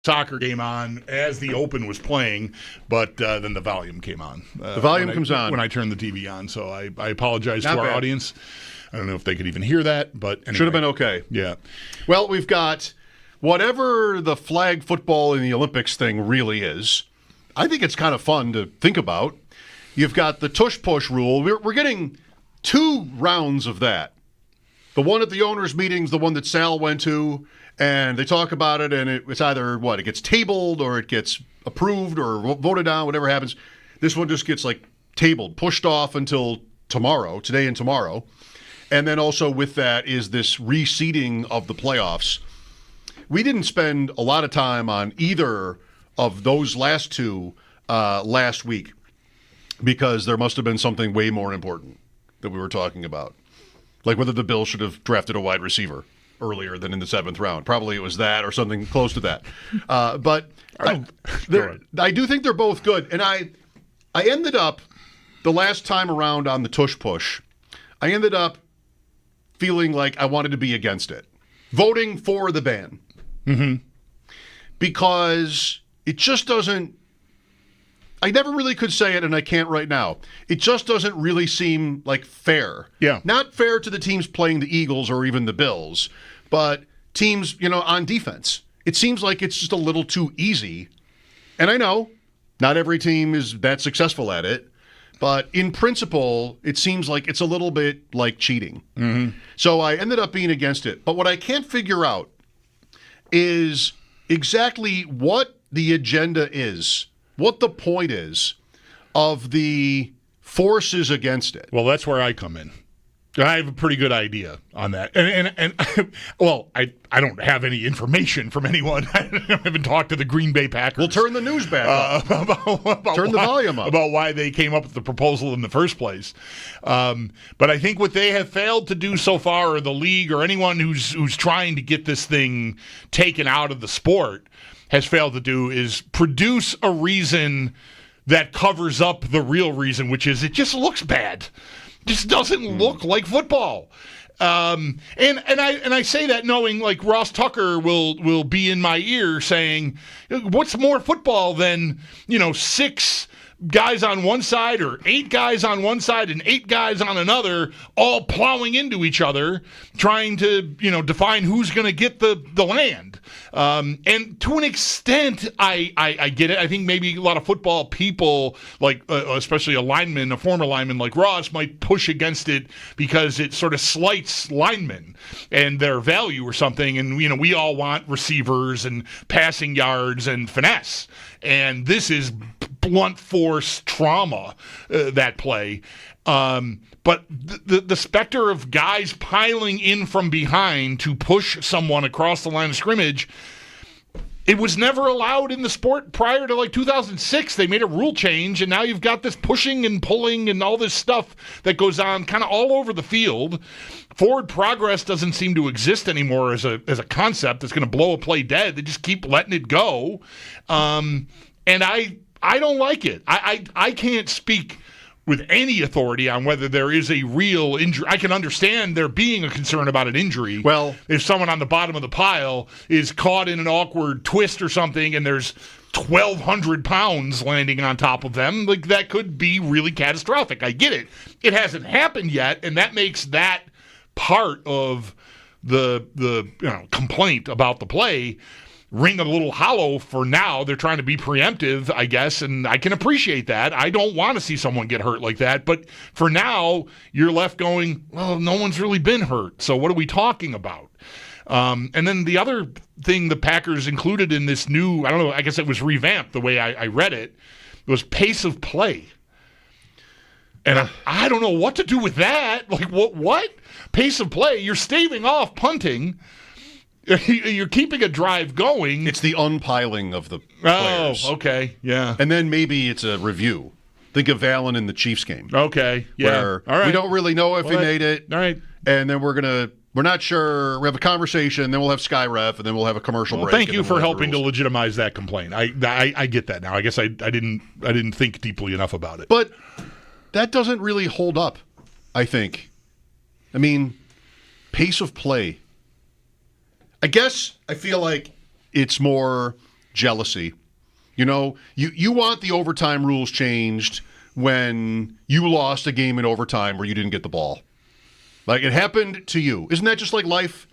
soccer game on as the Open was playing, but then the volume came on. The volume comes on when I turned the TV on, so I apologize Not to our bad. audience. I don't know if they could even hear that, but anyway. Should have been okay. Yeah. Well, we've got whatever the flag football in the Olympics thing really is. I think it's kind of fun to think about. You've got the tush push rule. We're getting 2 rounds of that. The one at the owners' meetings, the one that Sal went to, and they talk about it, and it's either, it gets tabled or it gets approved or voted on, whatever happens. This one just gets, tabled, pushed off until tomorrow, today and tomorrow. And then also with that is this reseeding of the playoffs. We didn't spend a lot of time on either of those last 2 last week because there must have been something way more important that we were talking about. Like whether the Bills should have drafted a wide receiver earlier than in the 7th round. Probably it was that or something close to that. But I do think they're both good. And I ended up, the last time around on the tush push, I ended up feeling like I wanted to be against it. Voting for the ban. Mm-hmm. Because it just doesn't, I never really could say it, and I can't right now. It just doesn't really seem like fair. Yeah. Not fair to the teams playing the Eagles or even the Bills, but teams, on defense. It seems like it's just a little too easy. And I know not every team is that successful at it, but in principle, it seems like it's a little bit like cheating. Mm-hmm. So I ended up being against it. But what I can't figure out is exactly what the agenda is, what the point is of the forces against it. Well, that's where I come in. I have a pretty good idea on that. And well, I don't have any information from anyone. I haven't talked to the Green Bay Packers. We'll turn the news back up. About turn the volume up. About why they came up with the proposal in the first place. But I think what they have failed to do so far, or the league, or anyone who's trying to get this thing taken out of the sport, has failed to do is produce a reason that covers up the real reason, which is it just looks bad. Just doesn't look like football. And I say that knowing like Ross Tucker will be in my ear saying, what's more football than, 6 guys on one side or 8 guys on one side and 8 guys on another, all plowing into each other, trying to, define who's going to get the land. And to an extent, I get it. I think maybe a lot of football people, like especially a former lineman like Ross, might push against it because it sort of slights linemen and their value or something. And, we all want receivers and passing yards and finesse. And this is blunt force trauma, that play. But the specter of guys piling in from behind to push someone across the line of scrimmage, it was never allowed in the sport prior to 2006. They made a rule change, and now you've got this pushing and pulling and all this stuff that goes on kind of all over the field. Forward progress doesn't seem to exist anymore as a concept that's going to blow a play dead. They just keep letting it go. And I don't like it. I can't speak with any authority on whether there is a real injury. I can understand there being a concern about an injury. Well, if someone on the bottom of the pile is caught in an awkward twist or something and there's 1,200 pounds landing on top of them, that could be really catastrophic. I get it. It hasn't happened yet, and that makes that part of the complaint about the play ring a little hollow for now. They're trying to be preemptive, I guess, and I can appreciate that. I don't want to see someone get hurt like that, but for now, you're left going, well, no one's really been hurt, so what are we talking about? And then the other thing the Packers included in this new, I don't know, I guess it was revamped the way I read it, was pace of play. And I don't know what to do with that. What? Pace of play? You're staving off punting. You're keeping a drive going. It's the unpiling of the players. Oh, okay, yeah. And then maybe it's a review. Think of Allen in the Chiefs game. Okay, yeah. Where all right. We don't really know if he made it. All right. And then we're not sure. We have a conversation, then we'll have Sky Ref, and then we'll have a commercial break. Thank you for helping to legitimize that complaint. I get that now. I guess I didn't think deeply enough about it. But that doesn't really hold up, I think. I mean, pace of play. I guess I feel like it's more jealousy. You know, you want the overtime rules changed when you lost a game in overtime where you didn't get the ball. Like, it happened to you. Isn't that just like life?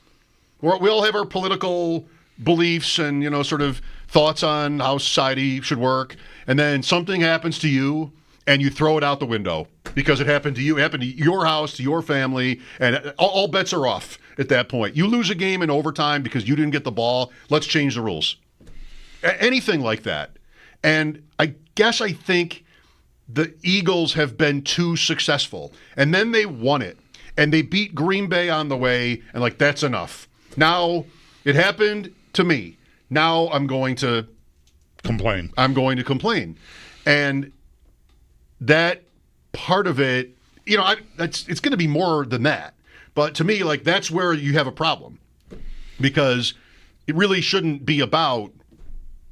We all have our political beliefs and, you know, sort of thoughts on how society should work. And then something happens to you and you throw it out the window because it happened to you. It happened to your house, to your family, and all bets are off at that point. You lose a game in overtime because you didn't get the ball. Let's change the rules. Anything like that. And I think the Eagles have been too successful. And then they won it. And they beat Green Bay on the way. And, like, that's enough. Now, it happened to me. Now I'm going to complain. And that part of it, you know, it's going to be more than that. But to me, like, that's where you have a problem. Because it really shouldn't be about,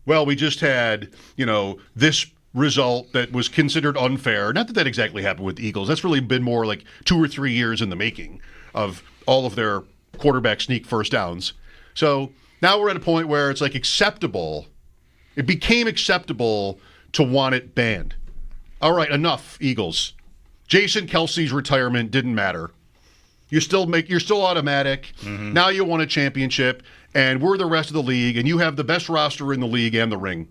well, we just had, you know, this result that was considered unfair. Not that that exactly happened with the Eagles. That's really been more like 2 or 3 years in the making of all of their quarterback sneak first downs. So now we're at a point where it's like acceptable. It became acceptable to want it banned. All right, enough, Eagles. Jason Kelsey's retirement didn't matter. You're still automatic. Mm-hmm. Now you won a championship, and we're the rest of the league, and you have the best roster in the league and the ring.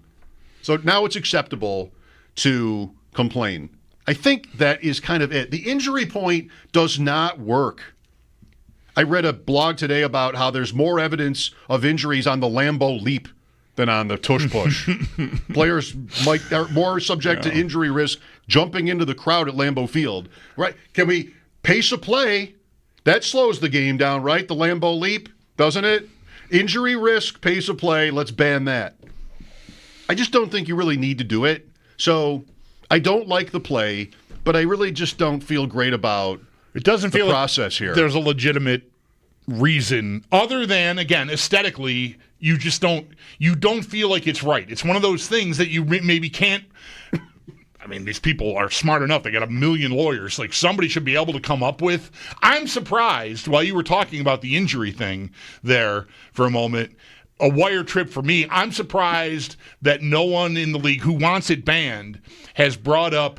So now it's acceptable to complain. I think that is kind of it. The injury point does not work. I read a blog today about how there's more evidence of injuries on the Lambeau leap than on the tush push. Players are more subject to injury risk jumping into the crowd at Lambeau Field. Right? Can we pace a play? That slows the game down, right? The Lambeau leap, doesn't it? Injury risk, pace of play, let's ban that. I just don't think you really need to do it. So I don't like the play, but I really just don't feel great about it. Doesn't the feel process here. There's a legitimate reason other than, again, aesthetically, you don't feel like it's right. It's one of those things that you maybe can't. I mean, these people are smart enough. They got a million lawyers. Like, somebody should be able to come up with. I'm surprised, while you were talking about the injury thing there for a moment, a wire trip for me, I'm surprised that no one in the league who wants it banned has brought up,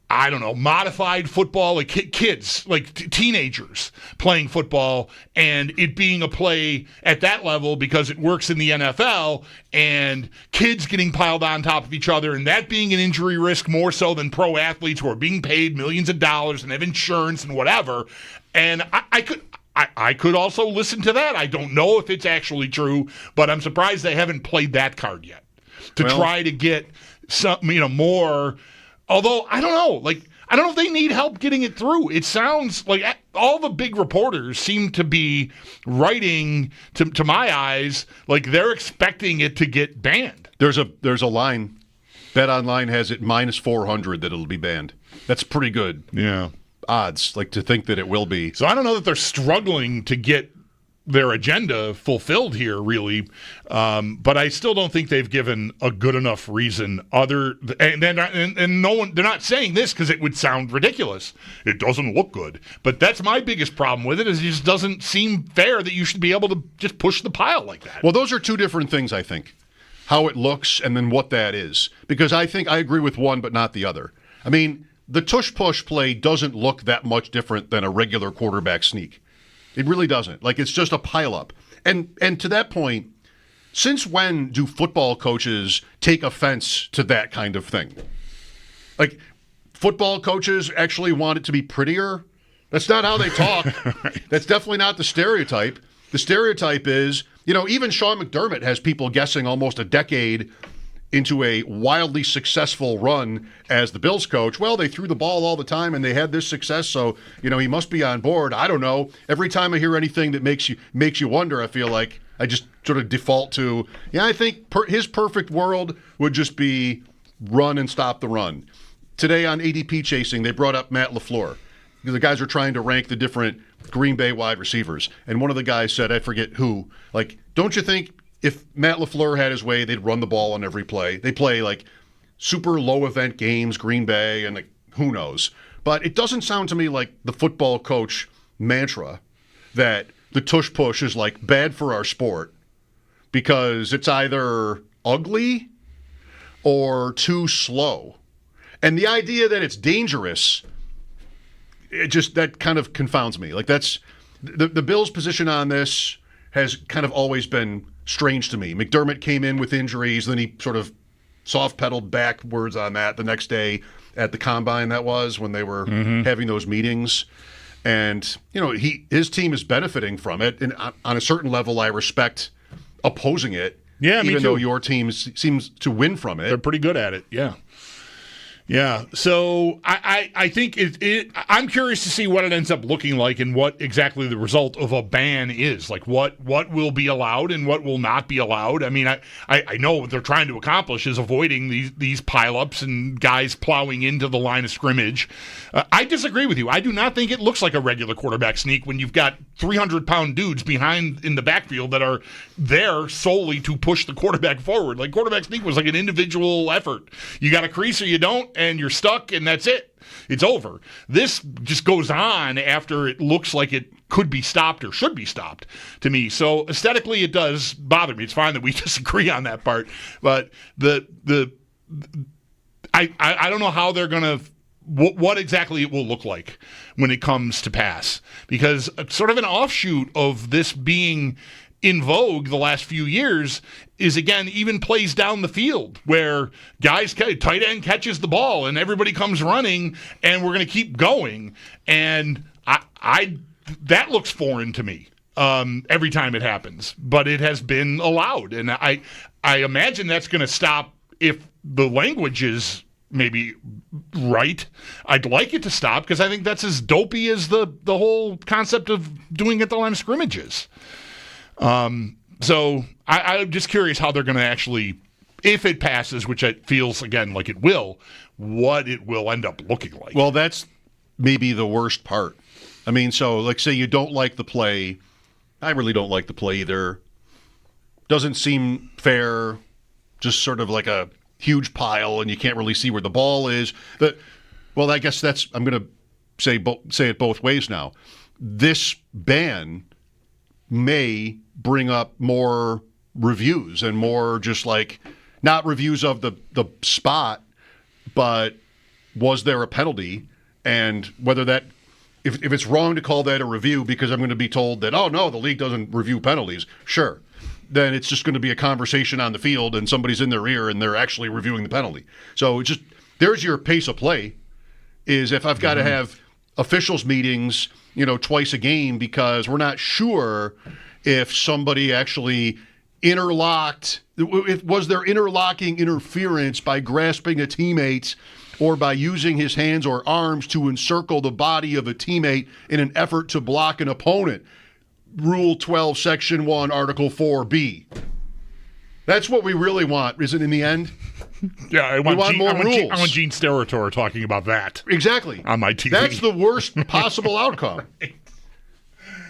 I don't know, modified football, like kids, like teenagers playing football, and it being a play at that level because it works in the NFL, and kids getting piled on top of each other, and that being an injury risk more so than pro athletes who are being paid millions of dollars and have insurance and whatever. And I could also listen to that. I don't know if it's actually true, but I'm surprised they haven't played that card yet to try to get some, more. Although, I don't know. Like, I don't know if they need help getting it through. It sounds like all the big reporters seem to be writing, to my eyes, like they're expecting it to get banned. There's a line. BetOnline has it -400 that it'll be banned. That's pretty good. Yeah. Odds, like, to think that it will be. So I don't know that they're struggling to get their agenda fulfilled here, really, but I still don't think they've given a good enough reason. And no one, they're not saying this because it would sound ridiculous. It doesn't look good, but that's my biggest problem with it. Is it just doesn't seem fair that you should be able to just push the pile like that. Well, those are two different things, I think. How it looks and then what that is, because I think I agree with one but not the other. I mean, the tush-push play doesn't look that much different than a regular quarterback sneak. It really doesn't. Like, it's just a pileup. And to that point, since when do football coaches take offense to that kind of thing? Like, football coaches actually want it to be prettier? That's not how they talk. Right. That's definitely not the stereotype. The stereotype is, even Sean McDermott has people guessing almost a decade into a wildly successful run as the Bills coach. Well, they threw the ball all the time and they had this success, so he must be on board. I don't know. Every time I hear anything that makes you wonder, I feel like I just sort of default to, I think his perfect world would just be run and stop the run. Today on ADP Chasing, they brought up Matt LaFleur because the guys are trying to rank the different Green Bay wide receivers, and one of the guys said, I forget who, like, don't you think if Matt LaFleur had his way, they'd run the ball on every play? They play like super low event games, Green Bay, and like, who knows? But it doesn't sound to me like the football coach mantra that the tush push is like bad for our sport because it's either ugly or too slow. And the idea that it's dangerous, that kind of confounds me. Like that's the Bills' position on this has kind of always been strange to me. McDermott came in with injuries, then he sort of soft pedaled backwards on that the next day at the combine. That was when they were having those meetings. And, his team is benefiting from it. And on a certain level, I respect opposing it. Yeah, me even too. though your team seems to win from it. They're pretty good at it, yeah. Yeah, so I think I'm curious to see what it ends up looking like and what exactly the result of a ban is. Like what will be allowed and what will not be allowed. I mean, I know what they're trying to accomplish is avoiding these pileups and guys plowing into the line of scrimmage. I disagree with you. I do not think it looks like a regular quarterback sneak when you've got 300-pound dudes behind in the backfield that are there solely to push the quarterback forward. Like quarterback sneak was like an individual effort. You got a crease or you don't, and you're stuck, and that's it. It's over. This just goes on after it looks like it could be stopped or should be stopped to me. So aesthetically, it does bother me. It's fine that we disagree on that part, but I don't know how they're going to. What exactly it will look like when it comes to pass, because sort of an offshoot of this being in vogue the last few years is, again, even plays down the field where tight end catches the ball and everybody comes running and we're going to keep going. And that looks foreign to me every time it happens, but it has been allowed. And I imagine that's going to stop if the language is maybe right. I'd like it to stop because I think that's as dopey as the whole concept of doing it at the line of scrimmage is. So I'm just curious how they're going to actually, if it passes, which it feels, again, like it will, what it will end up looking like. Well, that's maybe the worst part. I mean, so like say you don't like the play. I really don't like the play either. Doesn't seem fair, just sort of like a huge pile and you can't really see where the ball is. Well, I guess I'm going to say it both ways now. This ban may bring up more reviews and more just like not reviews of the spot, but was there a penalty, and whether that if it's wrong to call that a review because I'm going to be told that, oh no, the league doesn't review penalties. Sure. Then it's just going to be a conversation on the field and somebody's in their ear and they're actually reviewing the penalty. So it's just there's your pace of play is if I've got to have officials meetings, twice a game because we're not sure if somebody actually interlocked, was there interlocking interference by grasping a teammate or by using his hands or arms to encircle the body of a teammate in an effort to block an opponent. Rule 12, Section 1, Article 4B. That's what we really want, isn't it, in the end? Yeah, I want more rules. I want Gene Steratore talking about that. Exactly. On my TV. That's the worst possible outcome,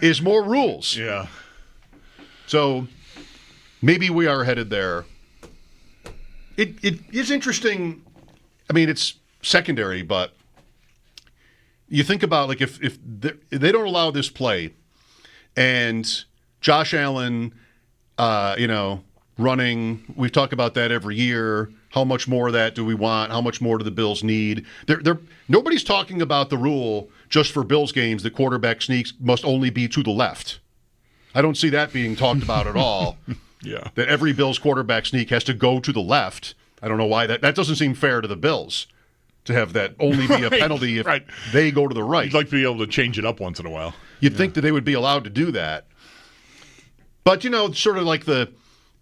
is more rules. Yeah. So maybe we are headed there. It is interesting. I mean, it's secondary, but you think about, like, if they don't allow this play and Josh Allen, running, we talk about that every year. How much more of that do we want? How much more do the Bills need? Nobody's talking about the rule just for Bills games that quarterback sneaks must only be to the left. I don't see that being talked about at all. Yeah. That every Bills quarterback sneak has to go to the left. I don't know why that doesn't seem fair to the Bills to have that only be a penalty if they go to the right. You'd like to be able to change it up once in a while. You'd think that they would be allowed to do that. But, sort of like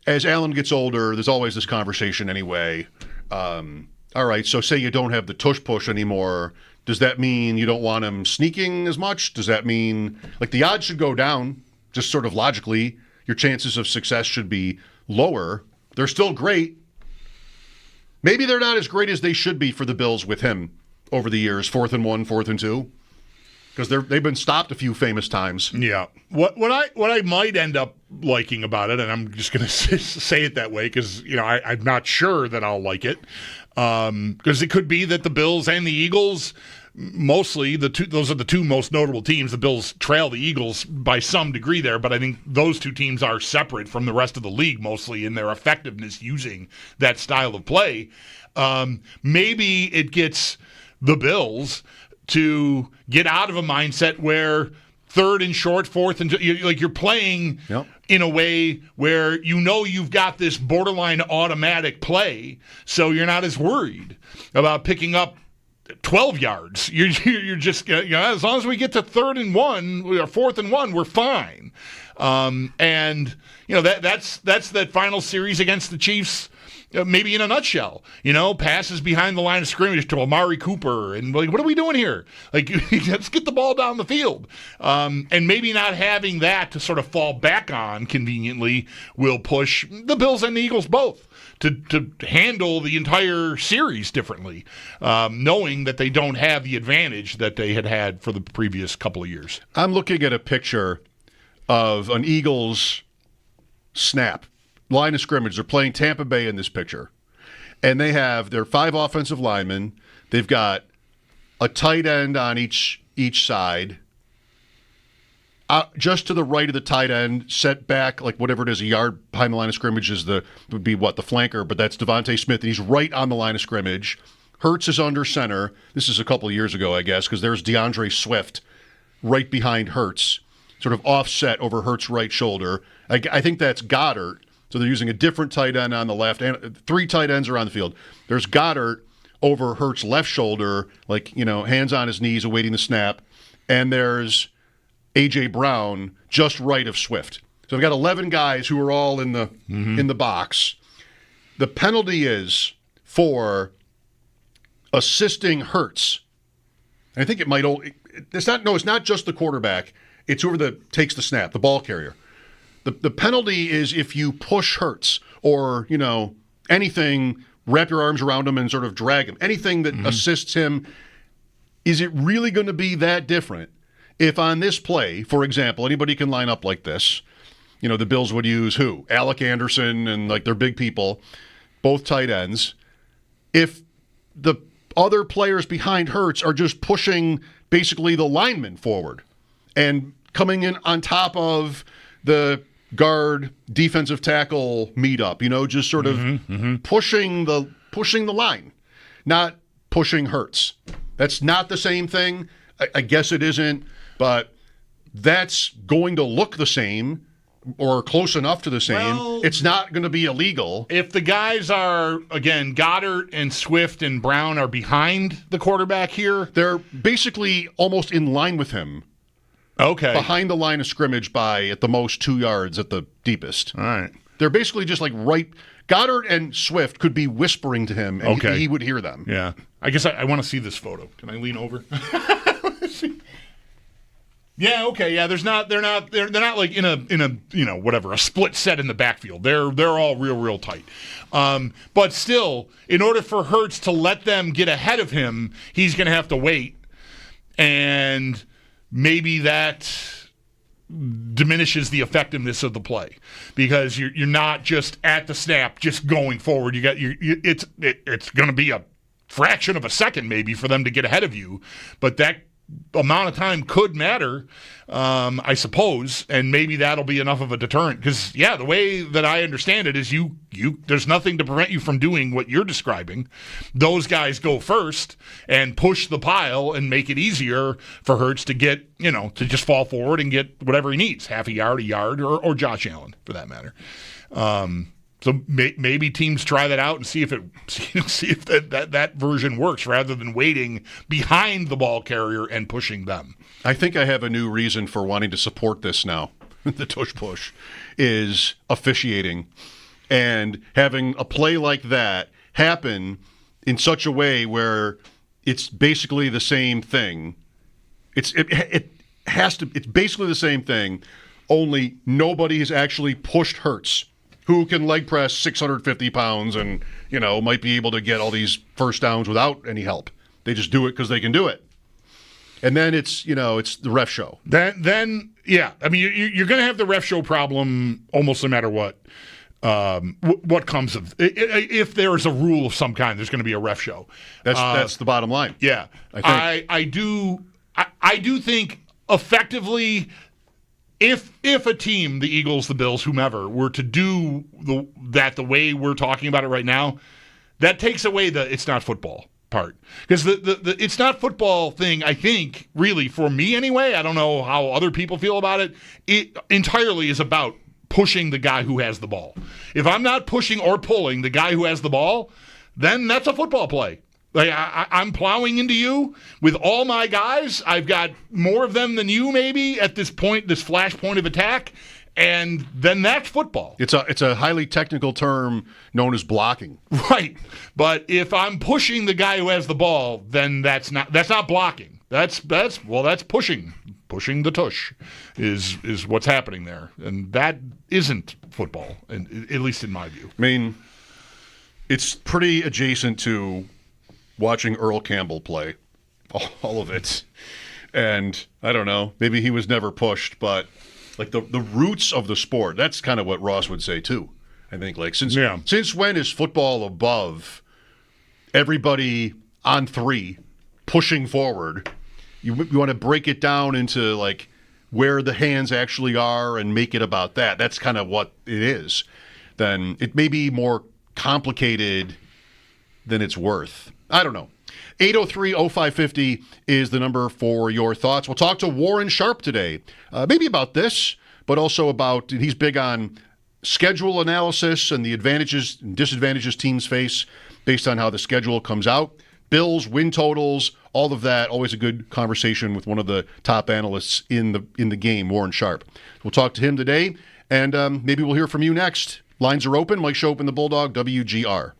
as Allen gets older, there's always this conversation anyway. All right, so say you don't have the tush push anymore. Does that mean you don't want him sneaking as much? Does that mean, like, the odds should go down, just sort of logically? Your chances of success should be lower. They're still great. Maybe they're not as great as they should be for the Bills with him over the years, 4th and 1, 4th and 2. Because they've been stopped a few famous times. Yeah. What I might end up liking about it, and I'm just going to say it that way because I'm not sure that I'll like it, because it could be that the Bills and the Eagles mostly those are the two most notable teams. The Bills trail the Eagles by some degree there, but I think those two teams are separate from the rest of the league mostly in their effectiveness using that style of play. Maybe it gets the Bills to get out of a mindset where third and short, fourth and you're playing in a way where you've got this borderline automatic play, so you're not as worried about picking up 12 yards. You're just as long as we get to third and one or fourth and one, we're fine. And that's that final series against the Chiefs. Maybe in a nutshell, passes behind the line of scrimmage to Amari Cooper, and what are we doing here? Let's get the ball down the field, and maybe not having that to sort of fall back on conveniently will push the Bills and the Eagles both to handle the entire series differently, knowing that they don't have the advantage that they had for the previous couple of years. I'm looking at a picture of an Eagles snap. Line of scrimmage. They're playing Tampa Bay in this picture. And they have their 5 offensive linemen. They've got a tight end on each side. Just to the right of the tight end, set back, like whatever it is, a yard behind the line of scrimmage would be the flanker, but that's Devontae Smith, and he's right on the line of scrimmage. Hurts is under center. This is a couple of years ago, I guess, because there's DeAndre Swift right behind Hurts, sort of offset over Hurts' right shoulder. I think that's Goddard. So they're using a different tight end on the left, and 3 tight ends are on the field. There's Goddard over Hurts' left shoulder, hands on his knees, awaiting the snap. And there's A.J. Brown just right of Swift. So I've got 11 guys who are all in the box. The penalty is for assisting Hurts. And I think it might it's not just the quarterback. It's whoever takes the snap, the ball carrier. The penalty is if you push Hurts or, anything, wrap your arms around him and sort of drag him. Anything that assists him. Is it really going to be that different if on this play, for example, anybody can line up like this? The Bills would use who? Alec Anderson and their big people, both tight ends. If the other players behind Hurts are just pushing basically the linemen forward and coming in on top of the guard defensive tackle meetup, just sort of pushing the line, not pushing Hurts. That's not the same thing. I guess it isn't, but that's going to look the same or close enough to the same. Well, it's not going to be illegal. If the guys are, again, Goddard and Swift and Brown are behind the quarterback here. They're basically almost in line with him. Okay. Behind the line of scrimmage by, at the most, 2 yards at the deepest. All right. They're basically just right. Goddard and Swift could be whispering to him, and he would hear them. Yeah. I guess I want to see this photo. Can I lean over? Yeah. Okay. Yeah. They're not like in a whatever, a split set in the backfield. They're all real tight. But still, in order for Hurts to let them get ahead of him, he's going to have to wait, and maybe that diminishes the effectiveness of the play because you're not just at the snap, just going forward. It's going to be a fraction of a second maybe for them to get ahead of you, but that amount of time could matter, I suppose, and maybe that'll be enough of a deterrent. Because the way that I understand it is you there's nothing to prevent you from doing what you're describing. Those guys go first and push the pile and make it easier for Hurts to get to just fall forward and get whatever he needs, half a yard, or Josh Allen for that matter. So maybe teams try that out and see if that version works rather than waiting behind the ball carrier and pushing them. I think I have a new reason for wanting to support this now. The tush push is officiating and having a play like that happen in such a way where it's basically the same thing. It's basically the same thing, only nobody has actually pushed Hurts, who can leg press 650 pounds and, might be able to get all these first downs without any help. They just do it because they can do it. And then it's the ref show. Then yeah. I mean, you're going to have the ref show problem almost no matter what. what comes of if there is a rule of some kind, there's going to be a ref show. That's the bottom line. Yeah, I do think effectively, if a team, the Eagles, the Bills, whomever, were to do that the way we're talking about it right now, that takes away the it's not football part. Because the it's not football thing, I think, really, for me anyway, I don't know how other people feel about it, it entirely is about pushing the guy who has the ball. If I'm not pushing or pulling the guy who has the ball, then that's a football play. Like I'm plowing into you with all my guys. I've got more of them than you maybe at this point, this flash point of attack, and then that's football. It's a highly technical term known as blocking. Right. But if I'm pushing the guy who has the ball, then that's not blocking. That's pushing. Pushing the tush is what's happening there. And that isn't football, and at least in my view. I mean, it's pretty adjacent to watching Earl Campbell play, all of it. And I don't know, maybe he was never pushed, but like the roots of the sport, that's kind of what Ross would say too. I think like since when is football above everybody on three pushing forward? You want to break it down into like where the hands actually are and make it about that. That's kind of what it is. Then it may be more complicated than it's worth. I don't know. 803-0550 is the number for your thoughts. We'll talk to Warren Sharp today, maybe about this, but also about, he's big on schedule analysis and the advantages and disadvantages teams face based on how the schedule comes out. Bills, win totals, all of that. Always a good conversation with one of the top analysts in the game, Warren Sharp. We'll talk to him today, and maybe we'll hear from you next. Lines are open. Mike Schopp and the Bulldog, WGR.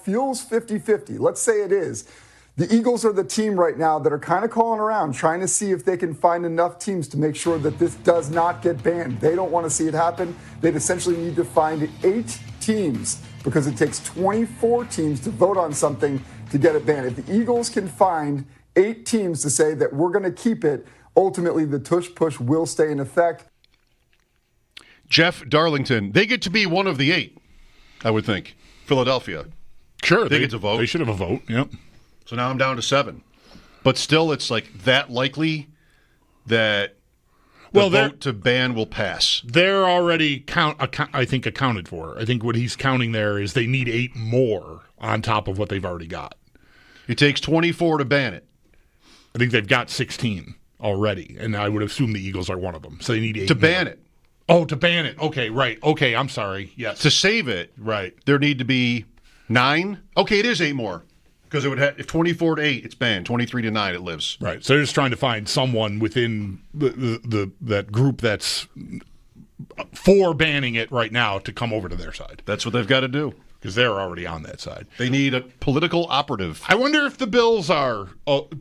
feels 50-50, let's say it is, the Eagles are the team right now that are kind of calling around, trying to see if they can find enough teams to make sure that this does not get banned. They don't want to see it happen. They'd essentially need to find 8 teams because it takes 24 teams to vote on something to get it banned. If the Eagles can find 8 teams to say that we're going to keep it, ultimately the tush push will stay in effect. Jeff Darlington, they get to be one of the 8, I would think. Philadelphia. Sure. They get to vote. They should have a vote, yep. So now I'm down to 7. But still, it's like that likely that the vote to ban will pass. They're already, I think, accounted for. I think what he's counting there is they need 8 more on top of what they've already got. It takes 24 to ban it. I think they've got 16 already, and I would assume the Eagles are one of them. So they need 8 to more. ban it. Oh, to ban it. Okay, right. Okay, I'm sorry. Yes. To save it, right. There need to be 9. Okay, it is 8 more. Because it would have, if 24 to 8, it's banned. 23 to 9, it lives. Right. So they're just trying to find someone within that group that's for banning it right now to come over to their side. That's what they've got to do. Because they're already on that side. They need a political operative. I wonder if the Bills are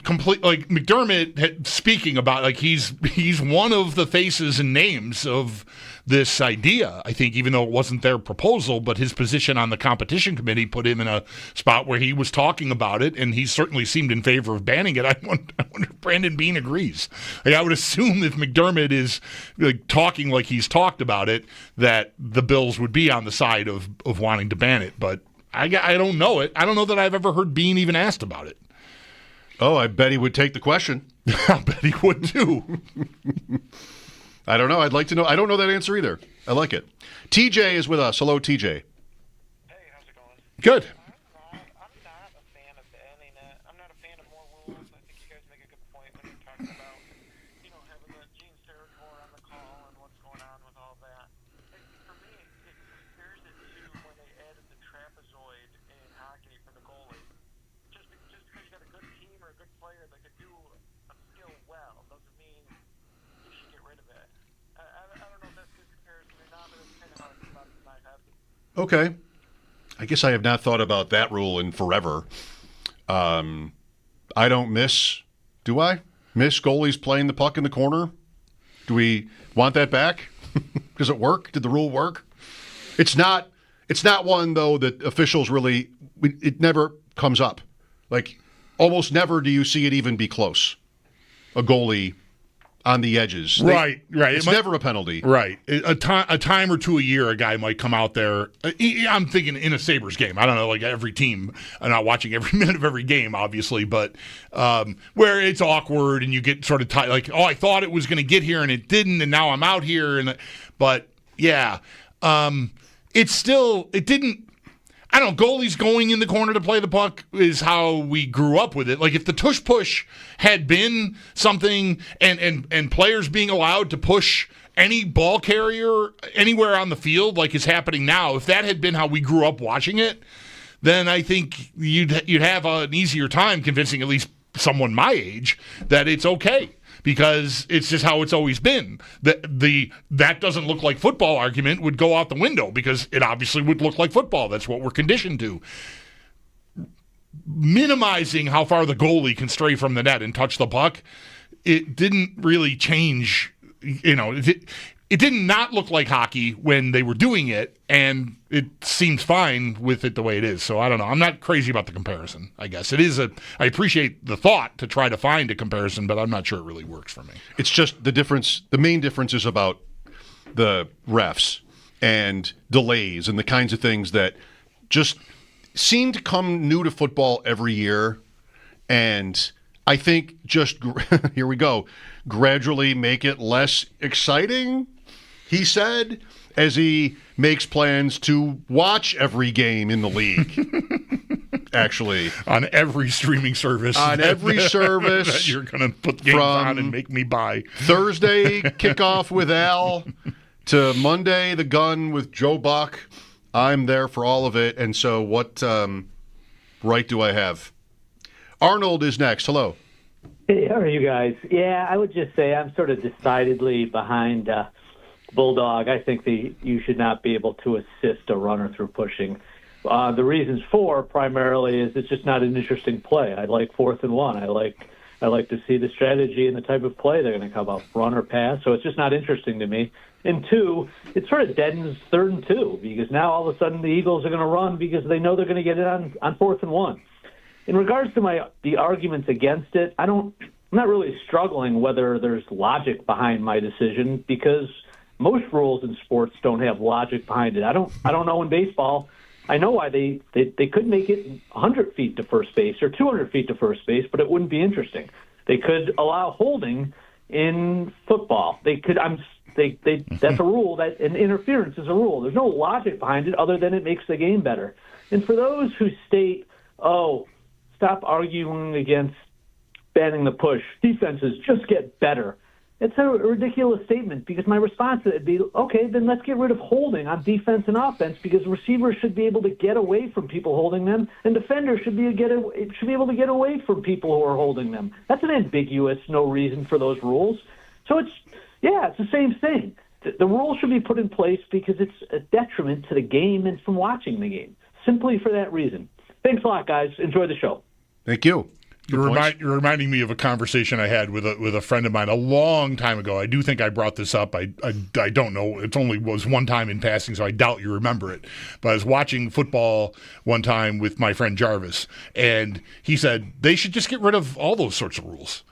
complete. Like McDermott speaking about, like he's one of the faces and names of this idea. I think, even though it wasn't their proposal, but his position on the competition committee put him in a spot where he was talking about it, and he certainly seemed in favor of banning it. I wonder if Brandon Beane agrees. Like, I would assume if McDermott is like talking like he's talked about it, that the Bills would be on the side of wanting to ban it. But I don't know it. I don't know that I've ever heard Beane even asked about it. Oh, I bet he would take the question. I bet he would too. I don't know. I'd like to know. I don't know that answer either. I like it. TJ is with us. Hello, TJ. Hey, how's it going? Good. I'm not a fan of banning it. I'm not a fan of more rules. I think you guys make a good point when you're talking about, having the Gene Steratore on the call and what's going on with all that. For me, it compares it to when they added the trapezoid in hockey for the goalie. Just because you got a good team or a good player that could do a skill well doesn't mean you should get rid of it. I don't know if that's a good comparison or not, but it's kind of hard to come out of my head. Okay. I guess I have not thought about that rule in forever. I don't do I? Miss goalies playing the puck in the corner? Do we want that back? Does it work? Did the rule work? It's not one, though, that officials really, it never comes up. Like, almost never do you see it even be close. A goalie on the edges. Right. It's never a penalty. Right. A time or two a year, a guy might come out there. I'm thinking in a Sabres game. I don't know, like every team. I'm not watching every minute of every game, obviously, but where it's awkward and you get sort of tight. Like, oh, I thought it was going to get here and it didn't, and now I'm out here. But yeah, it didn't. I don't know, goalies going in the corner to play the puck is how we grew up with it. Like, if the tush push had been something and players being allowed to push any ball carrier anywhere on the field like is happening now, if that had been how we grew up watching it, then I think you'd have an easier time convincing at least someone my age that it's okay. Because it's just how it's always been. That doesn't look like football argument would go out the window because it obviously would look like football. That's what we're conditioned to. Minimizing how far the goalie can stray from the net and touch the puck, it didn't really change. It did not look like hockey when they were doing it, and it seems fine with it the way it is. So I don't know. I'm not crazy about the comparison, I guess. I appreciate the thought to try to find a comparison, but I'm not sure it really works for me. It's just the difference. The main difference is about the refs and delays and the kinds of things that just seem to come new to football every year. And I think just, here we go, gradually make it less exciting, he said, as he makes plans to watch every game in the league. Actually. On every streaming service. On every service. That you're going to put games on and make me buy. Thursday, kickoff with Al, to Monday, the gun with Joe Buck. I'm there for all of it. And so what right do I have? Arnold is next. Hello. Hey, how are you guys? Yeah, I would just say I'm sort of decidedly behind Bulldog. I think you should not be able to assist a runner through pushing. The reasons for primarily is it's just not an interesting play. I like 4th and 1. I like to see the strategy and the type of play they're going to come up, run or pass. So it's just not interesting to me. And 2, it sort of deadens 3rd and 2 because now all of a sudden the Eagles are going to run because they know they're going to get it on 4th and 1. In regards to the arguments against it, I'm not really struggling whether there's logic behind my decision because most rules in sports don't have logic behind it. I don't know in baseball. I know why they could make it 100 feet to first base or 200 feet to first base, but it wouldn't be interesting. They could allow holding in football. They could. That's a rule. That and interference is a rule. There's no logic behind it other than it makes the game better. And for those who state, "Oh, stop arguing against banning the push. Defenses just get better." It's a ridiculous statement because my response to it would be, okay, then let's get rid of holding on defense and offense because receivers should be able to get away from people holding them and defenders should be able to get away from people who are holding them. That's an ambiguous, no reason for those rules. So it's the same thing. The rules should be put in place because it's a detriment to the game and from watching the game, simply for that reason. Thanks a lot, guys. Enjoy the show. Thank you. You're reminding me of a conversation I had with a friend of mine a long time ago. I do think I brought this up. I don't know. It only was one time in passing, so I doubt you remember it. But I was watching football one time with my friend Jarvis, and he said they should just get rid of all those sorts of rules.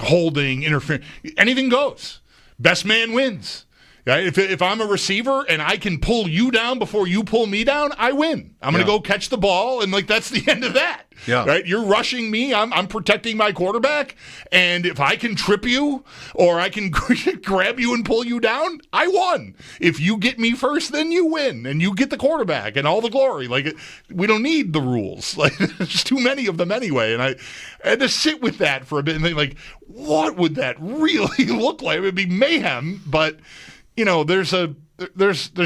Holding, interference, anything goes. Best man wins. If I'm a receiver and I can pull you down before you pull me down, I win. I'm going to go catch the ball, and that's the end of that. Yeah. Right? You're rushing me. I'm protecting my quarterback, and if I can trip you or I can grab you and pull you down, I won. If you get me first, then you win, and you get the quarterback and all the glory. We don't need the rules. There's too many of them anyway, and I had to sit with that for a bit and think, what would that really look like? It would be mayhem, but there's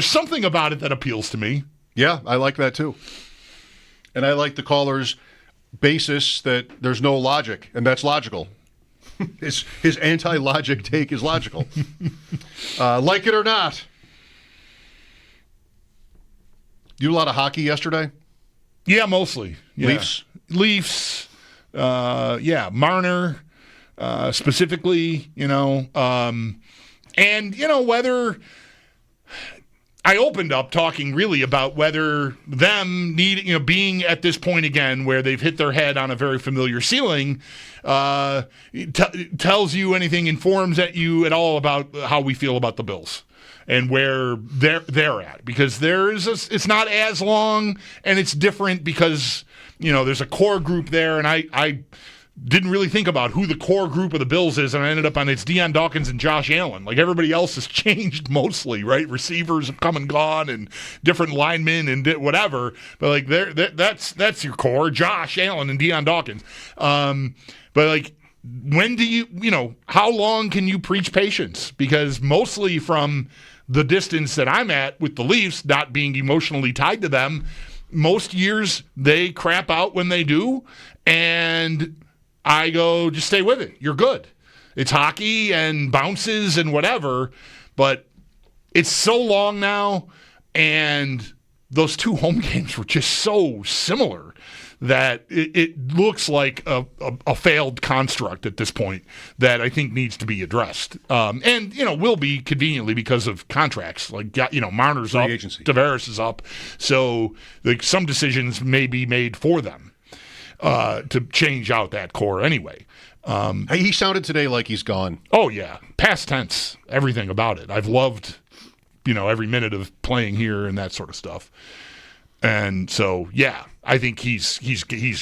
something about it that appeals to me. Yeah, I like that too. And I like the caller's basis that there's no logic, and that's logical. His anti-logic take is logical. Like it or not. You do a lot of hockey yesterday? Yeah, mostly. Yeah. Leafs? Marner, specifically, and, whether I opened up talking really about whether them being at this point again where they've hit their head on a very familiar ceiling tells you anything, informs you at all about how we feel about the Bills and where they're at. Because it's not as long and it's different because, there's a core group there, and I didn't really think about who the core group of the Bills is, and I ended up on it's Deion Dawkins and Josh Allen. Everybody else has changed mostly, right? Receivers have come and gone, and different linemen and whatever. But that's your core: Josh Allen and Deion Dawkins. But when do you how long can you preach patience? Because mostly from the distance that I'm at with the Leafs, not being emotionally tied to them, most years they crap out when they do, and I go, just stay with it. You're good. It's hockey and bounces and whatever, but it's so long now, and those 2 home games were just so similar that it looks like a failed construct at this point that I think needs to be addressed. And will be conveniently because of contracts. Marner's up, Tavares is up, so some decisions may be made for them. To change out that core anyway. He sounded today like he's gone. Oh, yeah. Past tense, everything about it. I've loved, every minute of playing here and that sort of stuff. And so, yeah, I think he's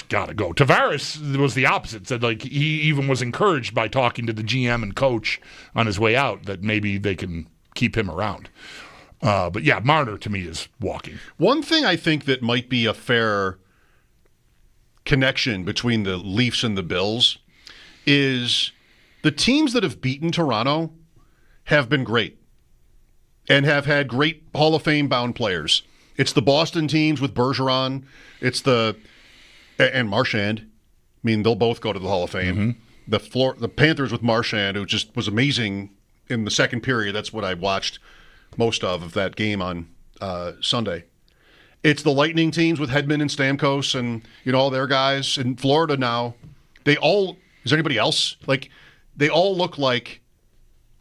got to go. Tavares was the opposite. Said, he even was encouraged by talking to the GM and coach on his way out that maybe they can keep him around. But, yeah, Marner to me is walking. One thing I think that might be a fair connection between the Leafs and the Bills is the teams that have beaten Toronto have been great and have had great Hall of Fame bound players. It's the Boston teams with Bergeron. It's and Marchand. I mean, they'll both go to the Hall of Fame. Mm-hmm. The Panthers with Marchand, who just was amazing in the second period. That's what I watched most of that game on Sunday. It's the Lightning teams with Hedman and Stamkos and, all their guys. In Florida now, is there anybody else? Like, they all look like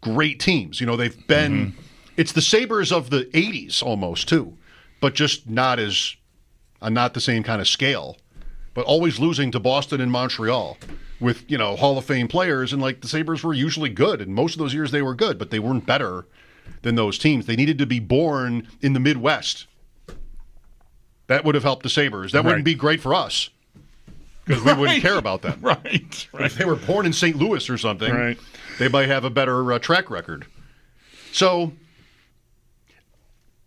great teams. They've been, it's the Sabres of the 80s almost too, but just not the same kind of scale, but always losing to Boston and Montreal with, Hall of Fame players. And like the Sabres were usually good. And most of those years they were good, but they weren't better than those teams. They needed to be born in the Midwest. That would have helped the Sabres. That wouldn't be great for us because we wouldn't care about them. Right. If they were born in St. Louis or something, they might have a better track record. So,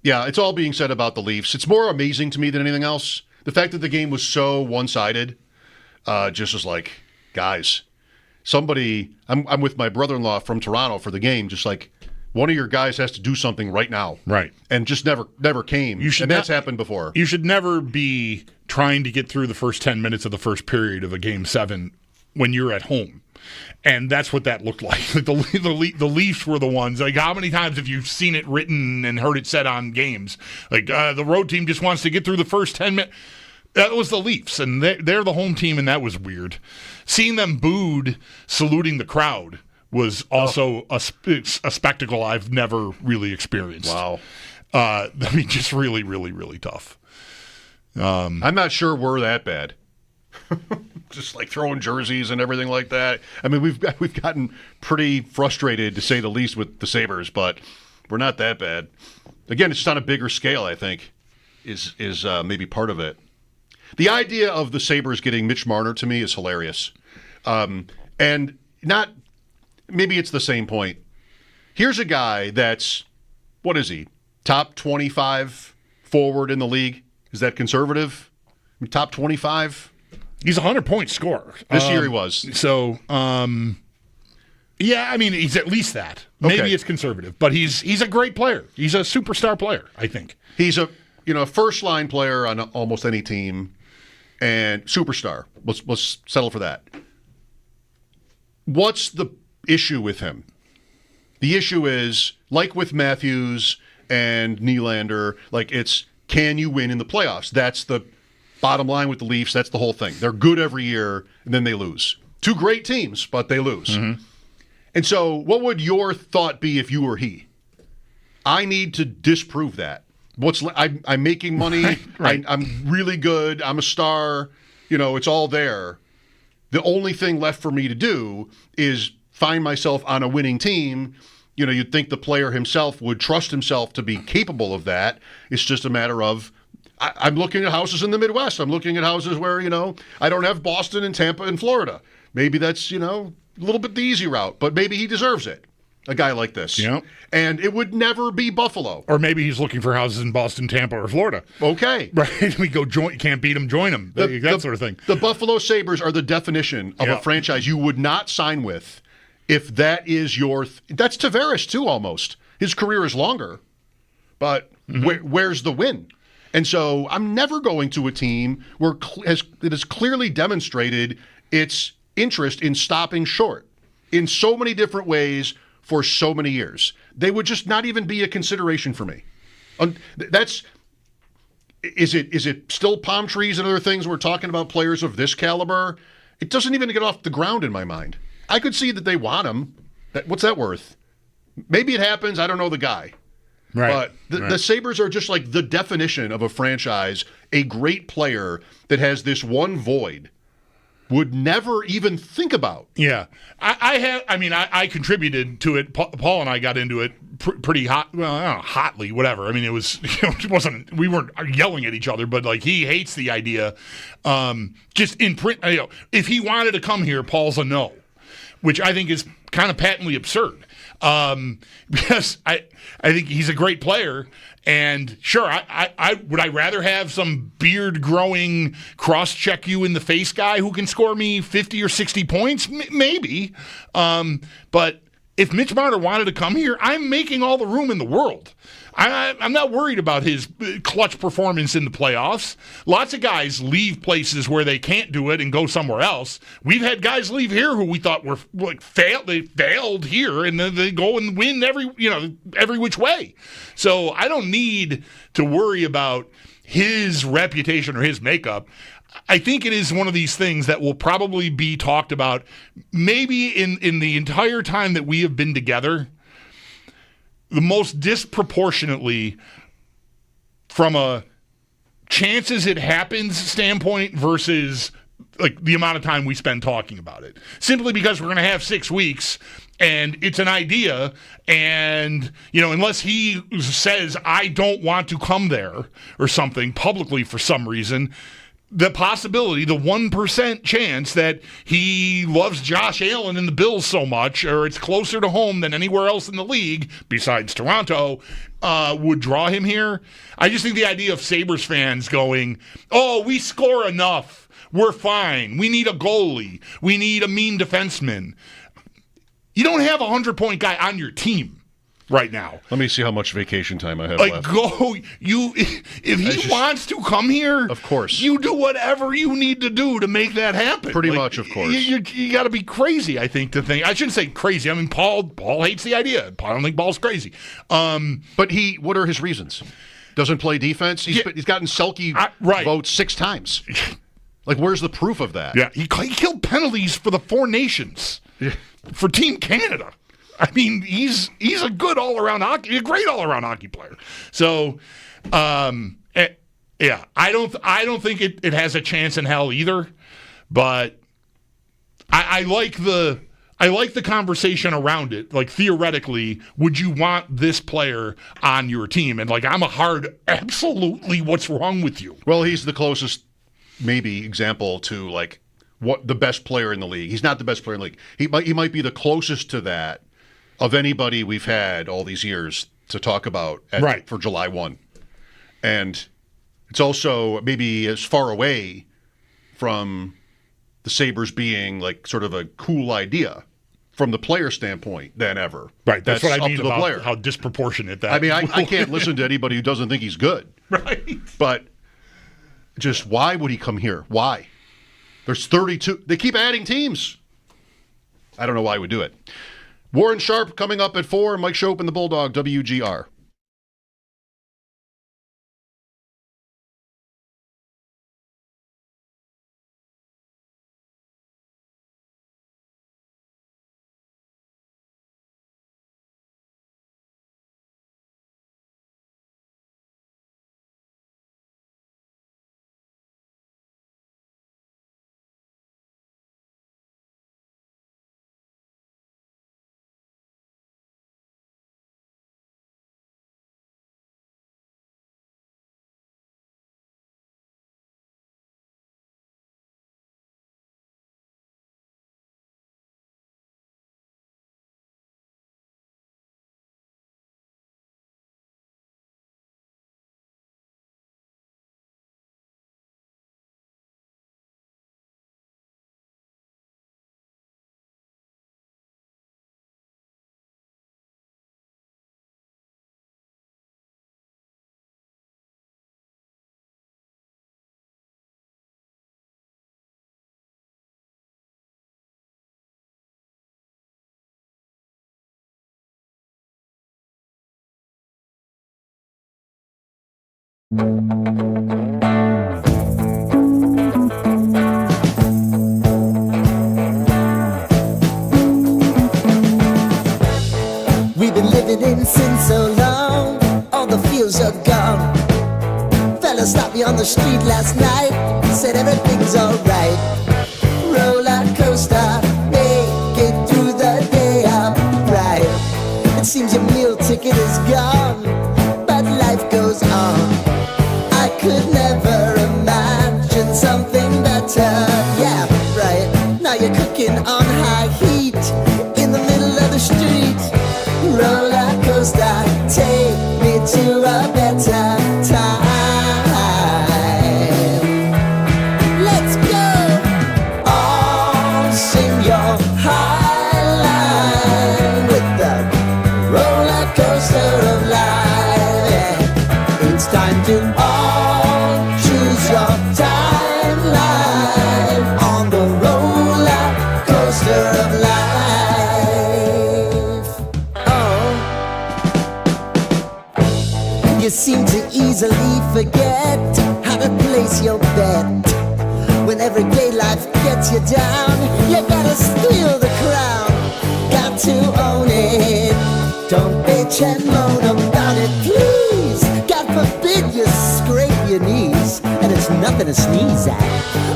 yeah, it's all being said about the Leafs. It's more amazing to me than anything else. The fact that the game was so one-sided just was like, guys, somebody, I'm with my brother-in-law from Toronto for the game, just like, one of your guys has to do something right now. Right. And just never came. That's happened before. You should never be trying to get through the first 10 minutes of the first period of a Game 7 when you're at home. And that's what that looked like. The Leafs were the ones. Like, how many times have you seen it written and heard it said on games? Like, the road team just wants to get through the first 10 minutes. That was the Leafs, and they're the home team, and that was weird. Seeing them booed, saluting the crowd was also a spectacle I've never really experienced. Wow. Just really, really, really tough. I'm not sure we're that bad. Just like throwing jerseys and everything like that. I mean, we've gotten pretty frustrated, to say the least, with the Sabres, but we're not that bad. Again, it's just on a bigger scale, I think, is maybe part of it. The idea of the Sabres getting Mitch Marner to me is hilarious. And not... Maybe it's the same point. Here's a guy that's, what is he? Top 25 forward in the league? Is that conservative? Top 25? He's a 100-point scorer. This year he was. So, yeah, I mean, he's at least that. Maybe it's conservative, but he's a great player. He's a superstar player, I think. He's a first-line player on almost any team and superstar. Let's settle for that. What's the issue with him? The issue is, like with Matthews and Nylander, like it's, can you win in the playoffs? That's the bottom line with the Leafs. That's the whole thing. They're good every year, and then they lose. Two great teams, but they lose. Mm-hmm. And so what would your thought be if you were he? I need to disprove that. I'm making money. Right. I'm really good. I'm a star. It's all there. The only thing left for me to do is find myself on a winning team. You'd think the player himself would trust himself to be capable of that. It's just a matter of, I'm looking at houses in the Midwest. I'm looking at houses where, I don't have Boston and Tampa and Florida. Maybe that's, a little bit the easy route, but maybe he deserves it. A guy like this. Yeah. And it would never be Buffalo. Or maybe he's looking for houses in Boston, Tampa, or Florida. Okay. Right. We go can't beat him, join him. That sort of thing. The Buffalo Sabres are the definition of a franchise you would not sign with if that is your... That's Tavares, too, almost. His career is longer. But where's the win? And so I'm never going to a team that has clearly demonstrated its interest in stopping short in so many different ways for so many years. They would just not even be a consideration for me. Is it still palm trees and other things we're talking about players of this caliber? It doesn't even get off the ground in my mind. I could see that they want him. What's that worth? Maybe it happens. I don't know the guy. Right. But the Sabres are just like the definition of a franchise, a great player that has this one void would never even think about. Yeah. I contributed to it. Paul and I got into it pretty hot. Well, I don't know, hotly, whatever. I mean, it was, it wasn't, we weren't yelling at each other, but like he hates the idea. Just in print, if he wanted to come here, Paul's a no, which I think is kind of patently absurd. Because I think he's a great player, and sure, I would I rather have some beard growing cross check you in the face guy who can score me 50 or 60 points, maybe, but if Mitch Marner wanted to come here, I'm making all the room in the world. I'm not worried about his clutch performance in the playoffs. Lots of guys leave places where they can't do it and go somewhere else. We've had guys leave here who we thought were failed. They failed here, and then they go and win every which way. So I don't need to worry about his reputation or his makeup. I think it is one of these things that will probably be talked about maybe in the entire time that we have been together, the most disproportionately from a chances it happens standpoint versus like the amount of time we spend talking about it. Simply because we're going to have 6 weeks and it's an idea, and unless he says I don't want to come there or something publicly for some reason, the possibility, the 1% chance that he loves Josh Allen and the Bills so much, or it's closer to home than anywhere else in the league besides Toronto, would draw him here. I just think the idea of Sabres fans going, oh, we score enough, we're fine, we need a goalie, we need a mean defenseman. You don't have a 100-point guy on your team right now. Let me see how much vacation time I have like, left. If he wants to come here, of course, you do whatever you need to do to make that happen. Pretty much, of course. You got to be crazy, I think, to think. I shouldn't say crazy. I mean, Paul hates the idea. I don't think Paul's crazy. But what are his reasons? Doesn't play defense? He's gotten Selke votes 6 times. Like, where's the proof of that? Yeah, he killed penalties for the Four Nations, for Team Canada. I mean, he's a good all-around hockey, a great all-around hockey player. So, yeah, I don't think it has a chance in hell either. But I like the conversation around it. Like, theoretically, would you want this player on your team? And like, I'm a hard absolutely. What's wrong with you? Well, he's the closest maybe example to like what the best player in the league. He's not the best player in the league. He might be the closest to that of anybody we've had all these years to talk about for July 1. And it's also maybe as far away from the Sabres being like sort of a cool idea from the player standpoint than ever. Right. That's what I mean about player. How disproportionate that. I mean, I can't listen to anybody who doesn't think he's good. Right. But just why would he come here? Why? There's 32. They keep adding teams. I don't know why he would do it. Warren Sharp coming up at 4. Mike Schopp and the Bulldog, WGR. We've been living in sin so long, all the feels are gone. Fella stopped me on the street last night, said everything's alright. Roller coaster, make it through the day upright. It seems your meal ticket is gone, but life goes on. I could never imagine something better. Yeah, right. Now you're cooking on high heat in the middle of the street. Roller coaster, take me to a better time. Let's go. All sing your high line with coaster of life. Yeah. It's time to all choose your timeline on the roller coaster of life. Oh, you seem to easily forget how to place your bet. When everyday life gets you down, you gotta steal the crown. Got to own it. Don't bitch and moan about it, please. God forbid you scrape your knees, and it's nothing to sneeze at.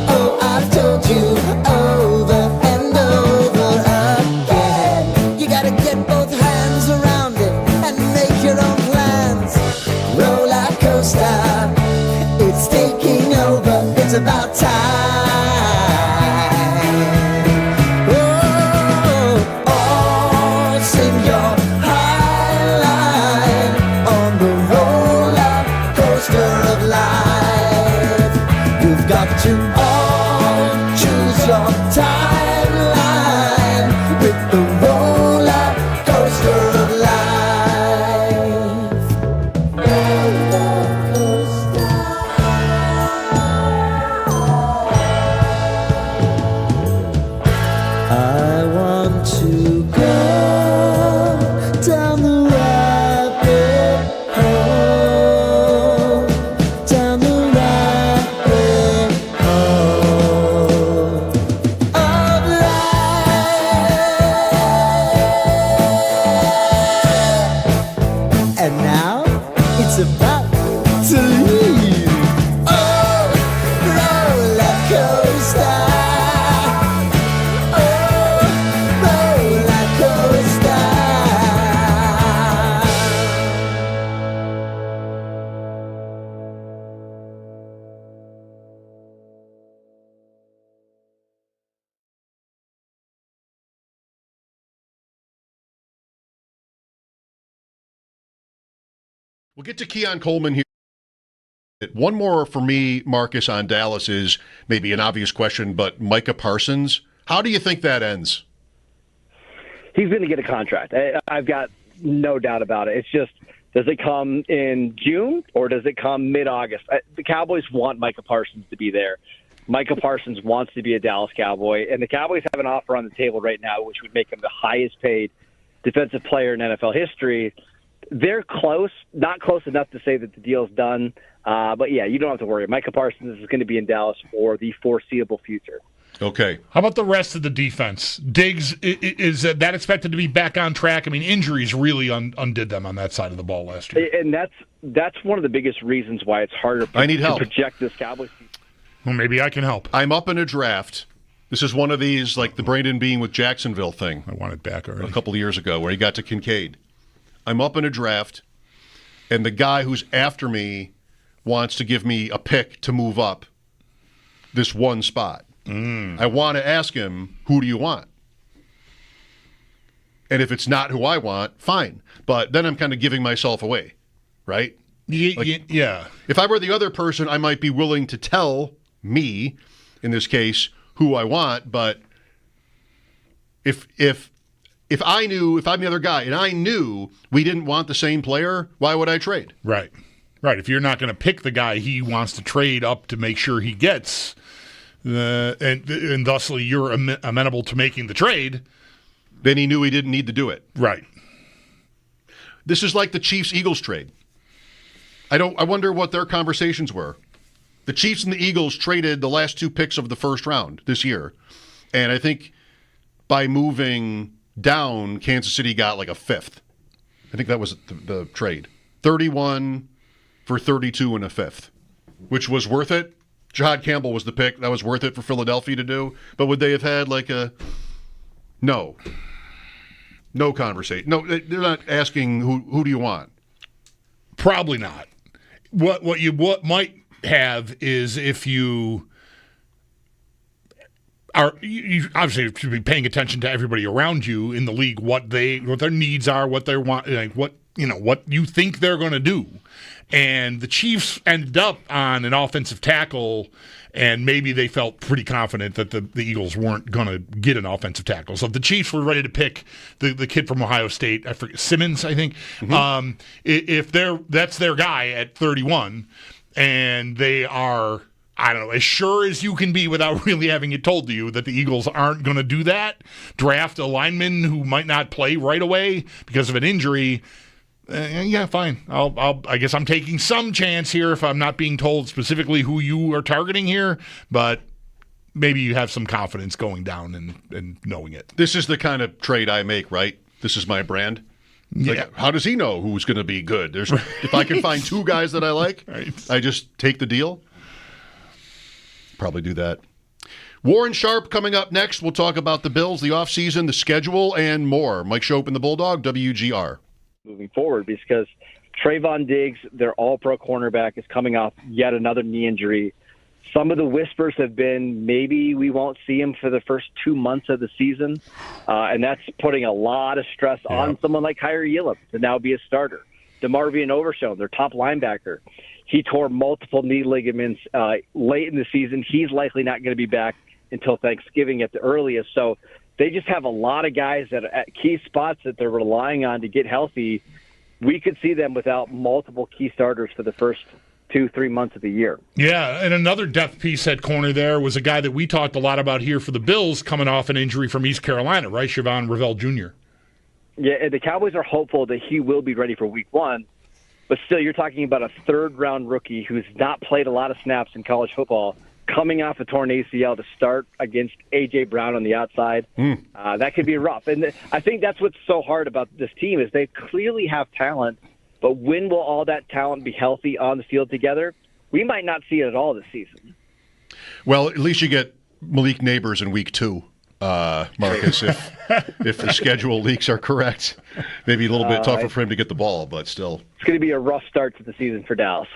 Oh, I've told you over and over again. You gotta get both hands around it and make your own plans. Roller coaster, it's taking over. It's about time. To all choose your timeline with the roller coaster of life. Roller coaster. I want to go down the rabbit hole, down the rabbit hole of life. And now it's about to leave. Oh, roller coaster. Oh, roller coaster. We'll get to Keon Coleman here. One more for me, Marcus, on Dallas is maybe an obvious question, but Micah Parsons, how do you think that ends? He's going to get a contract. I've got no doubt about it. It's just, does it come in June or does it come mid-August? The Cowboys want Micah Parsons to be there. Micah Parsons wants to be a Dallas Cowboy, and the Cowboys have an offer on the table right now, which would make him the highest-paid defensive player in NFL history. They're close, not close enough to say that the deal's done. But, yeah, you don't have to worry. Micah Parsons is going to be in Dallas for the foreseeable future. Okay. How about the rest of the defense? Diggs, is that expected to be back on track? I mean, injuries really undid them on that side of the ball last year. And that's one of the biggest reasons why it's harder to project this Cowboys season. Well, maybe I can help. I'm up in a draft. This is one of these, like the Brandon Bean with Jacksonville thing. I want it back already. A couple of years ago where he got to Kincaid. I'm up in a draft, and the guy who's after me wants to give me a pick to move up this one spot. I want to ask him, who do you want? And if it's not who I want, fine. But then I'm kind of giving myself away, right? Yeah. If I were the other person, I might be willing to tell me, in this case, who I want. But if I'm the other guy and I knew we didn't want the same player, why would I trade? Right. If you're not going to pick the guy he wants to trade up to make sure he gets, and thusly you're amenable to making the trade, then he knew he didn't need to do it. Right. This is like the Chiefs-Eagles trade. I wonder what their conversations were. The Chiefs and the Eagles traded the last two picks of the first round this year, and I think by moving down, Kansas City got like a fifth. I think that was the trade. 31 for 32 and a fifth, which was worth it. Jahad Campbell was the pick. That was worth it for Philadelphia to do. But would they have had like a no conversation? No, they're not asking who do you want? Probably not. What might have is if you obviously should be paying attention to everybody around you in the league, what their needs are, what they want, like what you think they're going to do. And the Chiefs ended up on an offensive tackle And maybe they felt pretty confident that the Eagles weren't going to get an offensive tackle. So if the Chiefs were ready to pick the kid from Ohio State, I forget, Simmons, I think, if that's their guy at 31, and they are, I don't know, as sure as you can be without really having it told to you that the Eagles aren't going to do that, draft a lineman who might not play right away because of an injury, yeah, fine. I guess I'm taking some chance here if I'm not being told specifically who you are targeting here, but maybe you have some confidence going down and knowing it. This is the kind of trade I make, right? This is my brand. Yeah. Like, how does he know who's going to be good? If I can find two guys that I like, Right. I just take the deal. Probably do that. Warren Sharp coming up next. We'll talk about the Bills, the offseason, the schedule, and more. Mike Schopp and the Bulldog, WGR. Moving forward, because Trayvon Diggs, their all-pro cornerback, is coming off yet another knee injury. Some of the whispers have been maybe we won't see him for the first 2 months of the season, and that's putting a lot of stress on someone like Kyrie Elam to now be a starter. DeMarvion Overshown, their top linebacker, he tore multiple knee ligaments late in the season. He's likely not going to be back until Thanksgiving at the earliest. So they just have a lot of guys that are at key spots that they're relying on to get healthy. We could see them without multiple key starters for the first 2-3 months of the year. Yeah, and another depth piece at corner there was a guy that we talked a lot about here for the Bills coming off an injury from East Carolina, right? Siobhan Ravel Jr. Yeah, the Cowboys are hopeful that he will be ready for week one, but still you're talking about a third-round rookie who's not played a lot of snaps in college football coming off a torn ACL to start against A.J. Brown on the outside. That could be rough. And I think that's what's so hard about this team is they clearly have talent, but when will all that talent be healthy on the field together? We might not see it at all this season. Well, at least you get Malik Neighbors in week 2, Marcus, if the schedule leaks are correct. Maybe a little bit tougher for him to get the ball, but still. It's going to be a rough start to the season for Dallas.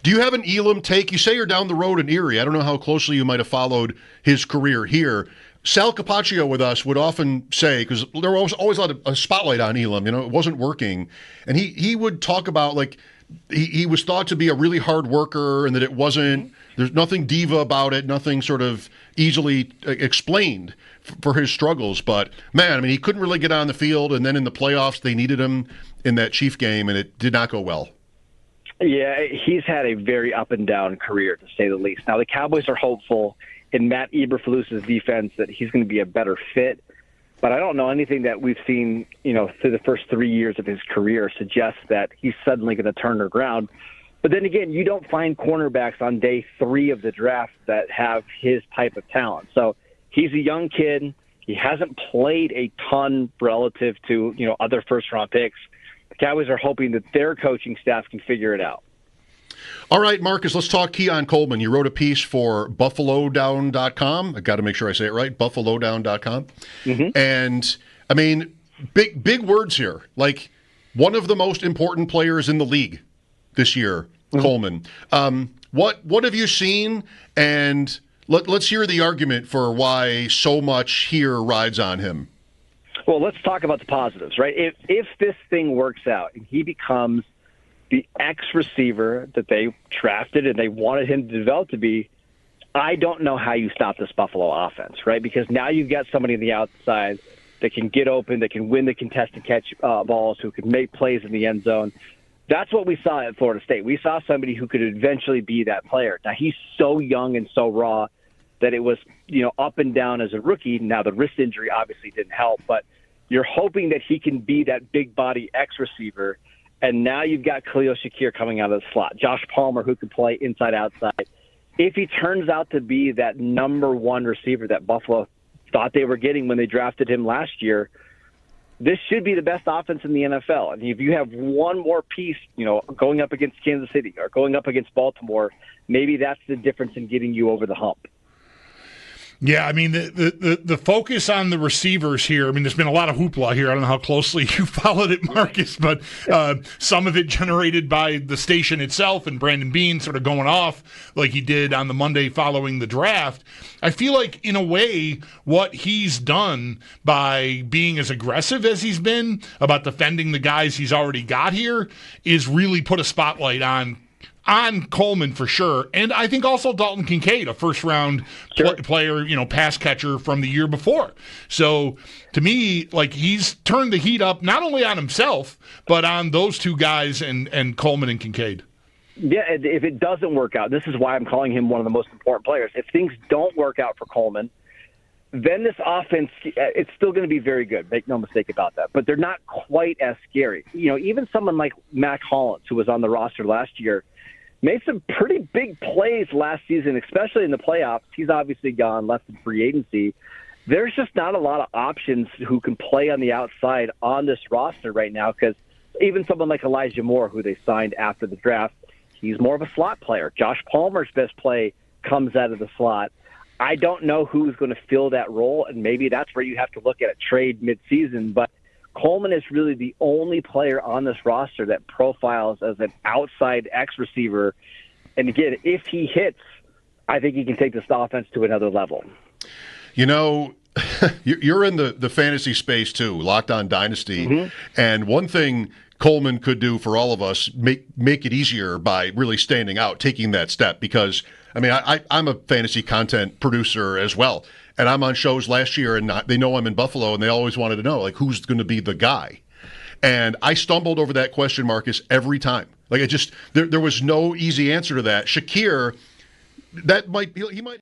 Do you have an Elam take? You say you're down the road in Erie. I don't know how closely you might have followed his career here. Sal Capaccio with us would often say, because there was always a spotlight on Elam, it wasn't working. And he would talk about, like, he was thought to be a really hard worker and that it wasn't, there's nothing diva about it, nothing sort of easily explained for his struggles. But, man, he couldn't really get on the field. And then in the playoffs, they needed him in that Chief game, and it did not go well. Yeah, he's had a very up and down career, to say the least. Now, the Cowboys are hopeful in Matt Eberflus's defense that he's going to be a better fit. But I don't know anything that we've seen, through the first 3 years of his career suggests that he's suddenly going to turn it around. But then again, you don't find cornerbacks on day 3 of the draft that have his type of talent. So he's a young kid. He hasn't played a ton relative to, other first-round picks. The Cowboys are hoping that their coaching staff can figure it out. All right, Marcus, let's talk Keon Coleman. You wrote a piece for BuffaloDown.com. I got to make sure I say it right, BuffaloDown.com. Mm-hmm. And, big words here. Like, one of the most important players in the league this year, Coleman. What have you seen? And let's hear the argument for why so much here rides on him. Well, let's talk about the positives, right? If this thing works out and he becomes the X-receiver that they drafted and they wanted him to develop to be, I don't know how you stop this Buffalo offense, right? Because now you've got somebody on the outside that can get open, that can win the contested catch balls, who can make plays in the end zone. That's what we saw at Florida State. We saw somebody who could eventually be that player. Now, he's so young and so raw that it was, up and down as a rookie. Now, the wrist injury obviously didn't help, but you're hoping that he can be that big body X receiver. And now you've got Khalil Shakir coming out of the slot, Josh Palmer, who can play inside outside. If he turns out to be that number one receiver that Buffalo thought they were getting when they drafted him last year, this should be the best offense in the NFL. And if you have one more piece, going up against Kansas City or going up against Baltimore, maybe that's the difference in getting you over the hump. Yeah, the focus on the receivers here, there's been a lot of hoopla here. I don't know how closely you followed it, Marcus, but some of it generated by the station itself and Brandon Beane sort of going off like he did on the Monday following the draft. I feel like, in a way, what he's done by being as aggressive as he's been about defending the guys he's already got here is really put a spotlight on on Coleman for sure, and I think also Dalton Kincaid, a first-round player, pass catcher from the year before. So to me, like, he's turned the heat up not only on himself but on those two guys and Coleman and Kincaid. Yeah, if it doesn't work out, this is why I'm calling him one of the most important players. If things don't work out for Coleman, then this offense, it's still going to be very good. Make no mistake about that. But they're not quite as scary. Even someone like Mac Hollins, who was on the roster last year, made some pretty big plays last season, especially in the playoffs. He's obviously gone, left in free agency. There's just not a lot of options who can play on the outside on this roster right now, because even someone like Elijah Moore, who they signed after the draft, he's more of a slot player. Josh Palmer's best play comes out of the slot. I don't know who's going to fill that role, and maybe that's where you have to look at a trade midseason, but Coleman is really the only player on this roster that profiles as an outside X receiver. And again, if he hits, I think he can take this offense to another level. You're in the fantasy space too, Locked On Dynasty. Mm-hmm. And one thing Coleman could do for all of us, make it easier by really standing out, taking that step. Because, I'm a fantasy content producer as well. And I'm on shows last year, and they know I'm in Buffalo, and they always wanted to know, like, who's going to be the guy. And I stumbled over that question, Marcus, every time. Like, there was no easy answer to that. Shakir, he might.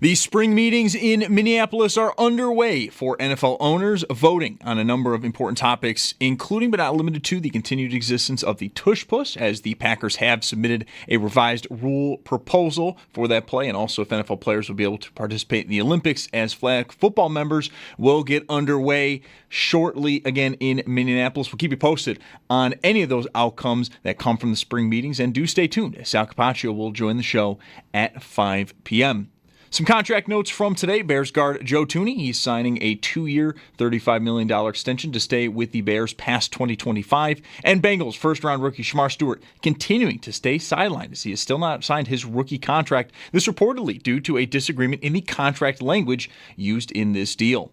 The spring meetings in Minneapolis are underway for NFL owners, voting on a number of important topics, including but not limited to the continued existence of the Tush push, as the Packers have submitted a revised rule proposal for that play, and also if NFL players will be able to participate in the Olympics as flag football members will get underway shortly again in Minneapolis. We'll keep you posted on any of those outcomes that come from the spring meetings, and do stay tuned. Sal Capaccio will join the show at 5 p.m. Some contract notes from today. Bears guard Joe Thuney, he's signing a 2-year, $35 million extension to stay with the Bears past 2025. And Bengals first-round rookie Shamar Stewart continuing to stay sidelined as he has still not signed his rookie contract. This reportedly due to a disagreement in the contract language used in this deal.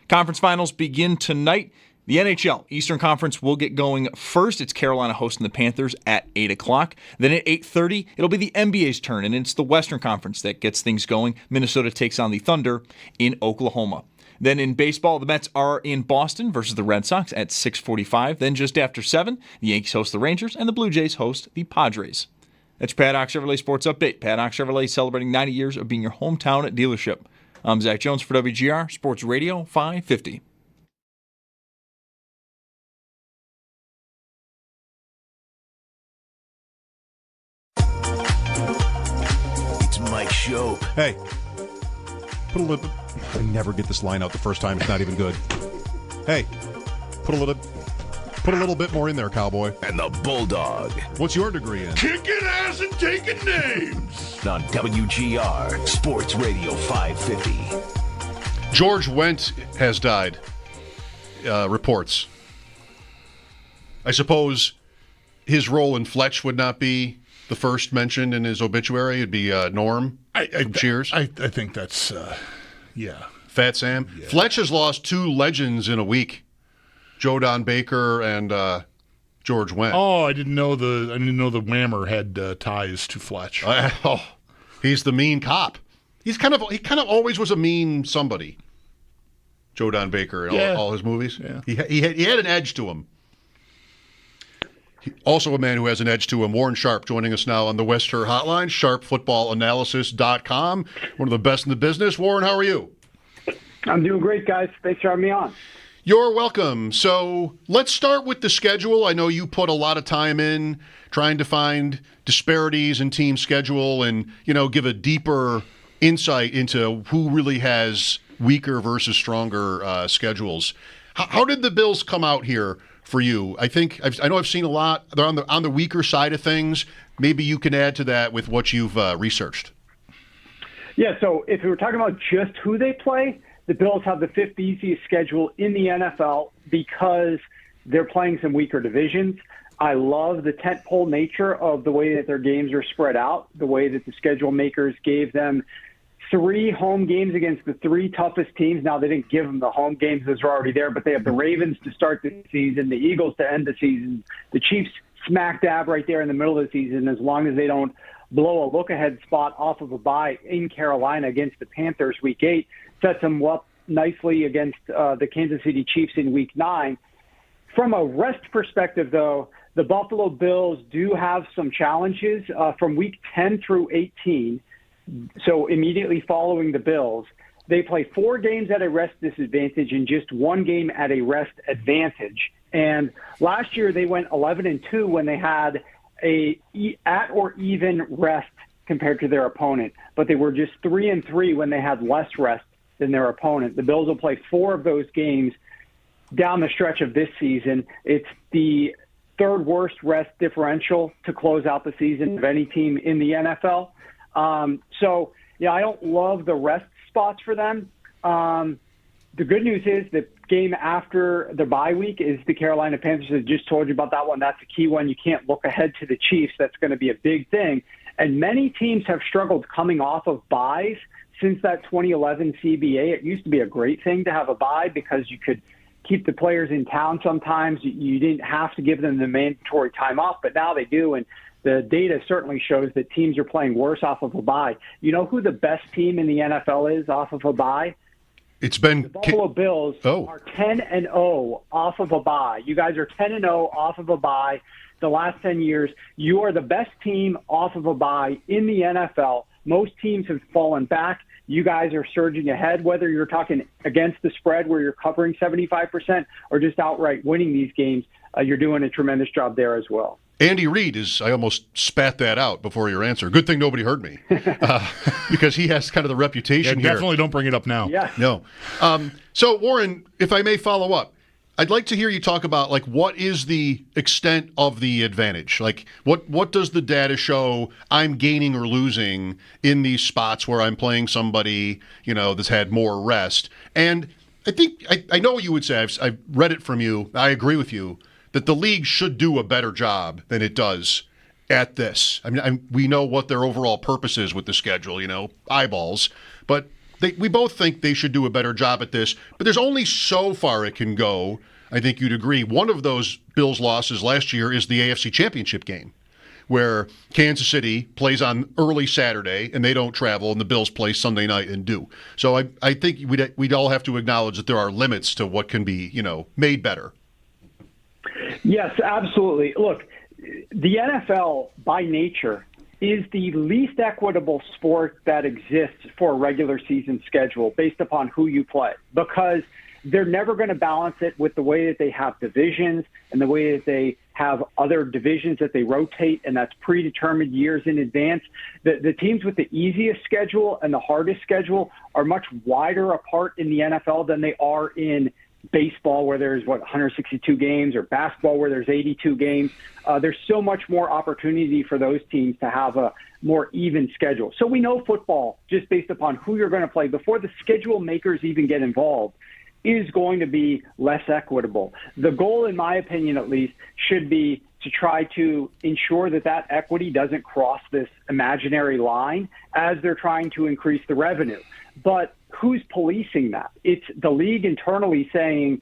Conference finals begin tonight. The NHL Eastern Conference will get going first. It's Carolina hosting the Panthers at 8 o'clock. Then at 8:30, it'll be the NBA's turn, and it's the Western Conference that gets things going. Minnesota takes on the Thunder in Oklahoma. Then in baseball, the Mets are in Boston versus the Red Sox at 6:45. Then just after 7, the Yankees host the Rangers, and the Blue Jays host the Padres. That's your Paddock Chevrolet Sports Update. Paddock Chevrolet celebrating 90 years of being your hometown dealership. I'm Zach Jones for WGR Sports Radio 550. Mike Schopp. Hey, put a little. I never get this line out the first time. It's not even good. Hey, put a little bit more in there, cowboy. And the Bulldog. What's your degree in? Kicking ass and taking names. On WGR Sports Radio 550. George Wendt has died. Reports. I suppose his role in Fletch would not be the first mentioned in his obituary. It'd be Norm from Cheers. I think that's, yeah. Fat Sam. Yeah. Fletch has lost 2 legends in a week. Joe Don Baker and George Wendt. Oh, I didn't know the Whammer had ties to Fletch. He's the mean cop. He kind of always was a mean somebody. Joe Don Baker in all his movies. Yeah. He had an edge to him. Also a man who has an edge to him, Warren Sharp, joining us now on the Western Hotline, sharpfootballanalysis.com. One of the best in the business. Warren, how are you? I'm doing great, guys. Thanks for having me on. You're welcome. So let's start with the schedule. I know you put a lot of time in trying to find disparities in team schedule and, give a deeper insight into who really has weaker versus stronger schedules. How did the Bills come out here for you? I know I've seen a lot. They're on the weaker side of things. Maybe you can add to that with what you've researched. Yeah, so if we were talking about just who they play, the Bills have the fifth easiest schedule in the NFL because they're playing some weaker divisions. I love the tentpole nature of the way that their games are spread out, the way that the schedule makers gave them 3 home games against the 3 toughest teams. Now, they didn't give them the home games. Those are already there, but they have the Ravens to start the season, the Eagles to end the season, the Chiefs smack dab right there in the middle of the season, as long as they don't blow a look-ahead spot off of a bye in Carolina against the Panthers Week 8. Sets them up nicely against the Kansas City Chiefs in Week 9. From a rest perspective, though, the Buffalo Bills do have some challenges from Week 10 through 18. So immediately following the Bills, they play 4 games at a rest disadvantage and just 1 game at a rest advantage. And last year they went 11-2 when they had a at or even rest compared to their opponent, but they were just 3-3 when they had less rest than their opponent. The Bills will play 4 of those games down the stretch of this season. It's the 3rd worst rest differential to close out the season of any team in the NFL. I don't love the rest spots for them. The good news is the game after the bye week is the Carolina Panthers. I just told you about that one. That's a key one. You can't look ahead to the Chiefs. That's going to be a big thing. And many teams have struggled coming off of byes since that 2011 CBA. It used to be a great thing to have a bye because you could keep the players in town sometimes. You didn't have to give them the mandatory time off, but now they do. And the data certainly shows that teams are playing worse off of a bye. You know who the best team in the NFL is off of a bye? It's been the Buffalo Bills are 10-0 off of a bye. You guys are 10-0 off of a bye the last 10 years. You are the best team off of a bye in the NFL. Most teams have fallen back. You guys are surging ahead, whether you're talking against the spread where you're covering 75% or just outright winning these games. You're doing a tremendous job there as well. Andy Reid I almost spat that out before your answer. Good thing nobody heard me because he has kind of the reputation here. Definitely don't bring it up now. Yeah. No. So, Warren, if I may follow up, I'd like to hear you talk about, what is the extent of the advantage? What does the data show I'm gaining or losing in these spots where I'm playing somebody, that's had more rest? And I think, I know what you would say. I've read it from you. I agree with you that the league should do a better job than it does at this. I mean, we know what their overall purpose is with the schedule, eyeballs. But we both think they should do a better job at this. But there's only so far it can go. I think you'd agree. One of those Bills losses last year is the AFC Championship game, where Kansas City plays on early Saturday and they don't travel, and the Bills play Sunday night and do. So I think we'd all have to acknowledge that there are limits to what can be, made better. Yes, absolutely. Look, the NFL, by nature, is the least equitable sport that exists for a regular season schedule based upon who you play, because they're never going to balance it with the way that they have divisions and the way that they have other divisions that they rotate, and that's predetermined years in advance. The teams with the easiest schedule and the hardest schedule are much wider apart in the NFL than they are in baseball, where there's 162 games, or basketball where there's 82 games. There's so much more opportunity for those teams to have a more even schedule. So we know football, just based upon who you're going to play before the schedule makers even get involved, is going to be less equitable. The goal, in my opinion at least, should be to try to ensure that equity doesn't cross this imaginary line as they're trying to increase the revenue. But who's policing that? It's the league internally saying,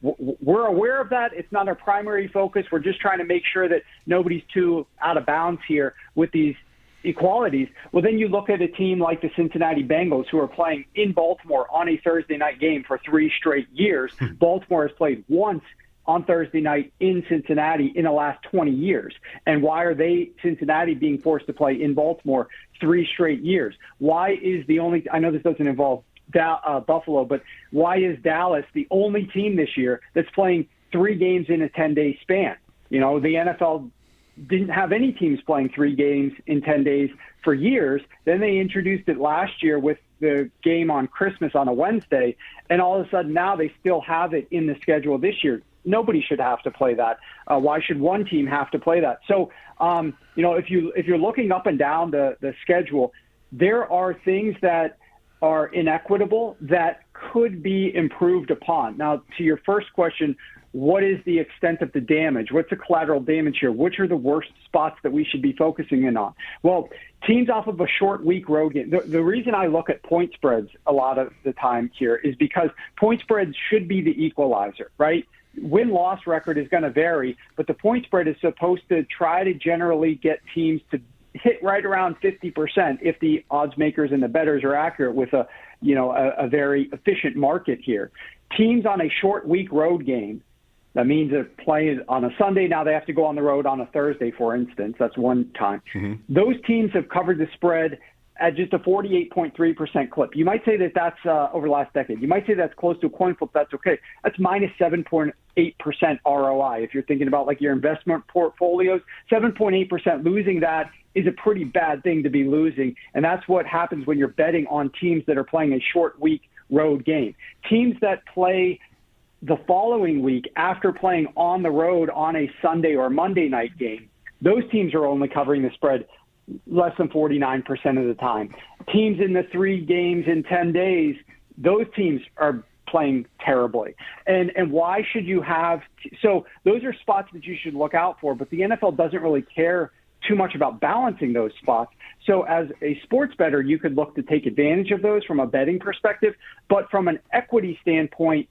we're aware of that. It's not our primary focus. We're just trying to make sure that nobody's too out of bounds here with these equalities. Well, then you look at a team like the Cincinnati Bengals, who are playing in Baltimore on a Thursday night game for 3 straight years. Baltimore has played once on Thursday night in Cincinnati in the last 20 years? And why are Cincinnati, being forced to play in Baltimore 3 straight years? Why is I know this doesn't involve Buffalo, but why is Dallas the only team this year that's playing 3 games in a 10-day span? The NFL didn't have any teams playing 3 games in 10 days for years. Then they introduced it last year with the game on Christmas on a Wednesday, and all of a sudden now they still have it in the schedule this year. Nobody should have to play that. Why should one team have to play that? So, if you're looking up and down the schedule, there are things that are inequitable that could be improved upon. Now, to your first question, what is the extent of the damage? What's the collateral damage here? Which are the worst spots that we should be focusing in on? Well, teams off of a short week road game. The reason I look at point spreads a lot of the time here is because point spreads should be the equalizer, right? Win-loss record is going to vary, but the point spread is supposed to try to generally get teams to hit right around 50% if the odds makers and the bettors are accurate with a very efficient market here. Teams on a short week road game, that means they're playing on a Sunday. Now they have to go on the road on a Thursday, for instance. That's one time. Mm-hmm. Those teams have covered the spread at just a 48.3% clip. You might say that that's over the last decade. You might say that's close to a coin flip. That's okay. That's minus 7.8% ROI. If you're thinking about like your investment portfolios, 7.8% losing that is a pretty bad thing to be losing. And that's what happens when you're betting on teams that are playing a short week road game. Teams that play the following week after playing on the road on a Sunday or Monday night game, those teams are only covering the spread less than 49% of the time. Teams in the 3 games in 10 days, those teams are playing terribly. And why should you have – so those are spots that you should look out for, but the NFL doesn't really care too much about balancing those spots. So as a sports bettor, you could look to take advantage of those from a betting perspective, but from an equity standpoint,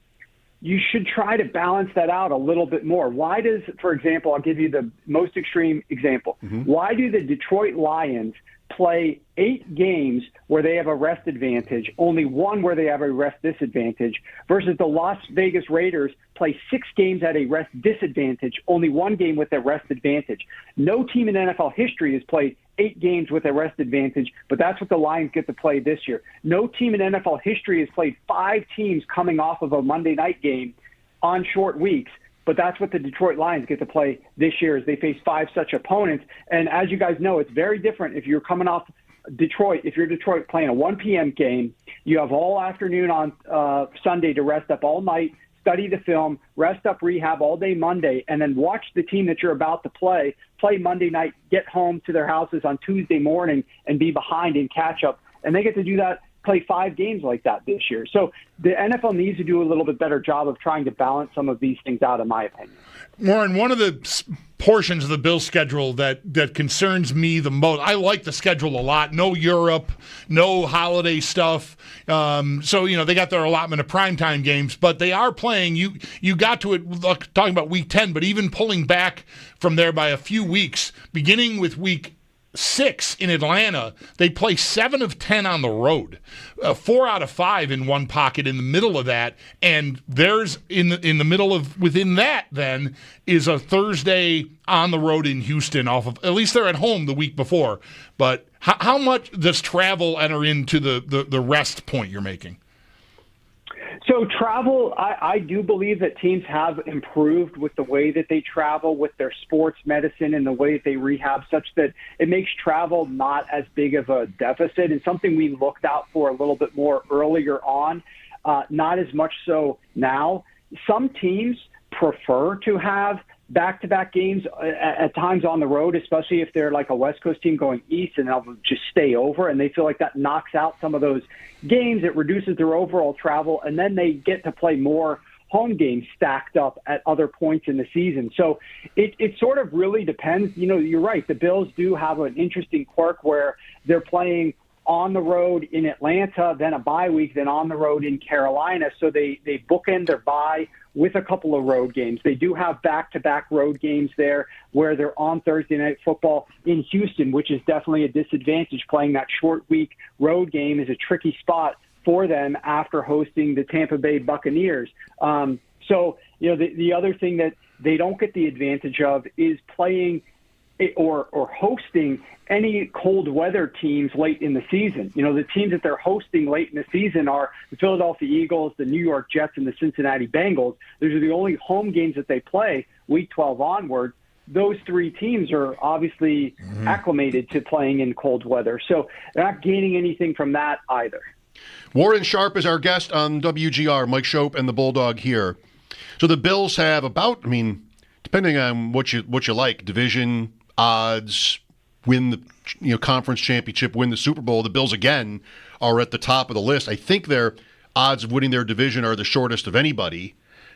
you should try to balance that out a little bit more. Why does, for example, I'll give you the most extreme example. Mm-hmm. Why do the Detroit Lions play 8 games where they have a rest advantage, only 1 where they have a rest disadvantage, versus the Las Vegas Raiders play 6 games at a rest disadvantage, only 1 game with a rest advantage? No team in NFL history has played 8 games with a rest advantage, but that's what the Lions get to play this year. No team in NFL history has played 5 teams coming off of a Monday night game on short weeks, but that's what the Detroit Lions get to play this year as they face 5 such opponents. And as you guys know, it's very different if you're coming off Detroit. If you're Detroit playing a 1 p.m. game, you have all afternoon on Sunday to rest up all night, study the film, rest up, rehab all day Monday, and then watch the team that you're about to play Monday night, get home to their houses on Tuesday morning and be behind in catch up. And they get to do that, play 5 games like that this year. So the NFL needs to do a little bit better job of trying to balance some of these things out, in my opinion. Warren, one of the portions of the Bills schedule that concerns me the most, I like the schedule a lot. No Europe, no holiday stuff. So, they got their allotment of primetime games, but they are playing. You got to it talking about week 10, but even pulling back from there by a few weeks, beginning with week 6 in Atlanta, they play 7 of 10 on the road, 4 out of 5 in one pocket in the middle of that, and there's in the middle of within that then is a Thursday on the road in Houston off of, at least they're at home the week before. But how much does travel enter into the rest point you're making? So travel, I do believe that teams have improved with the way that they travel, with their sports medicine and the way that they rehab, such that it makes travel not as big of a deficit, and something we looked out for a little bit more earlier on, not as much so now. Some teams prefer to have back-to-back games at times on the road, especially if they're like a West Coast team going east and they'll just stay over, and they feel like that knocks out some of those games. It reduces their overall travel, and then they get to play more home games stacked up at other points in the season. So it sort of really depends. You're right. The Bills do have an interesting quirk where they're playing on the road in Atlanta, then a bye week, then on the road in Carolina. So they bookend their bye with a couple of road games. They do have back-to-back road games there where they're on Thursday Night Football in Houston, which is definitely a disadvantage. Playing that short week road game is a tricky spot for them after hosting the Tampa Bay Buccaneers. So the other thing that they don't get the advantage of is playing or hosting any cold weather teams late in the season. The teams that they're hosting late in the season are the Philadelphia Eagles, the New York Jets, and the Cincinnati Bengals. Those are the only home games that they play week 12 onward. Those three teams are obviously acclimated to playing in cold weather. So they're not gaining anything from that either. Warren Sharp is our guest on WGR, Mike Schopp and the Bulldog here. So the Bills have about, depending on what you like, division odds, win the conference championship, win the Super Bowl. The Bills, again, are at the top of the list. I think their odds of winning their division are the shortest of anybody.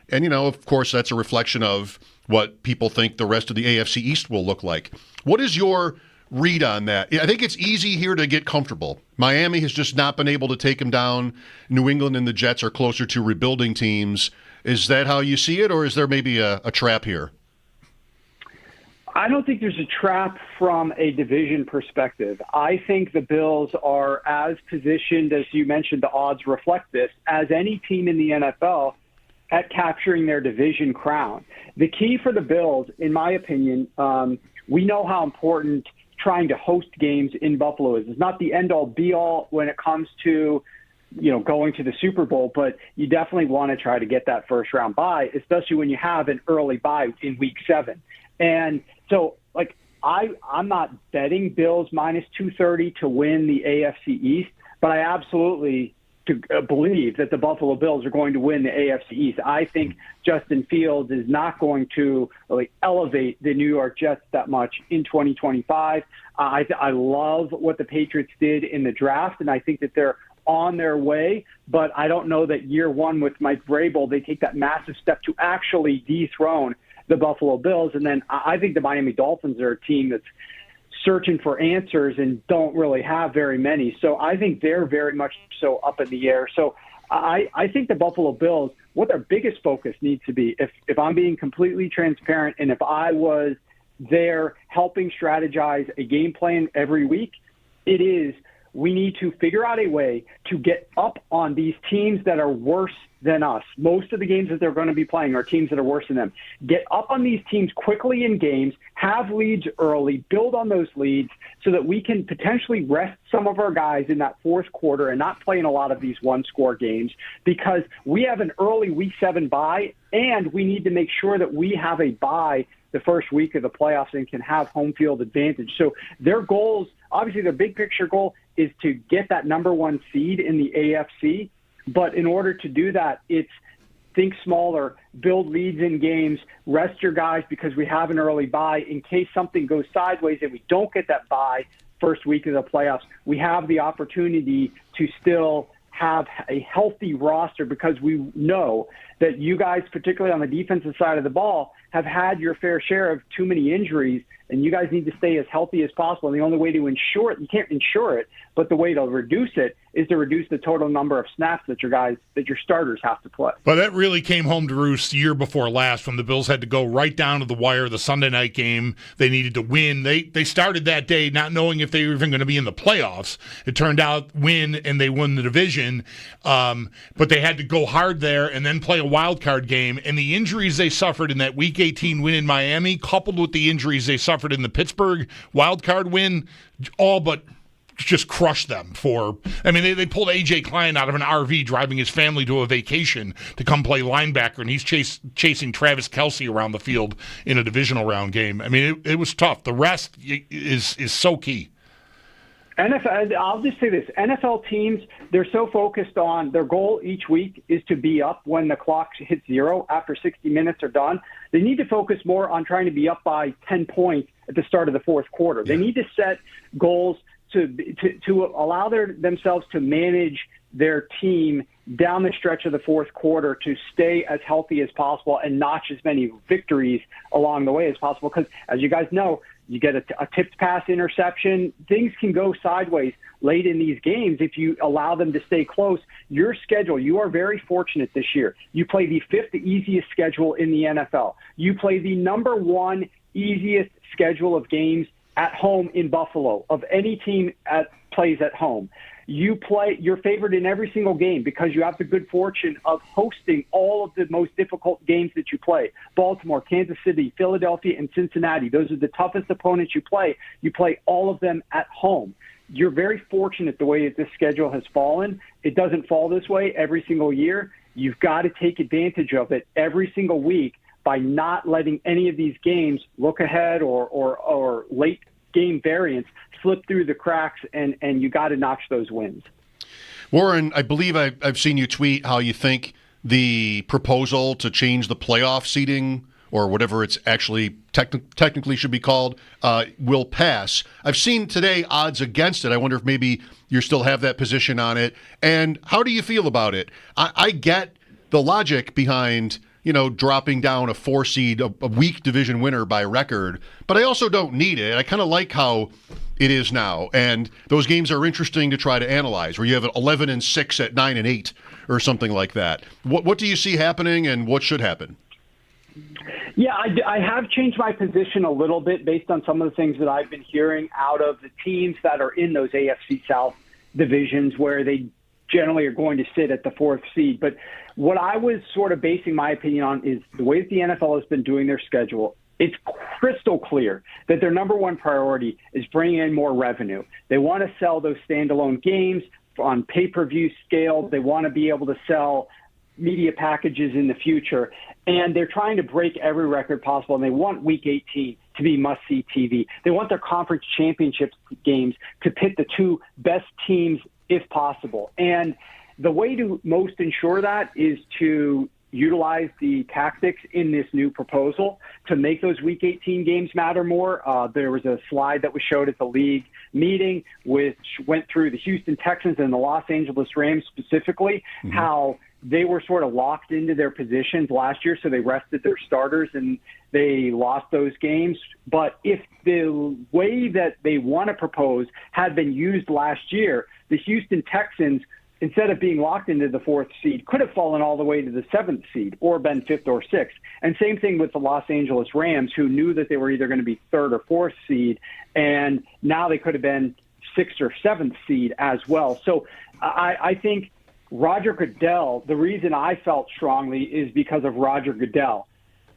And, of course, that's a reflection of what people think the rest of the AFC East will look like. What is your read on that? I think it's easy here to get comfortable. Miami has just not been able to take them down. New England and the Jets are closer to rebuilding teams. Is that how you see it, or is there maybe a trap here? I don't think there's a trap from a division perspective. I think the Bills are as positioned, as you mentioned, the odds reflect this, as any team in the NFL at capturing their division crown. The key for the Bills, in my opinion, we know how important trying to host games in Buffalo is. It's not the end-all, be-all when it comes to going to the Super Bowl, but you definitely want to try to get that first-round bye, especially when you have an early bye in Week 7. And so, I'm not betting Bills minus 230 to win the AFC East, but I absolutely believe that the Buffalo Bills are going to win the AFC East. I think Justin Fields is not going to really elevate the New York Jets that much in 2025. I love what the Patriots did in the draft, and I think that they're on their way, but I don't know that year one with Mike Vrabel, they take that massive step to actually dethrone the Buffalo Bills. And then I think the Miami Dolphins are a team that's searching for answers and don't really have very many. So I think they're very much so up in the air. So I think the Buffalo Bills, what their biggest focus needs to be, if I'm being completely transparent and if I was there helping strategize a game plan every week, it is we need to figure out a way to get up on these teams that are worse than us. Most of the games that they're going to be playing are teams that are worse than them. Get up on these teams quickly in games, have leads early, build on those leads so that we can potentially rest some of our guys in that fourth quarter and not play in a lot of these one-score games, because we have an early Week 7 bye, and we need to make sure that we have a bye the first week of the playoffs and can have home field advantage. So their goals, obviously their big picture goal is to get that number one seed in the AFC. But in order to do that, it's think smaller, build leads in games, rest your guys because we have an early bye. In case something goes sideways and we don't get that bye first week of the playoffs, we have the opportunity to still have a healthy roster, because we know that you guys, particularly on the defensive side of the ball, have had your fair share of too many injuries, and you guys need to stay as healthy as possible. And the only way to ensure it, you can't ensure it, but the way to reduce it is to reduce the total number of snaps that your starters have to play. But that really came home to roost year before last when the Bills had to go right down to the wire. The Sunday night game, they needed to win. They started that day not knowing if they were even going to be in the playoffs. It turned out win, and they won the division. But they had to go hard there and then play a wild card game. And the injuries they suffered in that Week 18 win in Miami, coupled with the injuries they suffered in the Pittsburgh wild card win, all but just crushed them. They pulled A.J. Klein out of an RV driving his family to a vacation to come play linebacker, and he's chasing Travis Kelce around the field in a divisional round game. It was tough. The rest is so key. NFL, I'll just say this. NFL teams, they're so focused on their goal each week is to be up when the clock hits zero after 60 minutes are done. They need to focus more on trying to be up by 10 points at the start of the fourth quarter. They need to set goals to allow themselves to manage their team down the stretch of the fourth quarter to stay as healthy as possible and notch as many victories along the way as possible. Because, as you guys know, you get a tipped pass interception. Things can go sideways late in these games if you allow them to stay close. Your schedule, you are very fortunate this year. You play the 5th easiest schedule in the NFL. You play the number 1 easiest schedule of games at home in Buffalo of any team plays at home. you're favored in every single game because you have the good fortune of hosting all of the most difficult games that you play. Baltimore, Kansas City, Philadelphia, and Cincinnati. Those are the toughest opponents you play. You play all of them at home. You're very fortunate the way that this schedule has fallen. It doesn't fall this way every single year. You've got to take advantage of it every single week by not letting any of these games look ahead or late game variance slip through the cracks, and you got to notch those wins. Warren, I believe I've seen you tweet how you think the proposal to change the playoff seeding, or whatever it's actually technically should be called, will pass. I've seen today odds against it. I wonder if maybe you still have that position on it. And how do you feel about it? I get the logic behind dropping down a 4 seed, a weak division winner by record, but I also don't need it. I kind of like how it is now, and those games are interesting to try to analyze, where you have 11-6 at 9-8 or something like that. What do you see happening, and what should happen? Yeah, I have changed my position a little bit based on some of the things that I've been hearing out of the teams that are in those AFC South divisions, where they generally are going to sit at the 4th seed. But what I was sort of basing my opinion on is the way that the NFL has been doing their schedule. It's crystal clear that their number one priority is bringing in more revenue. They want to sell those standalone games on pay-per-view scale. They want to be able to sell media packages in the future. And they're trying to break every record possible, and they want Week 18 to be must-see TV. They want their conference championship games to pit the two best teams if possible. And the way to most ensure that is to utilize the tactics in this new proposal to make those Week 18 games matter more. There was a slide that was showed at the league meeting, which went through the Houston Texans and the Los Angeles Rams specifically, how they were sort of locked into their positions last year, so they rested their starters and they lost those games. But if the way that they want to propose had been used last year, the Houston Texans, instead of being locked into the 4th seed, could have fallen all the way to the 7th seed or been 5th or 6th. And same thing with the Los Angeles Rams, who knew that they were either going to be 3rd or 4th seed, and now they could have been 6th or 7th seed as well. So I think Roger Goodell, the reason I felt strongly is because of Roger Goodell.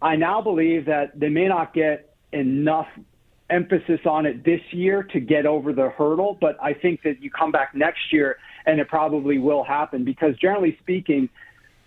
I now believe that they may not get enough emphasis on it this year to get over the hurdle, but I think that you come back next year and it probably will happen, because generally speaking,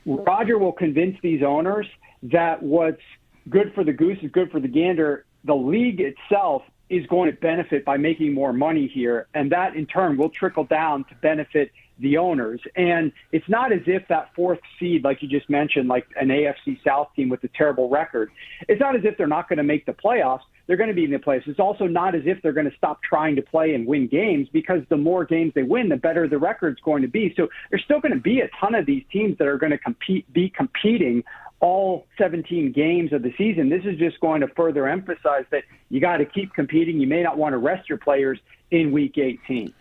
Roger will convince these owners that what's good for the goose is good for the gander. The league itself is going to benefit by making more money here, and that in turn will trickle down to benefit the owners. And it's not as if that 4th seed, like you just mentioned, like an AFC South team with a terrible record, it's not as if they're not going to make the playoffs. They're going to be in the playoffs. It's also not as if they're going to stop trying to play and win games, because the more games they win, the better the record's going to be. So there's still going to be a ton of these teams that are going to be competing all 17 games of the season. This is just going to further emphasize that you got to keep competing. You may not want to rest your players in Week 18.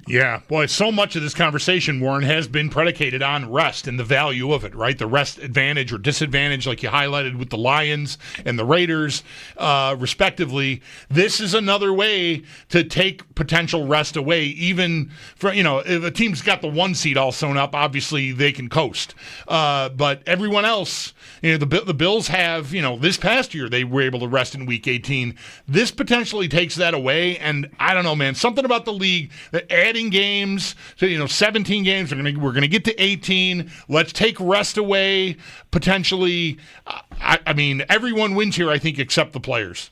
Yeah, boy, so much of this conversation, Warren, has been predicated on rest and the value of it, right? The rest advantage or disadvantage, like you highlighted with the Lions and the Raiders, respectively. This is another way to take potential rest away, even for, if a team's got the 1 seed all sewn up, obviously they can coast. But everyone else, the Bills have, this past year they were able to rest in Week 18. This potentially takes that away, and I don't know, man, something about the league that adding games to 17 games, we're gonna get to 18. Let's take rest away potentially. I mean, everyone wins here, I think, except the players.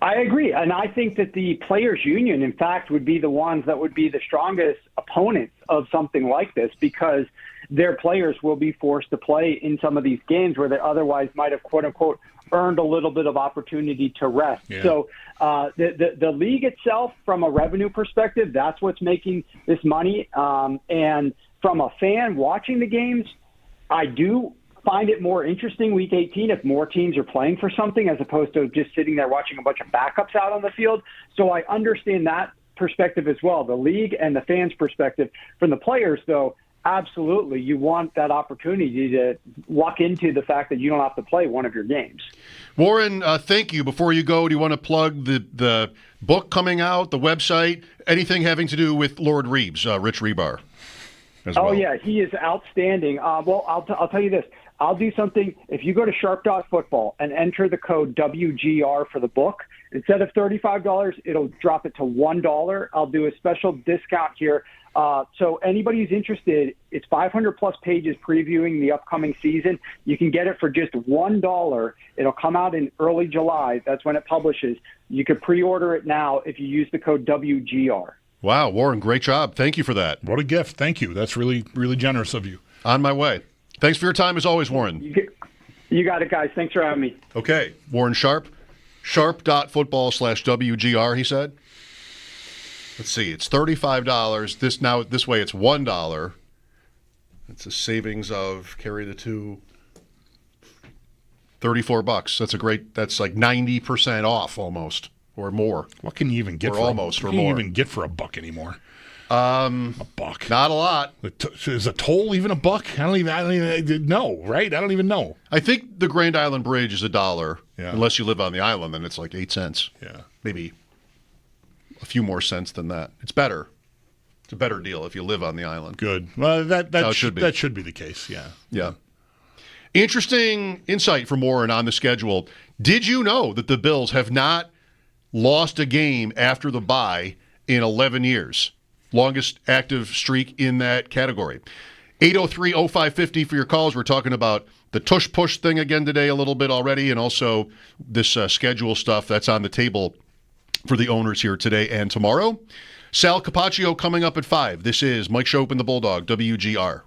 I agree, and I think that the players' union, in fact, would be the ones that would be the strongest opponents of something like this, because their players will be forced to play in some of these games where they otherwise might have, quote unquote, earned a little bit of opportunity to rest. Yeah. So the league itself, from a revenue perspective, that's what's making this money. And from a fan watching the games, I do find it more interesting Week 18 if more teams are playing for something, as opposed to just sitting there watching a bunch of backups out on the field. So I understand that perspective as well, the league and the fans' perspective. From the players, though, absolutely. You want that opportunity to walk into the fact that you don't have to play one of your games. Warren, thank you. Before you go, do you want to plug the book coming out, the website, anything having to do with Lord Reeves, Rich Rebar? Oh, yeah, he is outstanding. Well, I'll tell you this. I'll do something. If you go to sharp.football and enter the code WGR for the book, instead of $35, it'll drop it to $1. I'll do a special discount here. So anybody who's interested, it's 500-plus pages previewing the upcoming season. You can get it for just $1. It'll come out in early July. That's when it publishes. You could pre-order it now if you use the code WGR. Wow, Warren, great job. Thank you for that. What a gift. Thank you. That's really, really generous of you. On my way. Thanks for your time as always, Warren. You got it, guys. Thanks for having me. Okay, Warren Sharp. Sharp.football/WGR, he said. Let's see, it's $35. This way it's $1. It's a savings of, carry the two, $34. That's like 90% off almost, or more. What can you even get or almost, or more? What can you even get for a buck anymore? A buck. Not a lot. Is a toll even a buck? I don't even know, right? I don't even know. I think the Grand Island Bridge is $1. Yeah. Unless you live on the island, then it's like 8 cents. Yeah. Maybe a few more cents than that. It's better. It's a better deal if you live on the island. Good. Well, that should be. That should be the case, yeah. Yeah. Interesting insight from Warren on the schedule. Did you know that the Bills have not lost a game after the bye in 11 years? Longest active streak in that category. 803-0550 for your calls. We're talking about the Tush Push thing again today a little bit already, and also this schedule stuff that's on the table for the owners here today and tomorrow. Sal Capaccio coming up at 5. This is Mike Schopp and the Bulldog, WGR.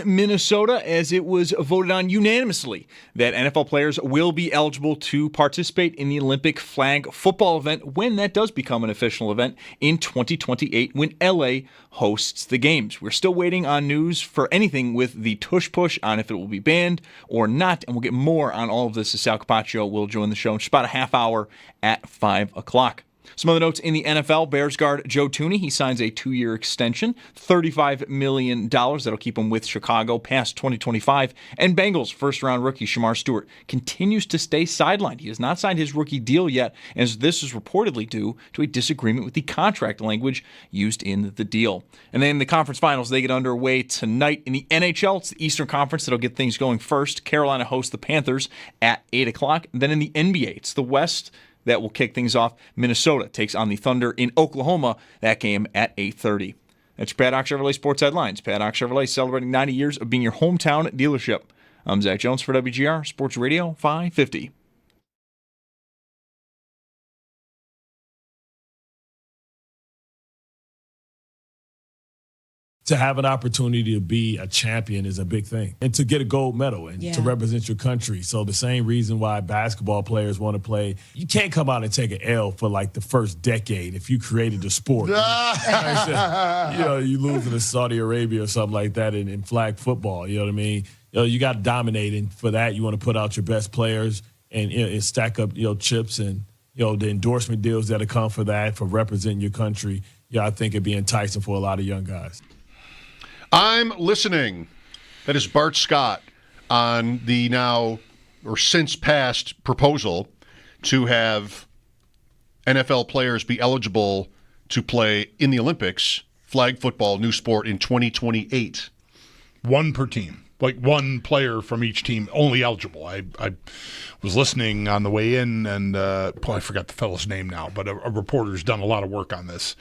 Minnesota, as it was voted on unanimously that NFL players will be eligible to participate in the Olympic flag football event when that does become an official event in 2028 when LA hosts the games. We're still waiting on news for anything with the Tush push on if it will be banned or not, and we'll get more on all of this as Sal Capaccio will join the show in just about a half hour at 5 o'clock. Some other notes in the NFL. Bears guard Joe Thuney, he signs a 2-year extension, $35 million. That'll keep him with Chicago past 2025. And Bengals first-round rookie Shamar Stewart continues to stay sidelined. He has not signed his rookie deal yet, as this is reportedly due to a disagreement with the contract language used in the deal. And then the conference finals, they get underway tonight. In the NHL, it's the Eastern Conference that'll get things going first. Carolina hosts the Panthers at 8 o'clock. Then in the NBA, it's the West that will kick things off. Minnesota takes on the Thunder in Oklahoma. That game at 8:30. That's your Paddock Chevrolet Sports Headlines. Paddock Chevrolet celebrating 90 years of being your hometown dealership. I'm Zach Jones for WGR Sports Radio 550. To have an opportunity to be a champion is a big thing. And to get a gold medal and to represent your country. So the same reason why basketball players want to play, you can't come out and take an L for like the first decade if you created the sport. You lose to Saudi Arabia or something like that in flag football. You know what I mean? You got to dominate, and for that you want to put out your best players and stack up chips and the endorsement deals that'll come for that, for representing your country. I think it'd be enticing for a lot of young guys. I'm listening. That is Bart Scott on the now or since passed proposal to have NFL players be eligible to play in the Olympics, flag football, new sport, in 2028. One per team. Like one player from each team only eligible. I was listening on the way in, and I forgot the fellow's name now, but a reporter's done a lot of work on this.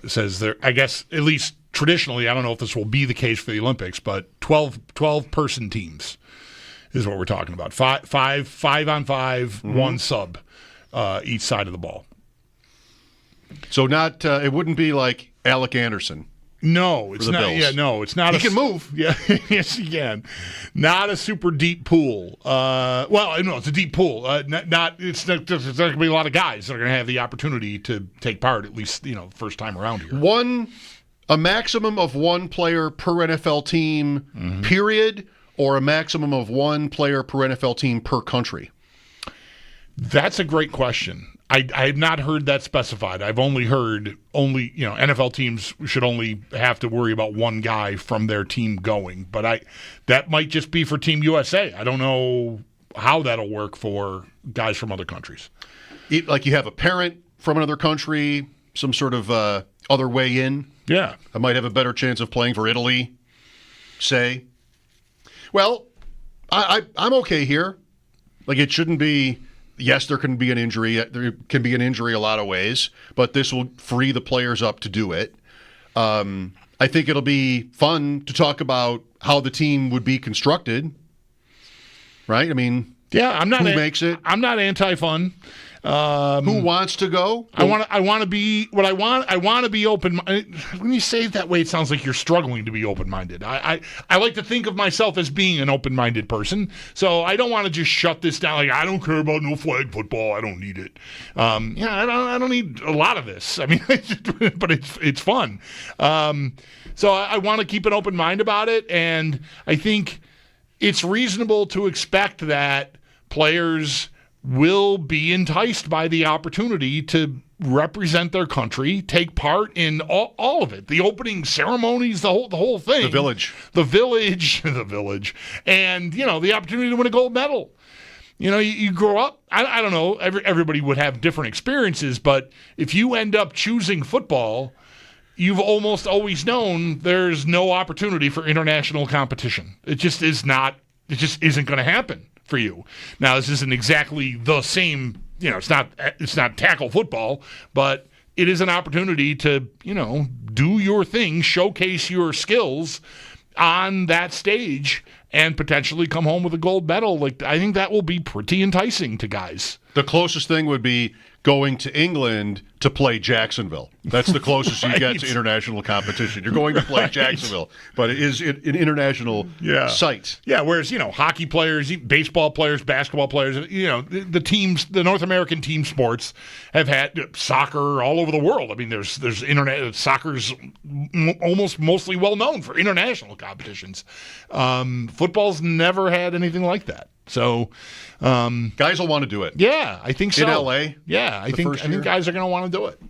Says there, I guess, at least traditionally, I don't know if this will be the case for the Olympics, but 12-person teams is what we're talking about. Five on five, one sub each side of the ball. So not it wouldn't be like Alec Anderson. No, it's not. Bills. Yeah, no, it's not. He can move. Yeah, yes, he can. Not a super deep pool. Well, no, it's a deep pool. It's not there's going to be a lot of guys that are going to have the opportunity to take part, at least first time around here. A maximum of one player per NFL team, period, or a maximum of one player per NFL team per country? That's a great question. I have not heard that specified. I've only heard NFL teams should only have to worry about one guy from their team going. But that might just be for Team USA. I don't know how that'll work for guys from other countries. Like you have a parent from another country, some sort of other way in. Yeah. I might have a better chance of playing for Italy, say. Well, I'm okay here. Like it shouldn't be. Yes, there can be an injury. There can be an injury a lot of ways, but this will free the players up to do it. I think it'll be fun to talk about how the team would be constructed. Right? I mean, yeah, who makes it? I'm not anti-fun. Who wants to go? I want to be what I want. I want to be open. When you say it that way, it sounds like you're struggling to be open-minded. I like to think of myself as being an open-minded person, so I don't want to just shut this down. Like I don't care about no flag football. I don't need it. I don't need a lot of this. I mean, but it's fun. So I want to keep an open mind about it, and I think it's reasonable to expect that players will be enticed by the opportunity to represent their country, take part in all of it, the opening ceremonies, the whole thing, the village, and the opportunity to win a gold medal. You grow up. I don't know. Everybody would have different experiences, but if you end up choosing football, you've almost always known there's no opportunity for international competition. It just is not. It just isn't going to happen for you. Now, this isn't exactly the same, it's not tackle football, but it is an opportunity to, do your thing, showcase your skills on that stage and potentially come home with a gold medal. Like, I think that will be pretty enticing to guys. The closest thing would be going to England to play Jacksonville. That's the closest you get to international competition. You're going to play Jacksonville, but it is an international site. Yeah, whereas, hockey players, baseball players, basketball players, the teams, the North American team sports have had soccer all over the world. I mean, there's internet, soccer's almost mostly well known for international competitions. Football's never had anything like that. So, guys will want to do it. Yeah, I think so. In LA? Yeah, I think guys are going to want to do it.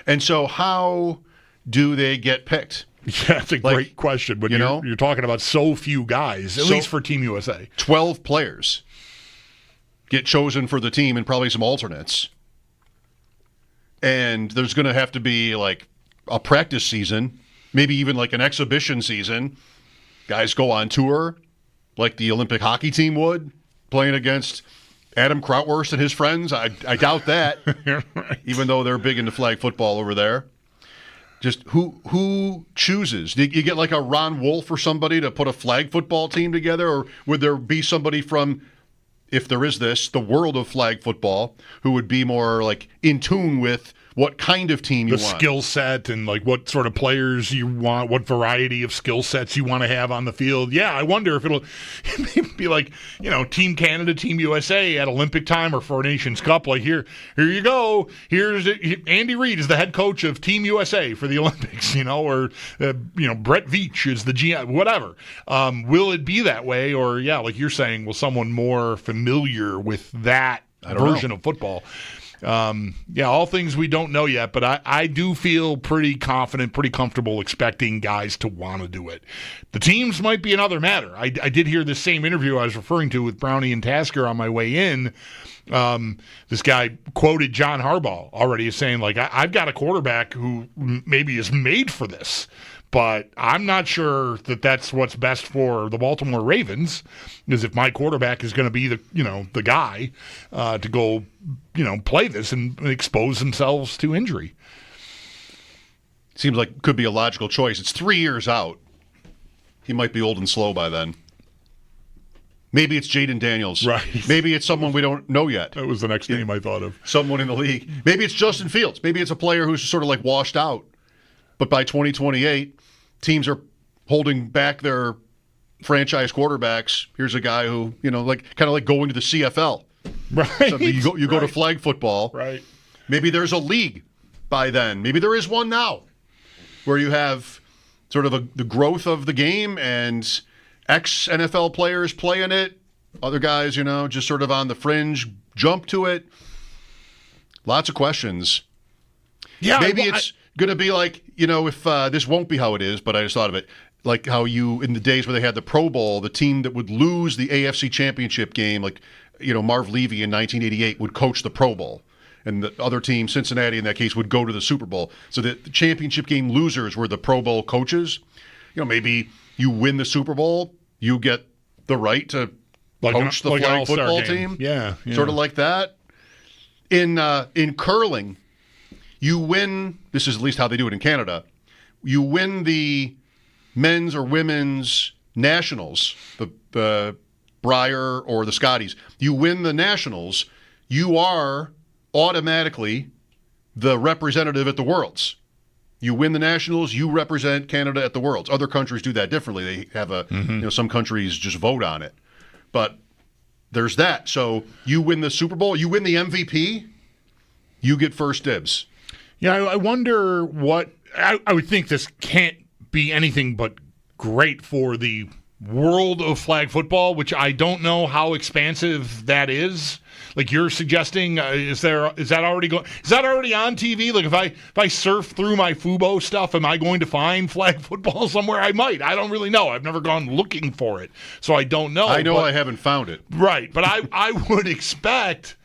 And so how do they get picked? Yeah, that's a great question. But you're talking about so few guys, at least for Team USA. 12 players get chosen for the team and probably some alternates. And there's going to have to be like a practice season, maybe even like an exhibition season. Guys go on tour like the Olympic hockey team would, playing against Adam Krautwurst and his friends. I doubt that, Right. Even though they're big into flag football over there. Just who chooses? Do you get like a Ron Wolf or somebody to put a flag football team together? Or would there be somebody from, if there is this, the world of flag football, who would be more like in tune with what kind of team you the want? Skill set and like what sort of players you want, what variety of skill sets you want to have on the field. Yeah, I wonder if it'll be like, Team Canada, Team USA at Olympic time or for Nations Cup. Like here you go. Here's Andy Reid is the head coach of Team USA for the Olympics, or Brett Veach is the GM, whatever. Will it be that way, or like you're saying, will someone more familiar with that version of football? All things we don't know yet, but I do feel pretty confident, pretty comfortable expecting guys to want to do it. The teams might be another matter. I did hear this same interview I was referring to with Brownie and Tasker on my way in. This guy quoted John Harbaugh already as saying, like, I've got a quarterback who maybe is made for this, but I'm not sure that that's what's best for the Baltimore Ravens, because if my quarterback is going to be the guy to go, play this and expose themselves to injury. Seems like could be a logical choice. It's 3 years out. He might be old and slow by then. Maybe it's Jaden Daniels. Right. Maybe it's someone we don't know yet. That was the next name I thought of. Someone in the league. Maybe it's Justin Fields. Maybe it's a player who's sort of like washed out. But by 2028, teams are holding back their franchise quarterbacks. Here's a guy who, kind of like going to the CFL. Right. So you go to flag football. Right. Maybe there's a league by then. Maybe there is one now where you have sort of the growth of the game and ex-NFL players playing it. Other guys, just sort of on the fringe, jump to it. Lots of questions. Yeah. Maybe it's going to be like, if this won't be how it is, but I just thought of it, like how in the days where they had the Pro Bowl, the team that would lose the AFC Championship game, like, Marv Levy in 1988 would coach the Pro Bowl. And the other team, Cincinnati in that case, would go to the Super Bowl. So the championship game losers were the Pro Bowl coaches. Maybe you win the Super Bowl, you get the right to coach the flag football team. Yeah. Sort of like that. In curling, you win, this is at least how they do it in Canada, you win the men's or women's nationals, the Brier or the Scotties. You win the nationals, you are automatically the representative at the Worlds. You win the nationals, you represent Canada at the Worlds. Other countries do that differently. They have some countries just vote on it. But there's that. So you win the Super Bowl, you win the MVP, you get first dibs. Yeah, I wonder what I would think this can't be anything but great for the world of flag football, which I don't know how expansive that is. Like you're suggesting, is that already on TV? Like if I surf through my Fubo stuff, am I going to find flag football somewhere? I might. I don't really know. I've never gone looking for it, so I don't know. I haven't found it. Right, but I would expect.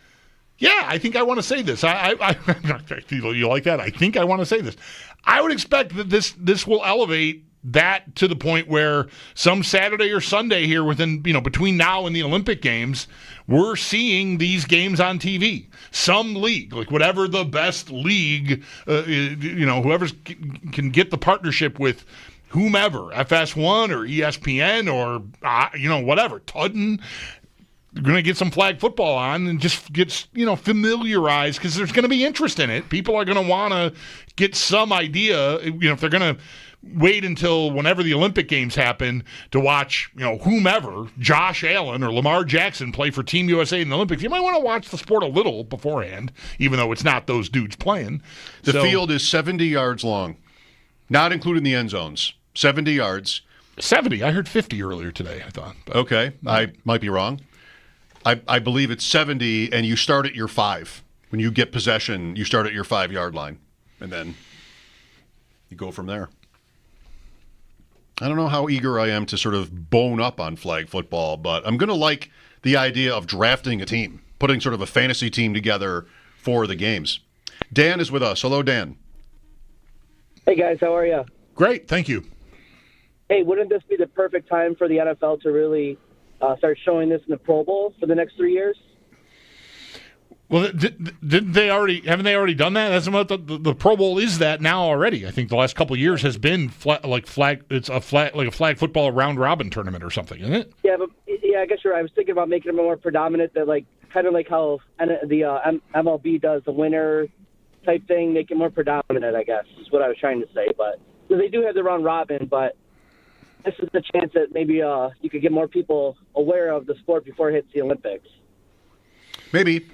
Yeah, I think I want to say this. You like that? I think I want to say this. I would expect that this will elevate that to the point where some Saturday or Sunday here within, between now and the Olympic Games, we're seeing these games on TV. Some league, like whatever the best league, whoever can get the partnership with whomever, FS1 or ESPN or, whatever, Tudden. going to get some flag football on and just get, familiarized, because there's going to be interest in it. People are going to want to get some idea, if they're going to wait until whenever the Olympic Games happen to watch, whomever, Josh Allen or Lamar Jackson play for Team USA in the Olympics. You might want to watch the sport a little beforehand, even though it's not those dudes playing. The field is 70 yards long, not including the end zones. 70 yards. 70. I heard 50 earlier today, I thought. Okay. I might be wrong. I believe it's 70, and you start at your 5. When you get possession, you start at your 5-yard line, and then you go from there. I don't know how eager I am to sort of bone up on flag football, but I'm going to like the idea of drafting a team, putting sort of a fantasy team together for the games. Dan is with us. Hello, Dan. Hey, guys. How are you? Great. Thank you. Hey, wouldn't this be the perfect time for the NFL to really start showing this in the Pro Bowl for the next 3 years? Well, haven't they already done that? That's what the Pro Bowl is that now already. I think the last couple of years has been it's a flag football round robin tournament or something, isn't it? Yeah, I guess you're right. I was thinking about making it more predominant, that kind of like how the MLB does the winner type thing, make it more predominant, I guess, is what I was trying to say. But because they do have the round robin, but this is the chance that maybe you could get more people aware of the sport before it hits the Olympics. Maybe.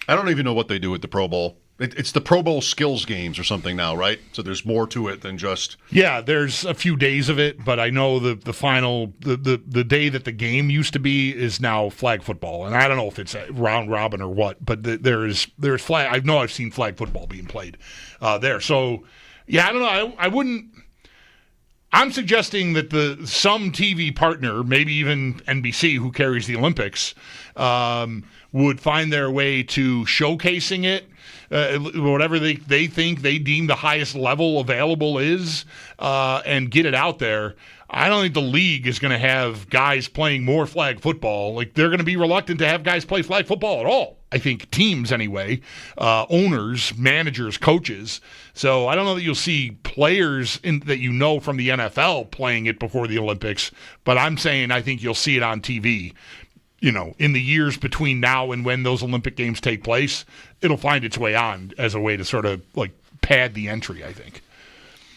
I don't even know what they do at the Pro Bowl. It's the Pro Bowl skills games or something now, right? So there's more to it than just... Yeah, there's a few days of it, but I know the final, the day that the game used to be is now flag football. And I don't know if it's a round robin or what, but there's flag... I know I've seen flag football being played there. So, yeah, I don't know. I wouldn't... I'm suggesting that some TV partner, maybe even NBC, who carries the Olympics, would find their way to showcasing it, whatever they think they deem the highest level available is, and get it out there. I don't think the league is going to have guys playing more flag football. They're going to be reluctant to have guys play flag football at all. I think teams anyway, owners, managers, coaches. So I don't know that you'll see players that from the NFL playing it before the Olympics, but I'm saying I think you'll see it on TV. In the years between now and when those Olympic Games take place, it'll find its way on as a way to sort of pad the entry, I think.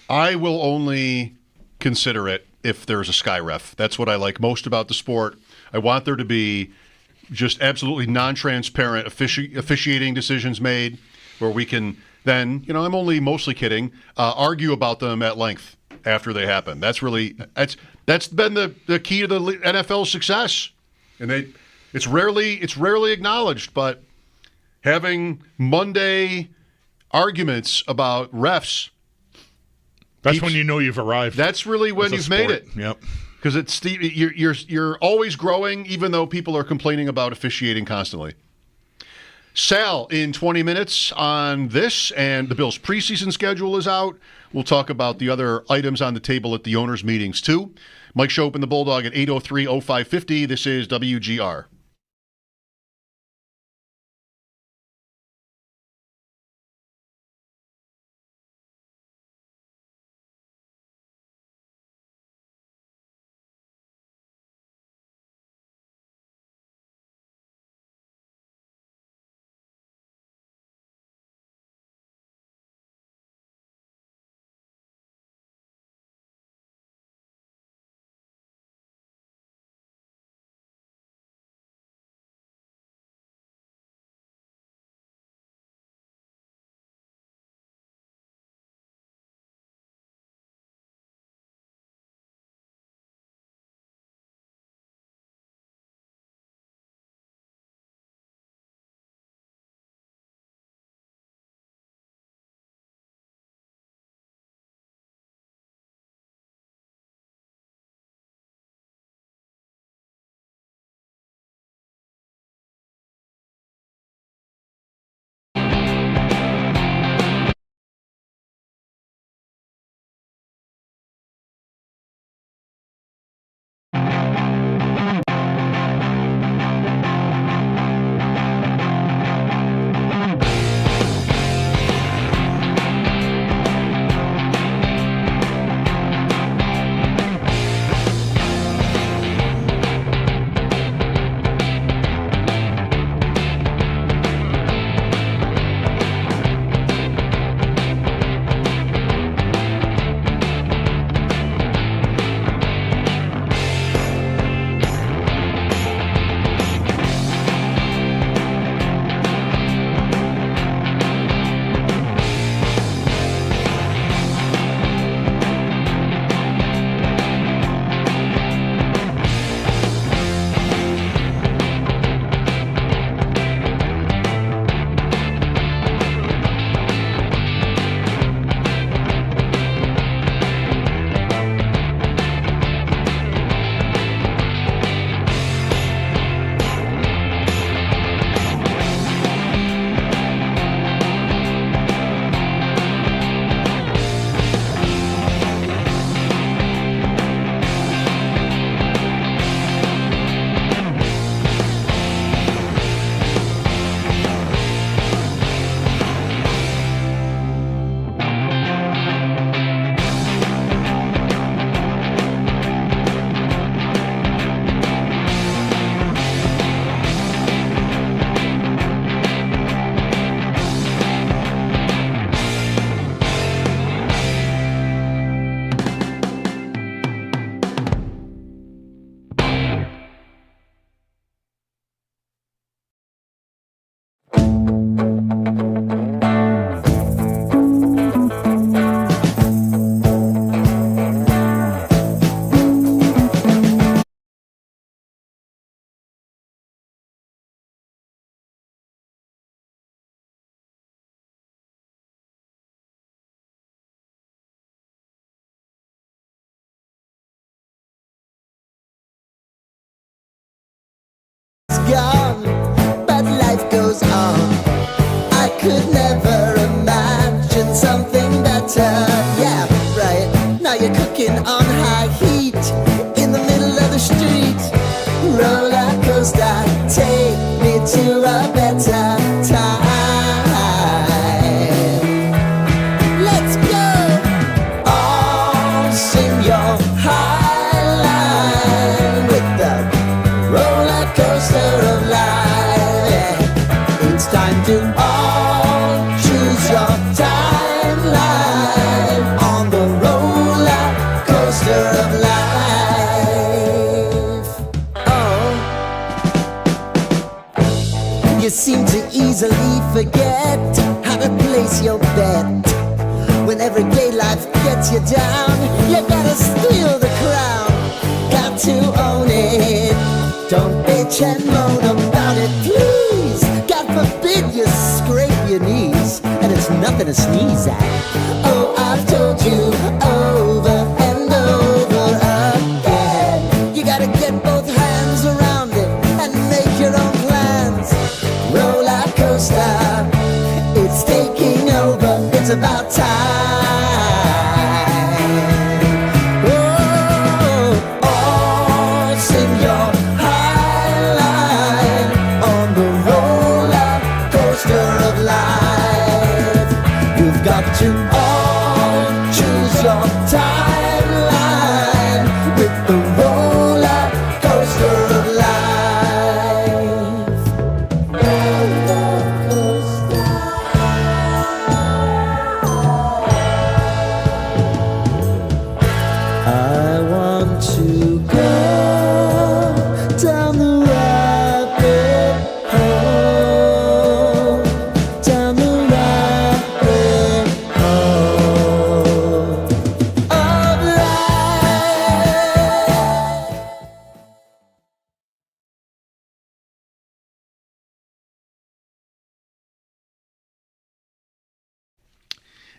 I will only consider it if there's a sky ref. That's what I like most about the sport. I want there to be just absolutely non-transparent officiating decisions made where we can then, I'm only mostly kidding, argue about them at length after they happen. That's been the key to the NFL's success. And it's rarely acknowledged, but having Monday arguments about refs, that's when you know you've arrived. That's really when you've made it. Yep. Because you're always growing, even though people are complaining about officiating constantly. Sal, in 20 minutes on this, and the Bills' preseason schedule is out. We'll talk about the other items on the table at the owners' meetings, too. Mike Schopp and the Bulldog at 803-0550. This is WGR. could never imagine something better. Yeah, right. Now you're cooking on high heat in the middle of the street. Roller coaster, take me to a better time. Let's go. All sing your high line with the roller coaster of life. It's time to all choose your timeline on the roller coaster of life. Oh, you seem to easily forget how to place your bet. When everyday life gets you down, you gotta steal the crown. Got to own it. Don't bitch and moan about it, please. God forbid you scrape your knees, and it's nothing to sneeze at. Oh, I've told you over and over again. You gotta get both hands around it and make your own plans. Roller coaster, it's taking over. It's about time. Oh, all sing your high line on the roller coaster of life. You've got to all choose your timeline with the roller coaster of life. Roller coaster. I want to go down the rabbit hole, down the rabbit hole of life.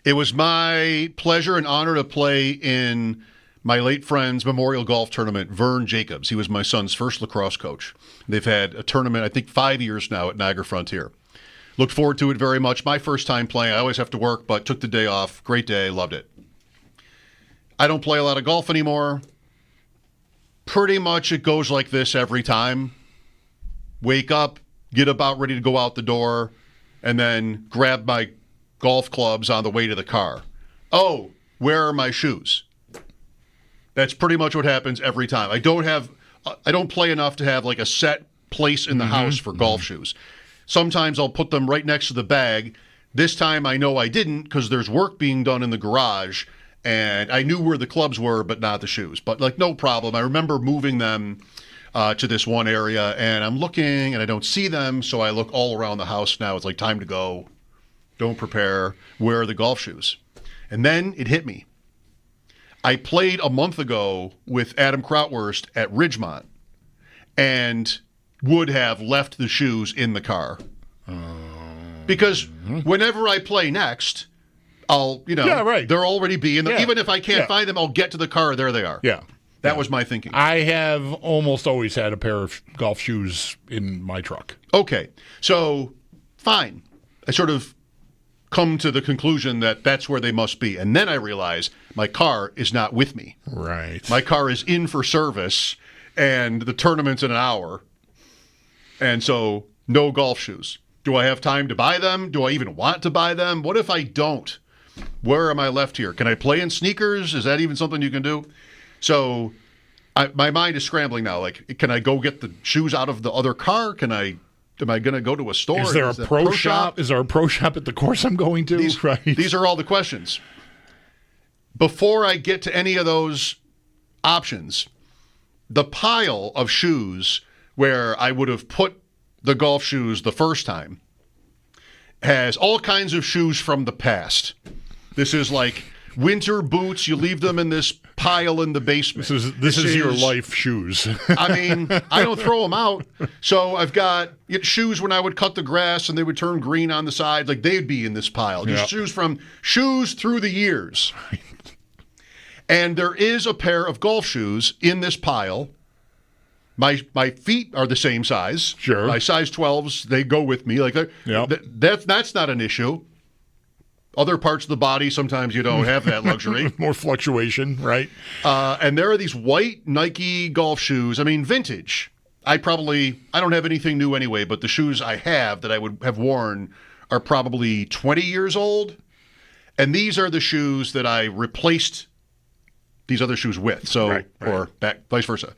It was my pleasure and honor to play in my late friend's memorial golf tournament, Vern Jacobs. He was my son's first lacrosse coach. They've had a tournament, I think, 5 years now at Niagara Frontier. Looked forward to it very much. My first time playing. I always have to work, but took the day off. Great day. Loved it. I don't play a lot of golf anymore. Pretty much it goes like this every time. Wake up, get about ready to go out the door, and then grab my golf clubs on the way to the car. Oh, where are my shoes? That's pretty much what happens every time. I don't play enough to have like a set place in the house for golf shoes. Sometimes I'll put them right next to the bag. This time I know I didn't because there's work being done in the garage and I knew where the clubs were but not the shoes. But like no problem. I remember moving them to this one area and I'm looking and I don't see them, so I look all around the house now. It's like time to go. Don't prepare. Where are the golf shoes? And then it hit me. I played a month ago with Adam Krautwurst at Ridgemont and would have left the shoes in the car. Because whenever I play next, I'll, they'll already be in the, even if I can't find them, I'll get to the car. There they are. Yeah. That was my thinking. I have almost always had a pair of golf shoes in my truck. Okay. So, fine. I sort of come to the conclusion that that's where they must be. And then I realize my car is not with me. Right. My car is in for service, and the tournament's in an hour. And so, no golf shoes. Do I have time to buy them? Do I even want to buy them? What if I don't? Where am I left here? Can I play in sneakers? Is that even something you can do? So, my mind is scrambling now. Like, can I go get the shoes out of the other car? Am I going to go to a store? Is there a pro shop? Is there a pro shop at the course I'm going to? These are all the questions. Before I get to any of those options, the pile of shoes where I would have put the golf shoes the first time has all kinds of shoes from the past. This is like winter boots. You leave them in this pile in the basement. This is your life shoes. I mean, I don't throw them out. So I've got shoes when I would cut the grass and they would turn green on the sides. Like they'd be in this pile. Just shoes through the years. And there is a pair of golf shoes in this pile My feet are the same size. Sure. My size 12s, they go with me. Like that's not an issue. Other parts of the body, sometimes you don't have that luxury. More fluctuation, right? And there are these white Nike golf shoes. I mean, vintage. I don't have anything new anyway, but the shoes I have that I would have worn are probably 20 years old. And these are the shoes that I replaced these other shoes with. So, or back, vice versa.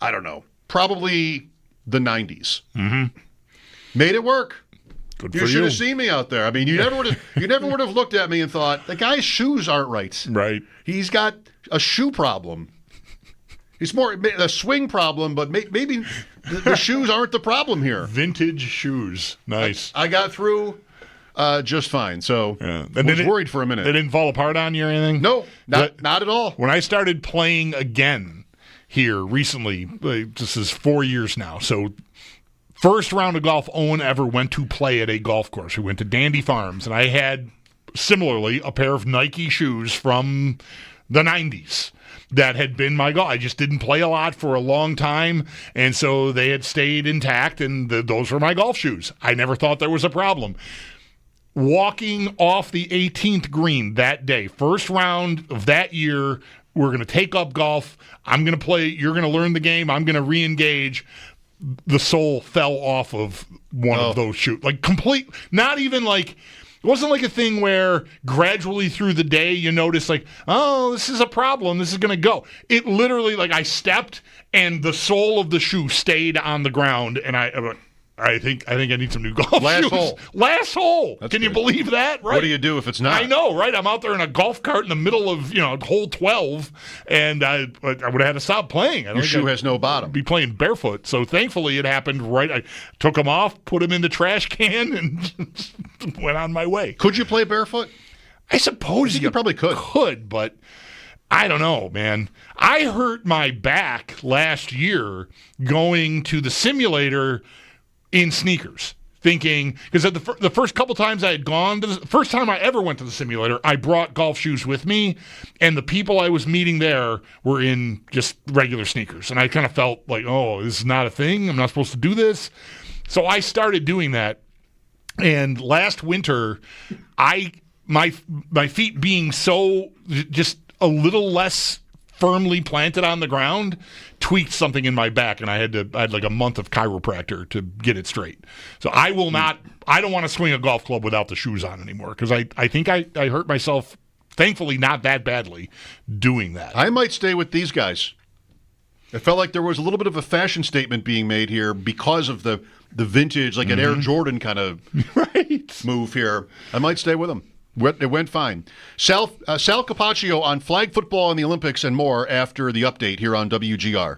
I don't know. Probably the 90s. Mm-hmm. Made it work. Good You for should you. have seen me out there. I mean, you never would have looked at me and thought, the guy's shoes aren't right. Right. He's got a shoe problem. It's more a swing problem, but maybe the shoes aren't the problem here. Vintage shoes. Nice. I got through just fine. So I was worried for a minute. They didn't fall apart on you or anything? No, not at all. When I started playing again here recently, this is 4 years now, so first round of golf Owen ever went to play at a golf course. We went to Dandy Farms, and I had, similarly, a pair of Nike shoes from the 90s that had been my golf. I just didn't play a lot for a long time, and so they had stayed intact, and those were my golf shoes. I never thought there was a problem. Walking off the 18th green that day, first round of that year, we're going to take up golf. I'm going to play. You're going to learn the game. I'm going to re-engage. The sole fell off of one of those shoes. Like complete, not even like, it wasn't like a thing where gradually through the day you notice like, oh, this is a problem. This is going to go. It literally, like I stepped and the sole of the shoe stayed on the ground, and I think I need some new golf shoes. Last hole. Can you believe that? Right. What do you do if it's not? I know, right? I'm out there in a golf cart in the middle of hole 12, and I would have had to stop playing. Your shoe has no bottom. Be playing barefoot. So thankfully it happened right. I took them off, put them in the trash can, and went on my way. Could you play barefoot? I suppose you probably could, but I don't know, man. I hurt my back last year going to the simulator in sneakers, thinking, because the first couple times I had gone to the first time I ever went to the simulator, I brought golf shoes with me, and the people I was meeting there were in just regular sneakers, and I kind of felt like, oh, this is not a thing. I'm not supposed to do this. So I started doing that, and last winter, my feet being so just a little less firmly planted on the ground, tweaked something in my back, and I had like a month of chiropractor to get it straight. So I don't want to swing a golf club without the shoes on anymore, because I think I hurt myself, thankfully not that badly, doing that. I might stay with these guys. It felt like there was a little bit of a fashion statement being made here because of the vintage, like an Air Jordan kind of move here. I might stay with them. It went fine. Sal Capaccio on flag football and the Olympics and more after the update here on WGR.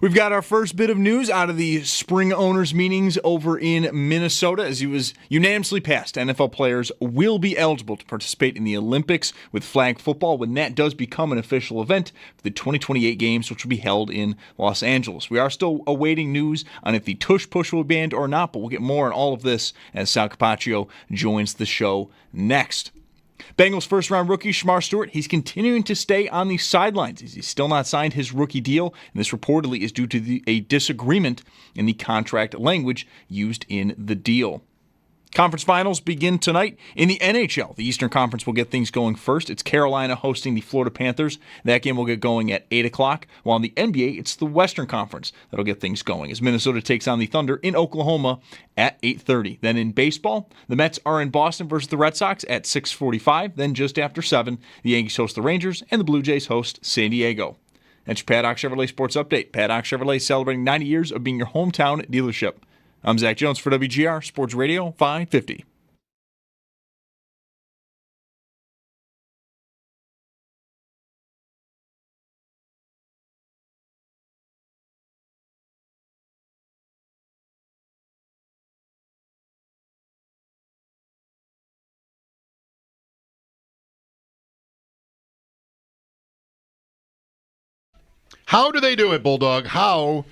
We've got our first bit of news out of the spring owners meetings over in Minnesota, as it was unanimously passed. NFL players will be eligible to participate in the Olympics with flag football when that does become an official event for the 2028 games, which will be held in Los Angeles. We are still awaiting news on if the Tush Push will be banned or not, but we'll get more on all of this as Sal Capaccio joins the show next. Bengals first-round rookie Shemar Stewart, he's continuing to stay on the sidelines. He's still not signed his rookie deal, and this reportedly is due to a disagreement in the contract language used in the deal. Conference finals begin tonight in the NHL. The Eastern Conference will get things going first. It's Carolina hosting the Florida Panthers. That game will get going at 8 o'clock. While in the NBA, it's the Western Conference that'll get things going as Minnesota takes on the Thunder in Oklahoma at 8:30. Then in baseball, the Mets are in Boston versus the Red Sox at 6:45. Then just after 7, the Yankees host the Rangers and the Blue Jays host San Diego. That's your Paddock Chevrolet Sports Update. Paddock Chevrolet celebrating 90 years of being your hometown dealership. I'm Zach Jones for WGR Sports Radio 550. How do they do it, Bulldog? How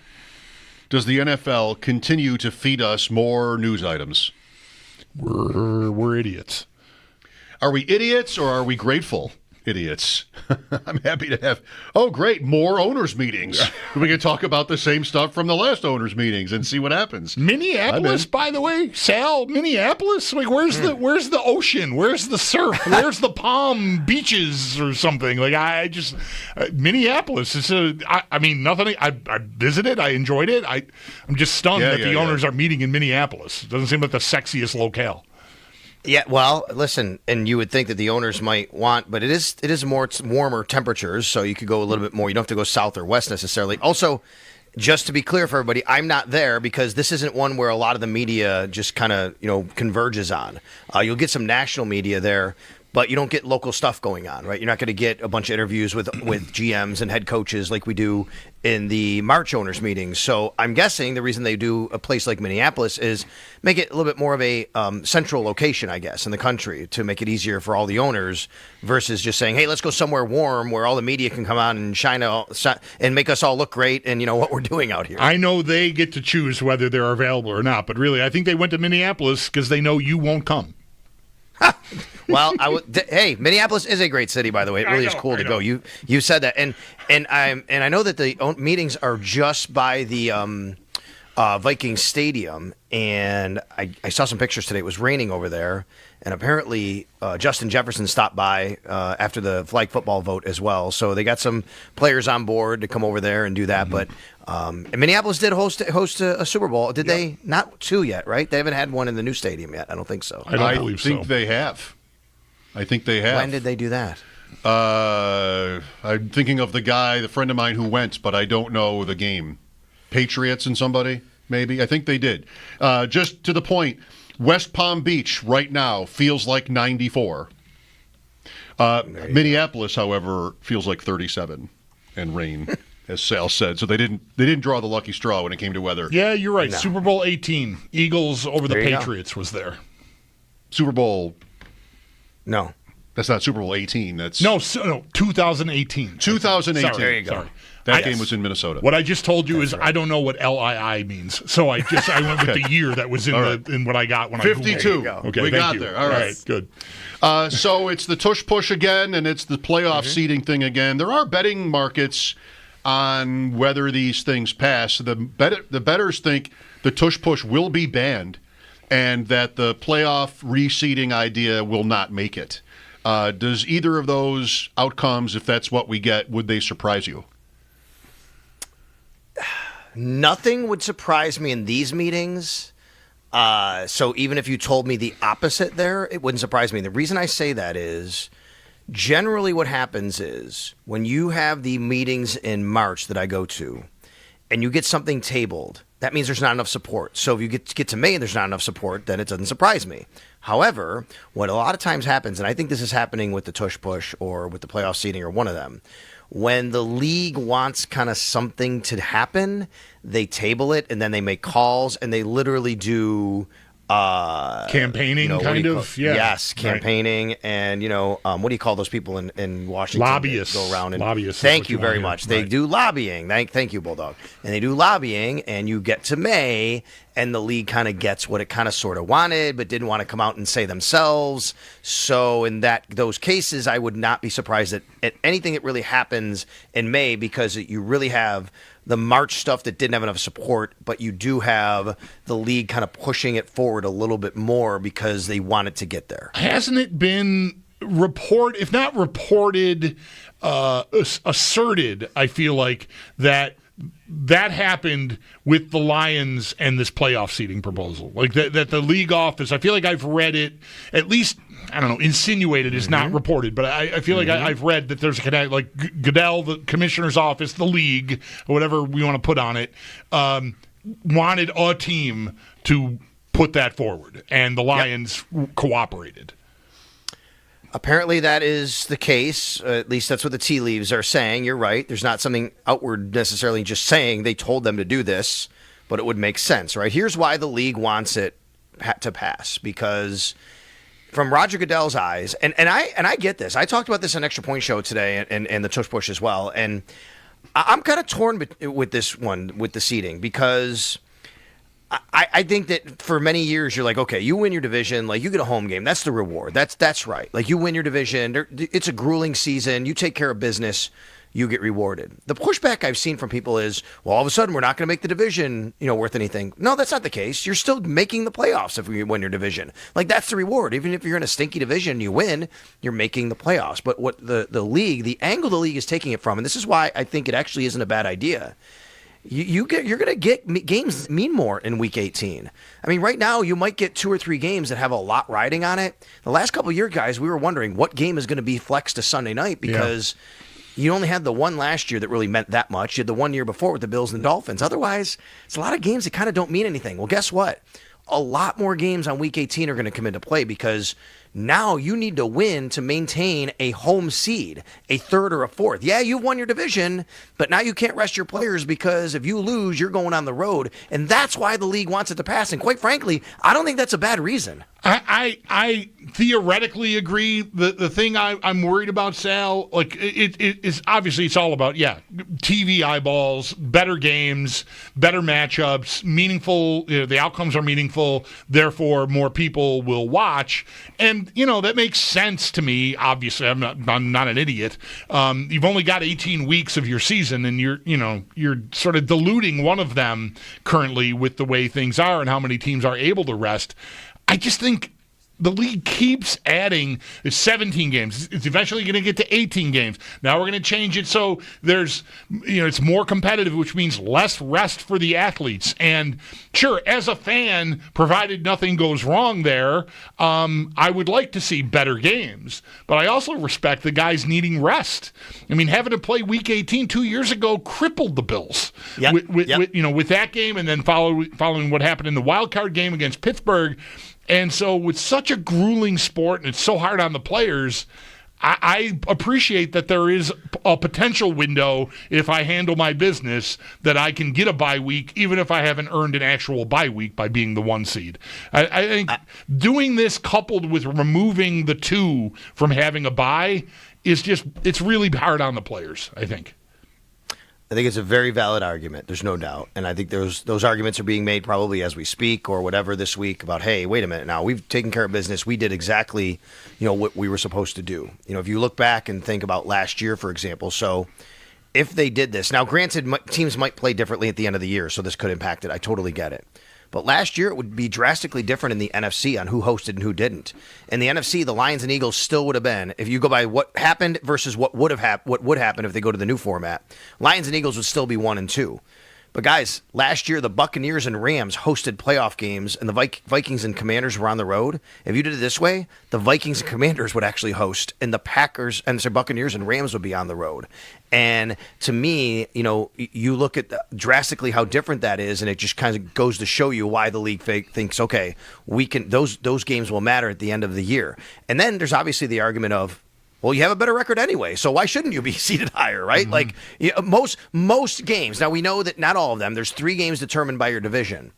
does the NFL continue to feed us more news items? We're idiots. Are we idiots or are we grateful idiots? I'm happy to have, great, more owners meetings. We can talk about the same stuff from the last owners meetings and see what happens. Minneapolis, by the way, Sal, Minneapolis, like where's the ocean? Where's the surf? Where's the palm beaches or something? Like Minneapolis is nothing. I visited, I enjoyed it. I'm just stunned that the owners are meeting in Minneapolis. It doesn't seem like the sexiest locale. Yeah, well, listen, and you would think that the owners might want, but it is more warmer temperatures, so you could go a little bit more. You don't have to go south or west necessarily. Also, just to be clear for everybody, I'm not there because this isn't one where a lot of the media just kind of, converges on. You'll get some national media there, but you don't get local stuff going on, right? You're not going to get a bunch of interviews with GMs and head coaches like we do in the March owners meetings. So I'm guessing the reason they do a place like Minneapolis is make it a little bit more of a central location, I guess, in the country to make it easier for all the owners versus just saying, hey, let's go somewhere warm where all the media can come out and shine and make us all look great and what we're doing out here. I know they get to choose whether they're available or not, but really I think they went to Minneapolis because they know you won't come. Well, hey, Minneapolis is a great city, by the way. It really is cool to go. You said that, and I know that the meetings are just by the Vikings Stadium, and I saw some pictures today. It was raining over there, and apparently Justin Jefferson stopped by after the flag football vote as well. So they got some players on board to come over there and do that. Mm-hmm. But Minneapolis did host a Super Bowl. Did they? Not two yet, right? They haven't had one in the new stadium yet. I don't think so. I think they have. I think they have. When did they do that? I'm thinking of the friend of mine who went, but I don't know the game. Patriots and somebody, maybe. I think they did. Just to the point, West Palm Beach right now feels like 94. Minneapolis, however, feels like 37 and rain, as Sal said. So they didn't draw the lucky straw when it came to weather. Yeah, you're right. No. Super Bowl 18, Eagles over the Patriots was there. Super Bowl. No. That's not Super Bowl 18. That's No, 2018. 2018. There you go. Sorry. That game was in Minnesota. What I just told you is right. I don't know what LII means, so I went with the year that was in what I got when 52. I 52. Okay, we got you. there. All right, good. So it's the tush push again, and it's the playoff seeding thing again. There are betting markets on whether these things pass. The bettors think the tush push will be banned, and that the playoff reseeding idea will not make it. Does either of those outcomes, if that's what we get, would they surprise you? Nothing would surprise me in these meetings. So even if you told me the opposite there, it wouldn't surprise me. And the reason I say that is generally what happens is when you have the meetings in March that I go to and you get something tabled, that means there's not enough support. So if you get to May and there's not enough support, then it doesn't surprise me. However, what a lot of times happens, and I think this is happening with the tush push or with the playoff seeding or one of them, when the league wants kind of something to happen, they table it and then they make calls and they literally do campaigning, Yes, campaigning, right. And what do you call those people in Washington? Lobbyists. Go around and lobbyists. Thank you very much. They do lobbying. Thank you, Bulldog. And they do lobbying, and you get to May, and the league kind of gets what it kind of sort of wanted, but didn't want to come out and say themselves. So in those cases, I would not be surprised at anything that really happens in May, because you really have the March stuff that didn't have enough support, but you do have the league kind of pushing it forward a little bit more because they want it to get there. Hasn't it been if not reported, asserted, I feel like, that happened with the Lions and this playoff seating proposal? Like that the league office, I feel like I've read it, at least, I don't know, insinuated is not reported, but I feel like I've read that there's a connect, like Goodell, the commissioner's office, the league, or whatever we want to put on it, wanted a team to put that forward, and the Lions cooperated. Apparently that is the case. At least that's what the tea leaves are saying. You're right. There's not something outward necessarily just saying they told them to do this, but it would make sense, right? Here's why the league wants it to pass, because from Roger Goodell's eyes, and I get this. I talked about this on Extra Point Show today and the Tush Push as well, and I'm kind of torn with this one, with the seeding, because I think that for many years you're like, okay, you win your division, like you get a home game. That's the reward. That's right. Like you win your division. It's a grueling season. You take care of business. You get rewarded. The pushback I've seen from people is, well, all of a sudden we're not going to make the division, worth anything. No, that's not the case. You're still making the playoffs if you win your division. Like that's the reward. Even if you're in a stinky division and you win, you're making the playoffs. But what the league, the angle the league is taking it from, and this is why I think it actually isn't a bad idea. You're going to get games that mean more in Week 18. I mean, right now you might get 2 or 3 games that have a lot riding on it. The last couple of years, guys, we were wondering what game is going to be flexed to Sunday night, because you only had the one last year that really meant that much. You had the one year before with the Bills and the Dolphins. Otherwise, it's a lot of games that kind of don't mean anything. Well, guess what? A lot more games on Week 18 are going to come into play, because now you need to win to maintain a home seed, a third or a fourth. Yeah, you've won your division, but now you can't rest your players, because if you lose, you're going on the road. And that's why the league wants it to pass. And quite frankly, I don't think that's a bad reason. I theoretically agree. The thing I'm worried about, Sal, like it is obviously it's all about TV eyeballs, better games, better matchups, meaningful. The outcomes are meaningful, therefore more people will watch, and that makes sense to me. Obviously, I'm not an idiot. You've only got 18 weeks of your season, and you're sort of diluting one of them currently with the way things are and how many teams are able to rest. I just think the league keeps adding 17 games. It's eventually going to get to 18 games. Now we're going to change it so there's, it's more competitive, which means less rest for the athletes. And sure, as a fan, provided nothing goes wrong there, I would like to see better games. But I also respect the guys needing rest. I mean, having to play Week 18 2 years ago crippled the Bills with that game, and then following what happened in the wild card game against Pittsburgh. And so with such a grueling sport, and it's so hard on the players, I appreciate that there is a potential window, if I handle my business, that I can get a bye week, even if I haven't earned an actual bye week by being the 1 seed. I think doing this coupled with removing the 2 from having a bye it's really hard on the players, I think. I think it's a very valid argument. There's no doubt. And I think those arguments are being made probably as we speak or whatever this week about, hey, wait a minute now. We've taken care of business. We did exactly, what we were supposed to do. If you look back and think about last year, for example, so if they did this, now granted, teams might play differently at the end of the year, so this could impact it. I totally get it. But last year, it would be drastically different in the NFC on who hosted and who didn't. In the NFC, the Lions and Eagles still would have been, if you go by what happened versus what would happen if they go to the new format, Lions and Eagles would still be 1 and 2. But guys, last year the Buccaneers and Rams hosted playoff games, and the Vikings and Commanders were on the road. If you did it this way, the Vikings and Commanders would actually host, and the Buccaneers and Rams would be on the road. And to me, you look at drastically how different that is, and it just kind of goes to show you why the league thinks, okay, we can those games will matter at the end of the year. And then there's obviously the argument of, Well, you have a better record anyway, so why shouldn't you be seated higher, right? Like most games. Now, we know that not all of them. There's 3 games determined by your division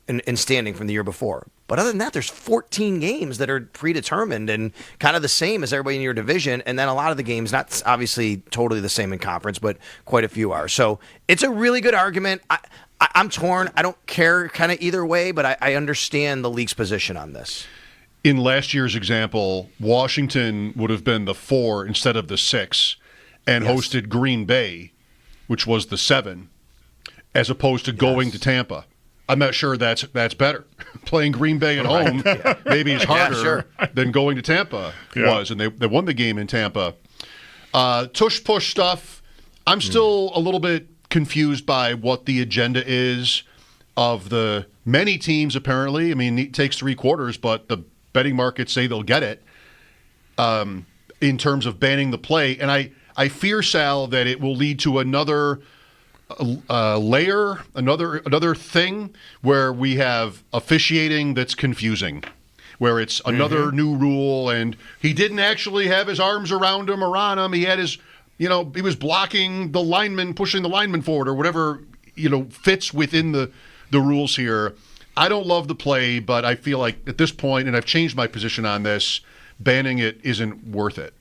in standing from the year before. But other than that, there's 14 games that are predetermined and kind of the same as everybody in your division. And then a lot of the games, not obviously totally the same in conference, but quite a few are. So it's a really good argument. I'm torn. I don't care kind of either way, but I understand the league's position on this. In last year's example, Washington would have been the 4 instead of the 6 and hosted Green Bay, which was the 7, as opposed to going to Tampa. I'm not sure that's better. Playing Green Bay at home maybe is harder than going to Tampa was, and they won the game in Tampa. Tush push stuff, I'm still a little bit confused by what the agenda is of the many teams, apparently. I mean, it takes 3 quarters, but the betting markets say they'll get it in terms of banning the play. And I fear, Sal, that it will lead to another layer, another thing where we have officiating that's confusing, where it's another new rule, and he didn't actually have his arms around him or on him. He had his, he was blocking the lineman, pushing the lineman forward, or whatever, fits within the rules here. I don't love the play, but I feel like at this point, and I've changed my position on this, banning it isn't worth it.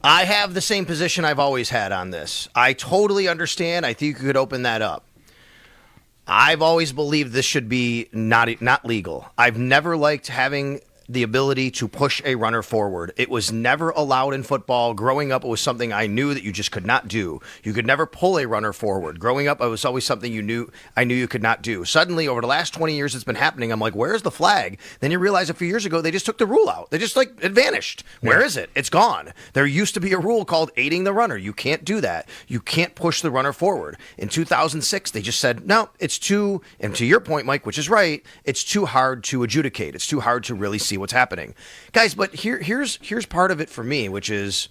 I have the same position I've always had on this. I totally understand. I think you could open that up. I've always believed this should be not legal. I've never liked having the ability to push a runner forward. It was never allowed in football. Growing up, it was something I knew that you just could not do. You could never pull a runner forward. Growing up, it was always something I knew you could not do. Suddenly, over the last 20 years it's been happening, I'm like, where's the flag? Then you realize a few years ago, they just took the rule out. They just, it vanished. Yeah. Where is it? It's gone. There used to be a rule called aiding the runner. You can't do that. You can't push the runner forward. In 2006, they just said, no, it's too, and to your point, Mike, which is right, it's too hard to adjudicate. It's too hard to really see what's happening. Guys, but here's part of it for me, which is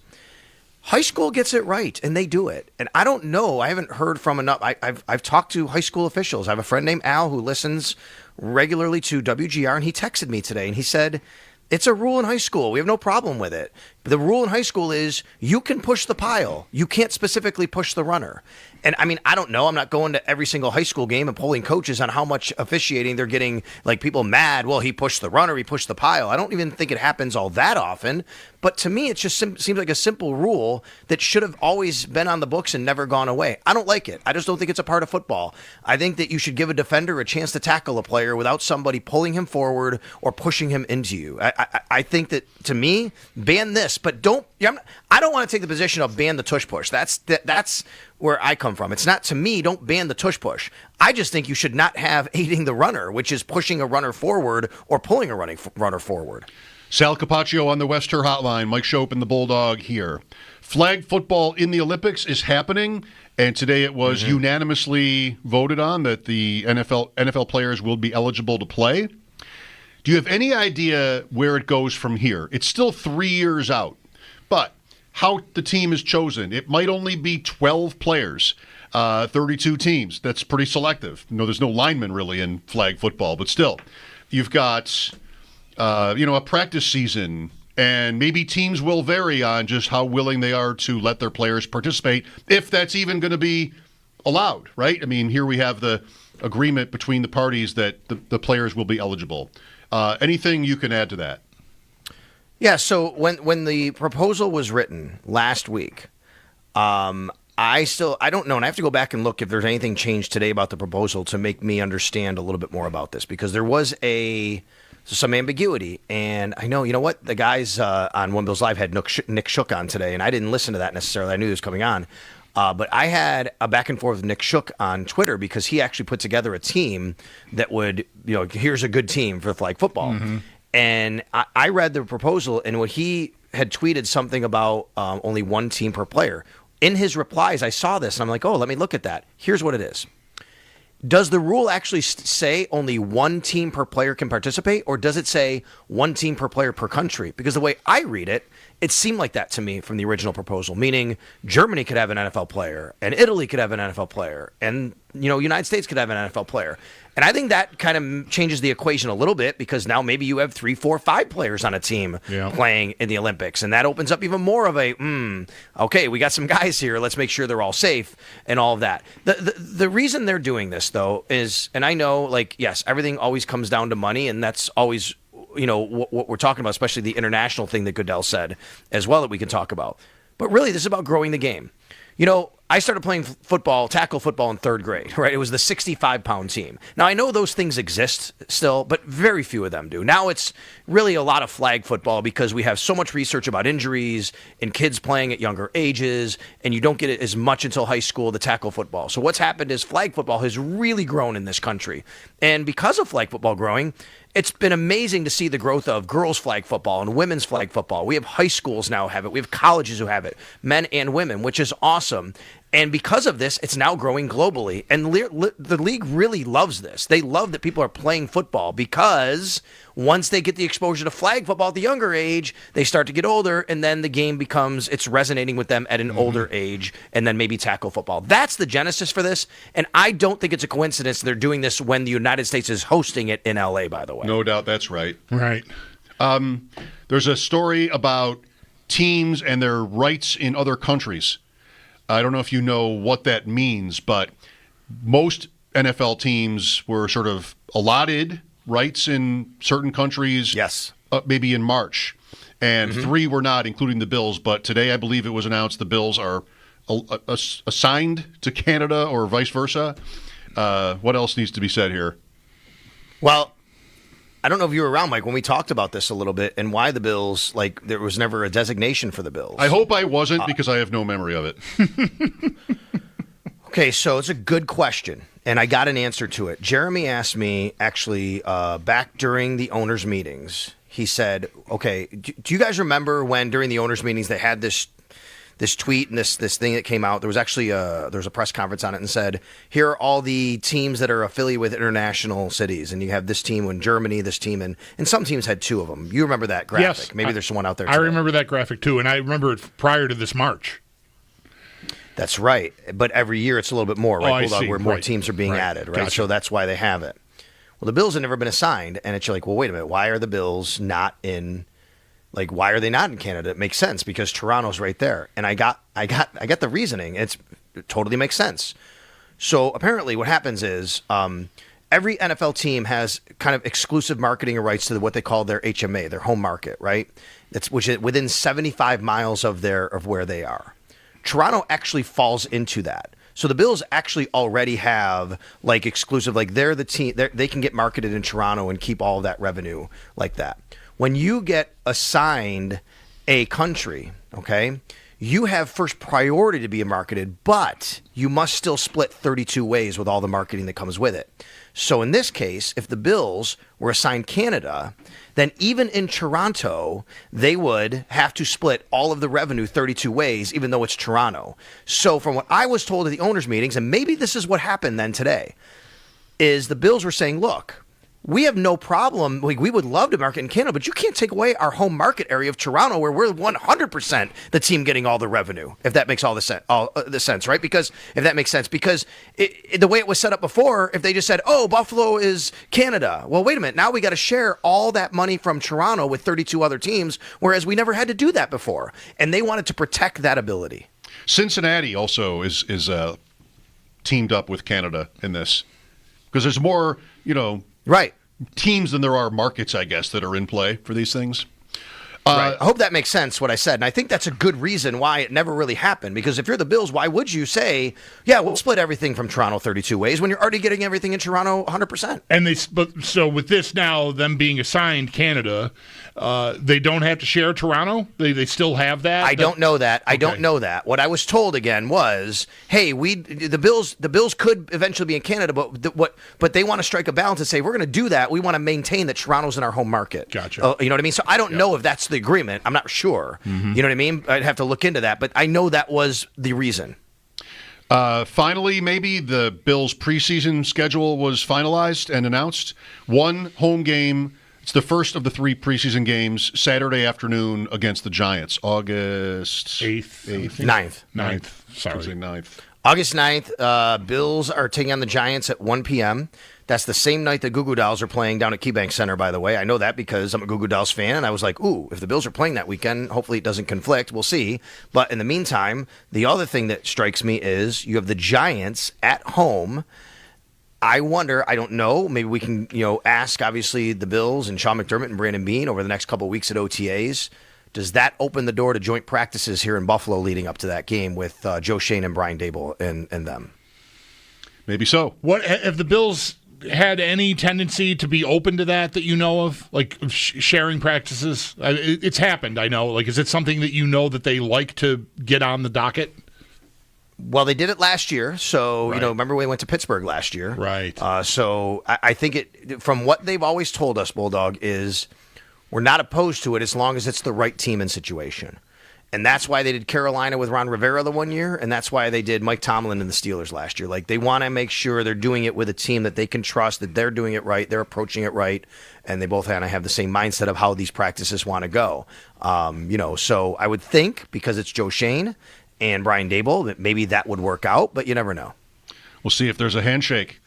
high school gets it right, and they do it. And I don't know. I haven't heard from enough. I've talked to high school officials. I have a friend named Al who listens regularly to WGR, and he texted me today, and he said, it's a rule in high school. We have no problem with it. But the rule in high school is you can push the pile. You can't specifically push the runner. And, I mean, I don't know. I'm not going to every single high school game and polling coaches on how much officiating they're getting, people mad. Well, he pushed the runner, he pushed the pile. I don't even think it happens all that often. But to me, it just seems like a simple rule that should have always been on the books and never gone away. I don't like it. I just don't think it's a part of football. I think that you should give a defender a chance to tackle a player without somebody pulling him forward or pushing him into you. I think that, to me, ban this. But I don't want to take the position of ban the tush push. That's where I come from. It's not, to me, don't ban the tush push. I just think you should not have aiding the runner, which is pushing a runner forward or pulling a runner forward. Sal Capaccio on the West Her Hotline. Mike Schopp and the Bulldog here. Flag football in the Olympics is happening, and today it was unanimously voted on that the NFL players will be eligible to play. Do you have any idea where it goes from here? It's still 3 years out, but how the team is chosen. It might only be 12 players, 32 teams. That's pretty selective. There's no linemen really in flag football, but still, you've got a practice season, and maybe teams will vary on just how willing they are to let their players participate, if that's even going to be allowed, right? I mean, here we have the agreement between the parties that the players will be eligible. Anything you can add to that? Yeah, so when the proposal was written last week, I don't know, and I have to go back and look if there's anything changed today about the proposal to make me understand a little bit more about this, because there was some ambiguity, and I know, the guys on One Bills Live had Nick Shook on today, and I didn't listen to that necessarily. I knew he was coming on, but I had a back and forth with Nick Shook on Twitter because he actually put together a team that would, here's a good team for flag football. Mm-hmm. And I read the proposal, and what he had tweeted something about only one team per player. In his replies, I saw this, and I'm like, oh, let me look at that. Here's what it is. Does the rule actually say only one team per player can participate, or does it say one team per player per country? Because the way I read it It seemed like that to me from the original proposal, meaning Germany could have an NFL player, and Italy could have an NFL player, and United States could have an NFL player. And I think that kind of changes the equation a little bit because now maybe you have 3, 4, 5 players on a team playing in the Olympics. And that opens up even more of a, okay, we got some guys here. Let's make sure they're all safe and all of that. The reason they're doing this, though, is, and I know, like, yes, everything always comes down to money, and that's always what we're talking about, especially the international thing that Goodell said as well that we can talk about. But really, this is about growing the game. I started playing tackle football in 3rd grade, right? It was the 65-pound team. Now, I know those things exist still, but very few of them do. Now it's really a lot of flag football because we have so much research about injuries and kids playing at younger ages, and you don't get it as much until high school, the tackle football. So what's happened is flag football has really grown in this country. And because of flag football growing, it's been amazing to see the growth of girls flag football and women's flag football. We have high schools now have it. We have colleges who have it, men and women, which is awesome. And because of this, it's now growing globally. And the league really loves this. They love that people are playing football because once they get the exposure to flag football at the younger age, they start to get older, and then the game it's resonating with them at an older age, and then maybe tackle football. That's the genesis for this, and I don't think it's a coincidence they're doing this when the United States is hosting it in L.A., by the way. No doubt that's right. Right. There's a story about teams and their rights in other countries. I don't know if you know what that means, but most NFL teams were sort of allotted rights in certain countries. Yes. Maybe in March. And 3 were not, including the Bills. But today, I believe it was announced the Bills are assigned to Canada or vice versa. What else needs to be said here? Well, I don't know if you were around, Mike, when we talked about this a little bit and why the Bills, there was never a designation for the Bills. I hope I wasn't because I have no memory of it. Okay, so it's a good question, and I got an answer to it. Jeremy asked me, actually, back during the owners' meetings, he said, okay, do you guys remember when during the owners' meetings they had this tweet and this thing that came out? There was actually there was a press conference on it and said, here are all the teams that are affiliated with international cities, and you have this team in Germany, this team, and some teams had 2 of them. You remember that graphic? Yes. Maybe there's one out there today. I remember that graphic too, and I remember it prior to this March. That's right. But every year it's a little bit more, right, Bulldog, where more teams are being added, right? Gotcha. So that's why they have it. Well, the Bills have never been assigned, and it's like, well, wait a minute. Why are the Bills not in, why are they not in Canada? It makes sense because Toronto's right there. And I got the reasoning. It totally makes sense. So apparently what happens is every NFL team has kind of exclusive marketing rights to what they call their HMA, their home market, right? Which is within 75 miles of where they are. Toronto actually falls into that. So the Bills actually already have exclusive, they're the team, they can get marketed in Toronto and keep all of that revenue like that. When you get assigned a country, okay, you have first priority to be marketed, but you must still split 32 ways with all the marketing that comes with it. So in this case, if the Bills were assigned Canada, then even in Toronto, they would have to split all of the revenue 32 ways, even though it's Toronto. So from what I was told at the owners' meetings, and maybe this is what happened then today, is the Bills were saying, look, we have no problem. We would love to market in Canada, but you can't take away our home market area of Toronto, where we're 100% the team getting all the revenue. If that makes all the sense, right? Because if that makes sense, because the way it was set up before, if they just said, "Oh, Buffalo is Canada," well, wait a minute. Now we got to share all that money from Toronto with 32 other teams, whereas we never had to do that before, and they wanted to protect that ability. Cincinnati also is teamed up with Canada in this because there's more, right, teams than there are markets, I guess, that are in play for these things. Right. I hope that makes sense, what I said. And I think that's a good reason why it never really happened. Because if you're the Bills, why would you say, yeah, we'll split everything from Toronto 32 ways when you're already getting everything in Toronto 100%? And so with this now, them being assigned Canada, they don't have to share Toronto? They still have that? I don't know that. I don't know that. What I was told again was, hey, the Bills could eventually be in Canada, but they want to strike a balance and say, we're going to do that. We want to maintain that Toronto's in our home market. Gotcha. You know what I mean? So I don't know if that's the agreement. I'm not sure. Mm-hmm. You know what I mean? I'd have to look into that, but I know that was the reason. Finally, maybe the Bills' preseason schedule was finalized and announced. One home game It's the first of the 3 preseason games, Saturday afternoon against the Giants, August 8th. 9th. Sorry. Tuesday 9th. August 9th, Bills are taking on the Giants at 1 p.m. That's the same night the Goo Goo Dolls are playing down at KeyBank Center, by the way. I know that because I'm a Goo Goo Dolls fan, and I was like, ooh, if the Bills are playing that weekend, hopefully it doesn't conflict. We'll see. But in the meantime, the other thing that strikes me is you have the Giants at home. I wonder, I don't know, maybe we can, ask, obviously, the Bills and Sean McDermott and Brandon Beane over the next couple of weeks at OTAs. Does that open the door to joint practices here in Buffalo leading up to that game with Joe Shane and Brian Dable and them? Maybe so. What have the Bills had any tendency to be open to that you know of, like sharing practices? It's happened, I know. Like, is it something that you know that they like to get on the docket? Well, they did it last year, so Right. remember we went to Pittsburgh last year, right? So I think from what they've always told us, Bulldog, is we're not opposed to it as long as it's the right team and situation, and that's why they did Carolina with Ron Rivera the one year, and that's why they did Mike Tomlin and the Steelers last year. Like, they want to make sure they're doing it with a team that they can trust, that they're doing it right, they're approaching it right, and they both kind of have the same mindset of how these practices want to go. So I would think because it's Joe Shane and Brian Dable, that maybe that would work out, but you never know. We'll see if there's a handshake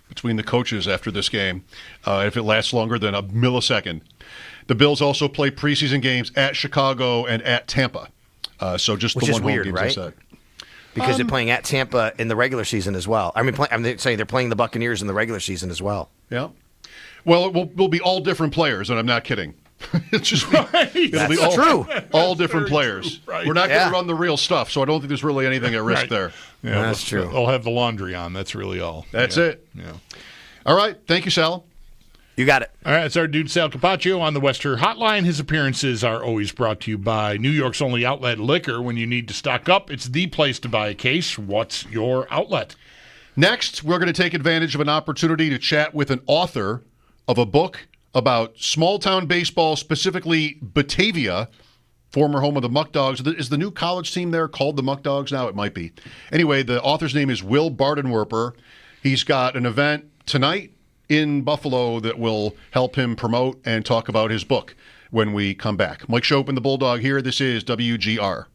between the coaches after this game, if it lasts longer than a millisecond. The Bills also play preseason games at Chicago and at Tampa. So just Which the is one weird, home games right? I said. Because they're playing at Tampa in the regular season as well. I'm saying they're playing the Buccaneers in the regular season as well. Yeah. Well, it will be all different players, and I'm not kidding. It's just it'll be all different players. True, right. We're not going to run the real stuff, so I don't think there's really anything at risk Right. there. Yeah, that's true. They'll have the laundry on. That's really all. That's Yeah. it. Yeah. All right. Thank you, Sal. You got it. All right, it's our dude Sal Capaccio on the Western Hotline. His appearances are always brought to you by New York's only outlet liquor. When you need to stock up, it's the place to buy a case. What's your outlet? Next, we're going to take advantage of an opportunity to chat with an author of a book about small-town baseball, specifically Batavia, former home of the Muck Dogs. Is the new college team there called the Muck Dogs now? It might be. Anyway, the author's name is Will Bardenwerper. He's got an event tonight in Buffalo that will help him promote and talk about his book when we come back. Mike Schopp and the Bulldog here. This is WGR.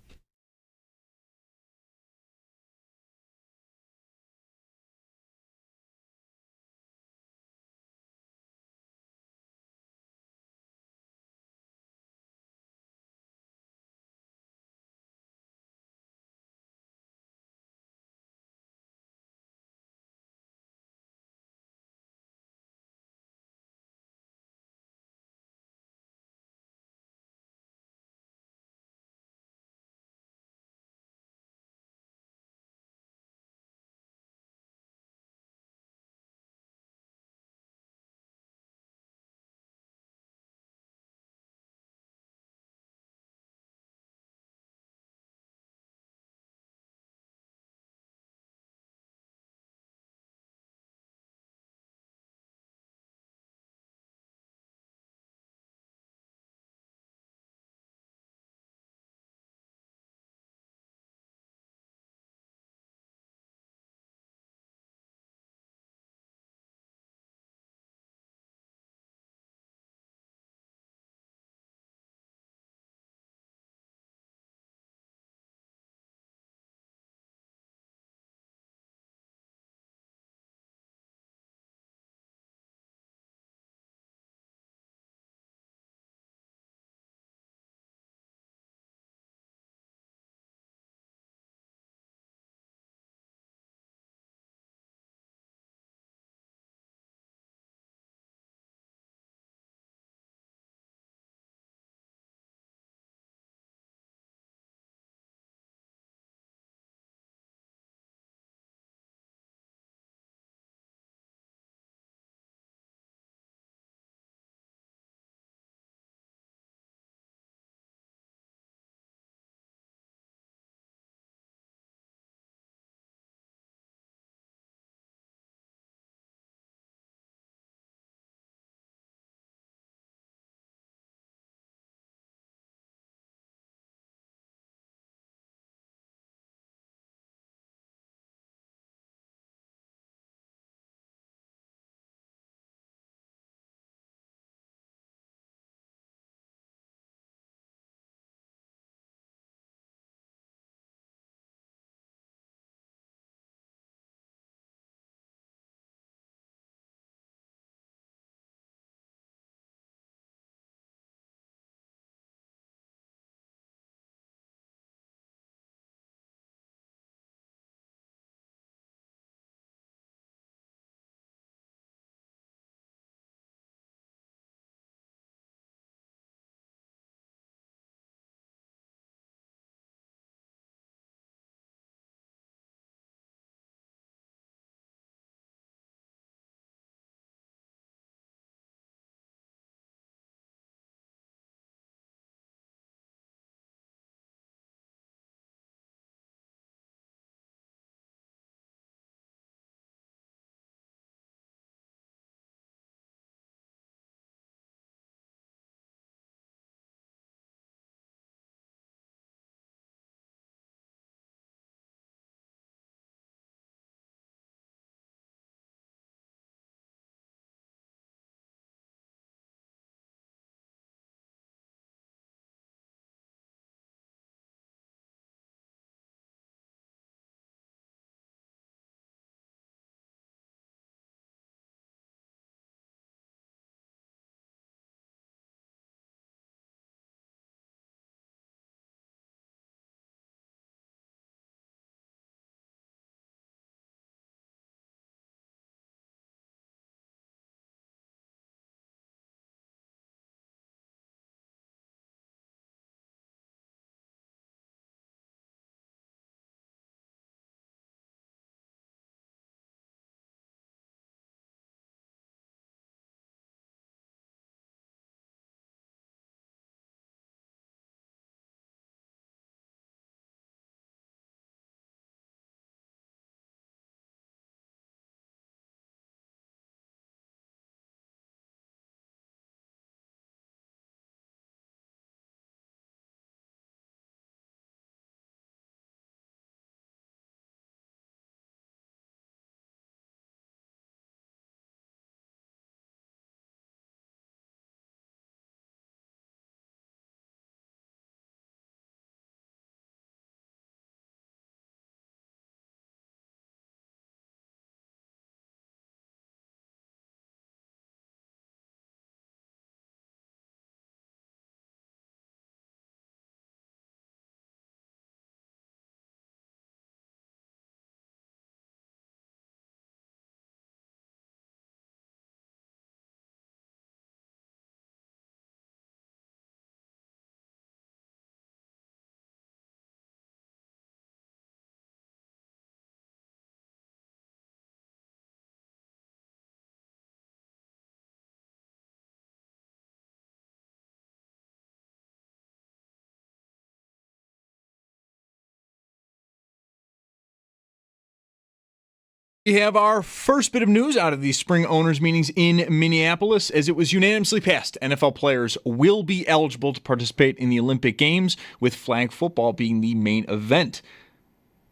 We have our first bit of news out of these spring owners meetings in Minneapolis, as it was unanimously passed. NFL players will be eligible to participate in the Olympic Games, with flag football being the main event.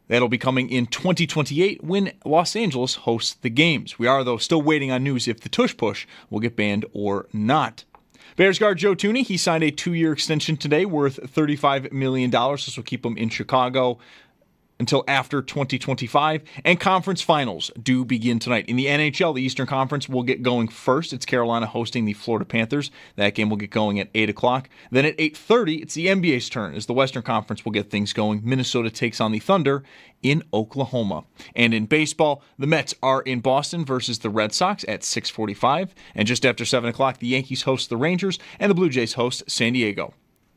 That'll be coming in 2028 when Los Angeles hosts the games. We are, though, still waiting on news if the Tush Push will get banned or not. Bears guard Joe Thuney, he signed a 2-year extension today worth $35 million. This will keep him in Chicago until after 2025, and conference finals do begin tonight. In the NHL, the Eastern Conference will get going first. It's Carolina hosting the Florida Panthers. That game will get going at 8 o'clock. Then at 8:30, it's the NBA's turn, as the Western Conference will get things going. Minnesota takes on the Thunder in Oklahoma. And in baseball, the Mets are in Boston versus the Red Sox at 6:45. And just after 7 o'clock, the Yankees host the Rangers, and the Blue Jays host San Diego.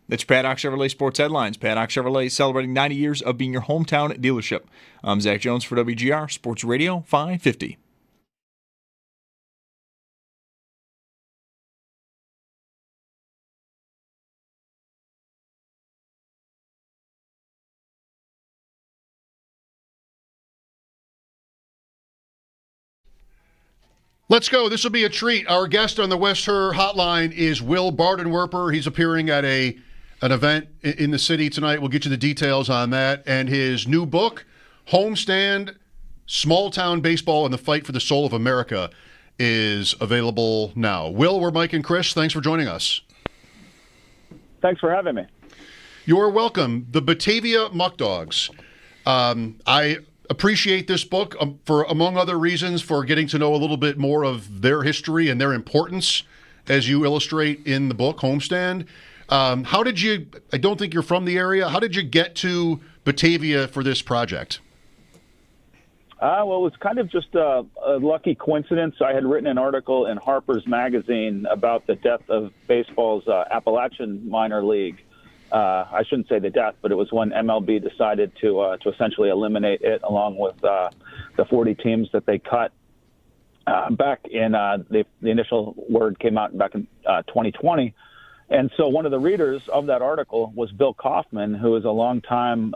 That's Paddock Chevrolet Sports Headlines. Paddock Chevrolet celebrating 90 years of being your hometown dealership. I'm Zach Jones for WGR Sports Radio 550. Let's go. This will be a treat. Our guest on the West Her Hotline is Will Bardenwerper. He's appearing at an event in the city tonight. We'll get you the details on that. And his new book, Homestand, Small Town Baseball and the Fight for the Soul of America, is available now. Will, we're Mike and Chris. Thanks for joining us. Thanks for having me. You're welcome. The Batavia Muck Dogs. I appreciate this book for, among other reasons, for getting to know a little bit more of their history and their importance, as you illustrate in the book, Homestand. How did you, I don't think you're from the area, how did you get to Batavia for this project? Well, it was kind of just a lucky coincidence. I had written an article in Harper's Magazine about the death of baseball's Appalachian minor league. I shouldn't say the death, but it was when MLB decided to essentially eliminate it, along with the 40 teams that they cut back in the initial word came out back in 2020. And so one of the readers of that article was Bill Kaufman, who is a longtime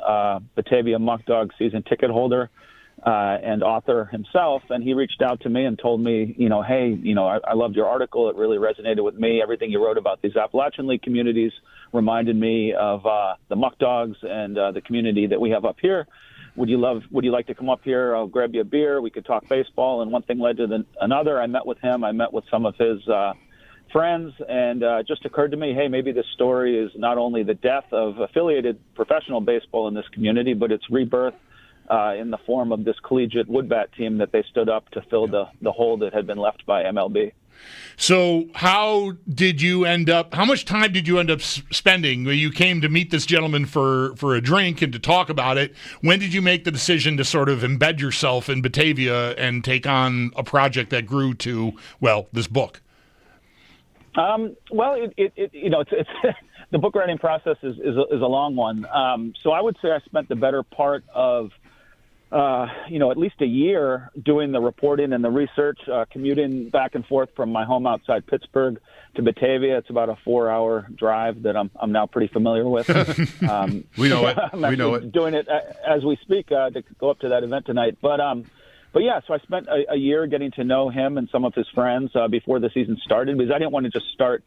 Batavia Muck Dog season ticket holder and author himself. And he reached out to me and told me, hey, I loved your article. It really resonated with me. Everything you wrote about these Appalachian League communities reminded me of the Muck Dogs and the community that we have up here. Would you like to come up here? I'll grab you a beer. We could talk baseball. And one thing led to another. I met with him. I met with some of his friends, and it just occurred to me, hey, maybe this story is not only the death of affiliated professional baseball in this community, but its rebirth in the form of this collegiate woodbat team that they stood up to fill the hole that had been left by MLB. So how much time did you end up spending when you came to meet this gentleman for a drink and to talk about it? When did you make the decision to sort of embed yourself in Batavia and take on a project that grew to, well, this book? Well, it's the book writing process is a long one. So I would say I spent the better part of, at least a year doing the reporting and the research, commuting back and forth from my home outside Pittsburgh to Batavia. It's about a 4-hour drive that I'm now pretty familiar with. We know it. We know it. Doing it as we speak to go up to that event tonight. But yeah, so I spent a year getting to know him and some of his friends before the season started, because I didn't want to just start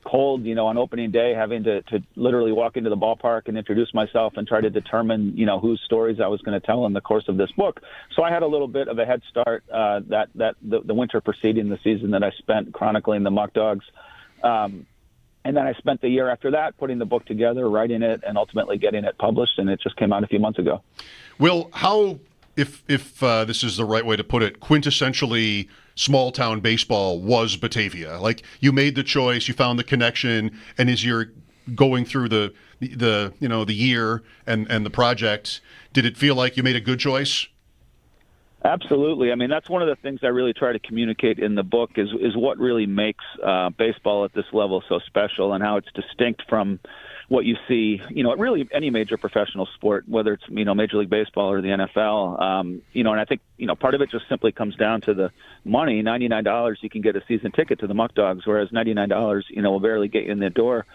cold, on opening day, having to literally walk into the ballpark and introduce myself and try to determine, whose stories I was going to tell in the course of this book. So I had a little bit of a head start the winter preceding the season that I spent chronicling the Muck Dogs. And then I spent the year after that putting the book together, writing it, and ultimately getting it published, and it just came out a few months ago. Will, how, if this is the right way to put it, quintessentially small town baseball was Batavia? Like, you made the choice, you found the connection, and as you're going through the year and the project, did it feel like you made a good choice? Absolutely. I mean, that's one of the things I really try to communicate in the book is what really makes baseball at this level so special, and how it's distinct from what you see, really any major professional sport, whether it's, Major League Baseball or the NFL. And I think, part of it just simply comes down to the money. $99, you can get a season ticket to the Muck Dogs, whereas $99, will barely get you in the door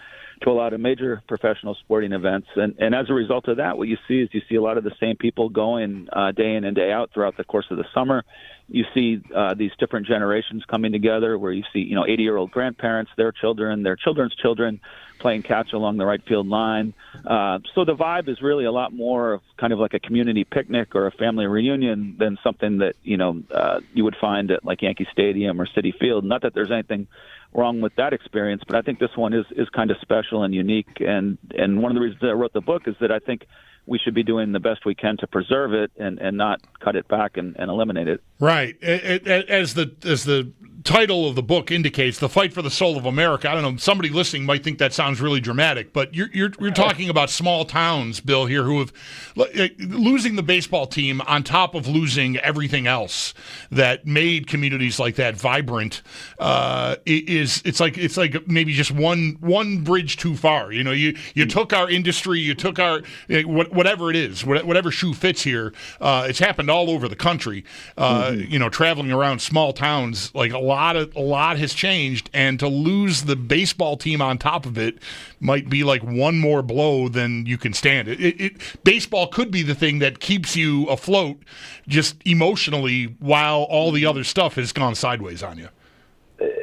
to a lot of major professional sporting events. And as a result of that, what you see is you see a lot of the same people going day in and day out throughout the course of the summer. You see these different generations coming together where you see, 80-year-old grandparents, their children, their children's children playing catch along the right field line. So the vibe is really a lot more of kind of like a community picnic or a family reunion than something that, you would find at like Yankee Stadium or Citi Field. Not that there's anything wrong with that experience, but I think this one is kind of special and unique. And one of the reasons that I wrote the book is that I think we should be doing the best we can to preserve it and not cut it back and eliminate it. Right. As the title of the book indicates, The Fight for the Soul of America. I don't know, somebody listening might think that sounds really dramatic, but you're talking about small towns, Bill, here, who have losing the baseball team on top of losing everything else that made communities like that vibrant. It's like maybe just one bridge too far. You took our industry, you took our whatever it is, whatever shoe fits here. It's happened all over the country. Traveling around small towns, like a lot has changed, and to lose the baseball team on top of it might be like one more blow than you can stand. Baseball could be the thing that keeps you afloat just emotionally while all the other stuff has gone sideways on you.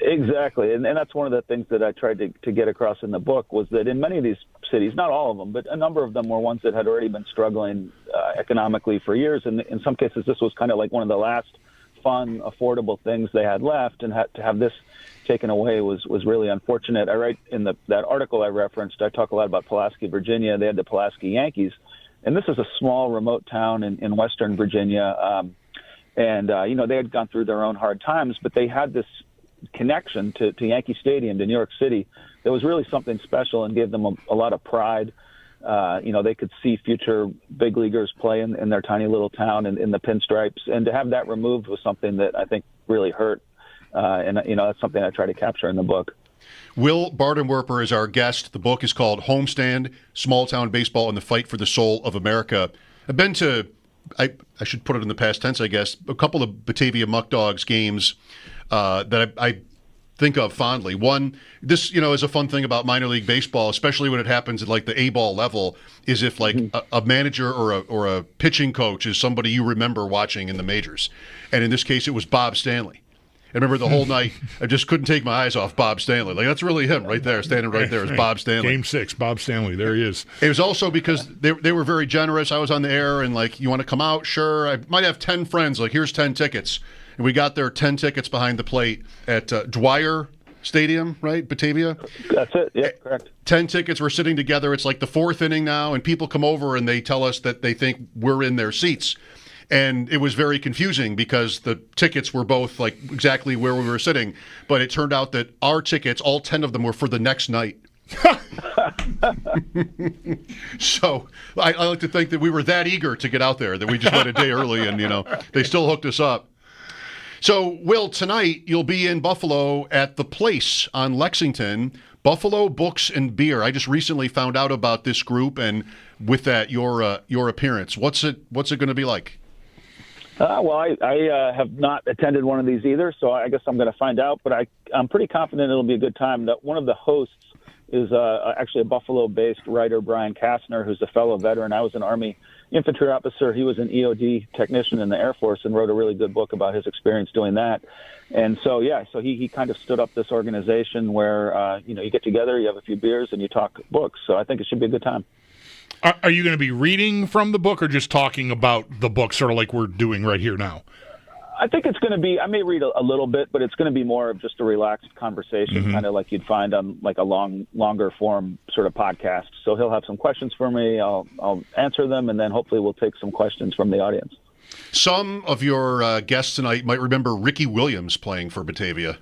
Exactly, and that's one of the things that I tried to get across in the book was that in many of these cities, not all of them, but a number of them were ones that had already been struggling economically for years, and in some cases this was kind of like one of the last fun, affordable things they had left, and to have this taken away was really unfortunate. I write in that article I referenced, I talk a lot about Pulaski, Virginia. They had the Pulaski Yankees, and this is a small, remote town in western Virginia, and they had gone through their own hard times, but they had this connection to Yankee Stadium, to New York City, that was really something special and gave them a lot of pride. They could see future big leaguers play in their tiny little town in the pinstripes, and to have that removed was something that I think really hurt. And that's something I try to capture in the book. Will Bardenwerper is our guest. The book is called Homestand, Small Town Baseball and the Fight for the Soul of America. I've been to, I should put it in the past tense, I guess, a couple of Batavia Muck Dogs games that I think of fondly. One, this, is a fun thing about minor league baseball, especially when it happens at like the A-ball level, is if like a manager or a pitching coach is somebody you remember watching in the majors. And in this case, it was Bob Stanley. I remember the whole night, I just couldn't take my eyes off Bob Stanley. Like, that's really him right there, standing right there is Bob Stanley. Game 6, Bob Stanley, there he is. It was also because they were very generous. I was on the air and like, you want to come out? Sure. I might have 10 friends. Like, here's 10 tickets. And we got there 10 tickets behind the plate at Dwyer Stadium, right? Batavia? That's it. Yeah, correct. 10 tickets. We're sitting together. It's like the fourth inning now, and people come over and they tell us that they think we're in their seats. And it was very confusing because the tickets were both like exactly where we were sitting. But it turned out that our tickets, all 10 of them, were for the next night. So I like to think that we were that eager to get out there that we just went a day early and, they still hooked us up. So, Will, tonight you'll be in Buffalo at The Place on Lexington, Buffalo Books and Beer. I just recently found out about this group, and with that, your appearance. What's it going to be like? I have not attended one of these either, so I guess I'm going to find out. But I'm pretty confident it'll be a good time. One of the hosts is actually a Buffalo-based writer, Brian Kastner, who's a fellow veteran. I was an Army infantry officer. He was an EOD technician in the Air Force and wrote a really good book about his experience doing that. And so he kind of stood up this organization where, you get together, you have a few beers, and you talk books. So I think it should be a good time. Are you going to be reading from the book or just talking about the book, sort of like we're doing right here now? I think it's going to be, I may read a little bit, but it's going to be more of just a relaxed conversation, kind of like you'd find on like a longer form sort of podcast. So he'll have some questions for me. I'll answer them, and then hopefully we'll take some questions from the audience. Some of your guests tonight might remember Ricky Williams playing for Batavia.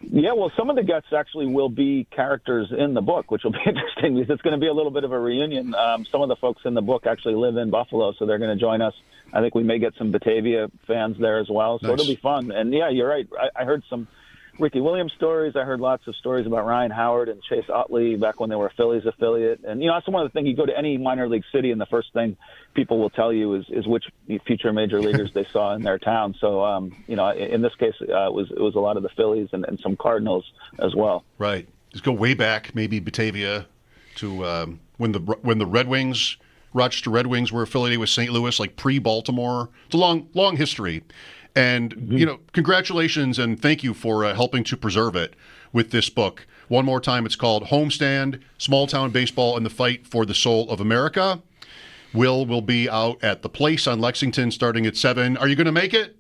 Yeah, well, some of the guests actually will be characters in the book, which will be interesting because it's going to be a little bit of a reunion. Some of the folks in the book actually live in Buffalo, so they're going to join us. I think we may get some Batavia fans there as well, so It'll be fun. And, yeah, you're right. I heard some Ricky Williams stories. I heard lots of stories about Ryan Howard and Chase Utley back when they were a Phillies affiliate. And, that's one of the things. You go to any minor league city, and the first thing people will tell you is which future major leaguers they saw in their town. So, in this case, it was a lot of the Phillies and some Cardinals as well. Right. Just go way back, maybe Batavia, to when the Red Wings, Rochester Red Wings, were affiliated with St. Louis, like pre-Baltimore. It's a long history. And, congratulations and thank you for helping to preserve it with this book. One more time, it's called Homestand, Small Town Baseball and the Fight for the Soul of America. Will be out at the Place on Lexington starting at 7. Are you going to make it?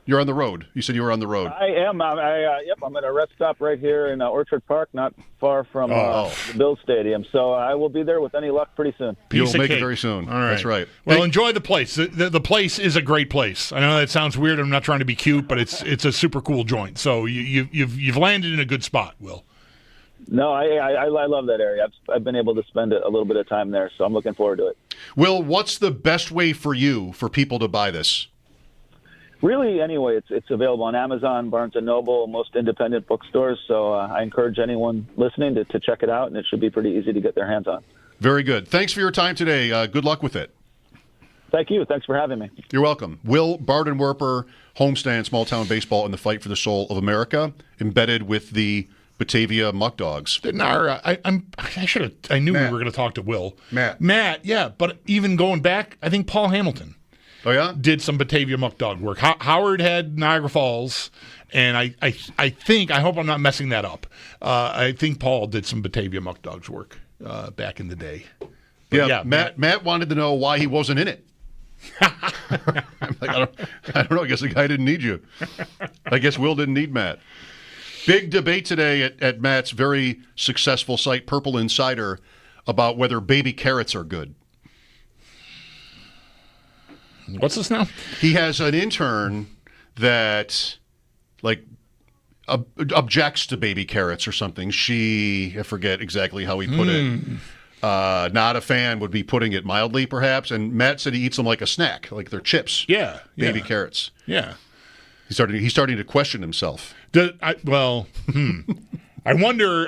You're on the road. You said you were on the road. I am. Yep, I'm at a rest stop right here in Orchard Park, not far from the Bills Stadium. So I will be there with any luck pretty soon. You'll make it very soon. All right. That's right. Well, enjoy the Place. The Place is a great place. I know that sounds weird. I'm not trying to be cute, but it's a super cool joint. So you've landed in a good spot, Will. No, I love that area. I've been able to spend a little bit of time there, so I'm looking forward to it. Will, what's the best way for people to buy this? Really, anyway, it's available on Amazon, Barnes & Noble, most independent bookstores. So I encourage anyone listening to check it out, and it should be pretty easy to get their hands on. Very good. Thanks for your time today. Good luck with it. Thank you. Thanks for having me. You're welcome. Will Bardenwerper, Homestand, Small Town Baseball, and the Fight for the Soul of America, embedded with the Batavia Muck Dogs. I knew we were going to talk to Will. Matt, yeah. But even going back, I think Paul Hamilton. Oh yeah, did some Batavia Muck Dog work. Howard had Niagara Falls, and I think, I hope I'm not messing that up. I think Paul did some Batavia Muck Dogs work back in the day. But yeah, Matt wanted to know why he wasn't in it. I'm like, I don't know. I guess the guy didn't need you. I guess Will didn't need Matt. Big debate today at Matt's very successful site, Purple Insider, about whether baby carrots are good. What's this now? He has an intern that, objects to baby carrots or something. I forget exactly how he put it. Not a fan would be putting it mildly, perhaps. And Matt said he eats them like a snack, like they're chips. Yeah. Baby carrots. Yeah. He's starting to question himself. I wonder.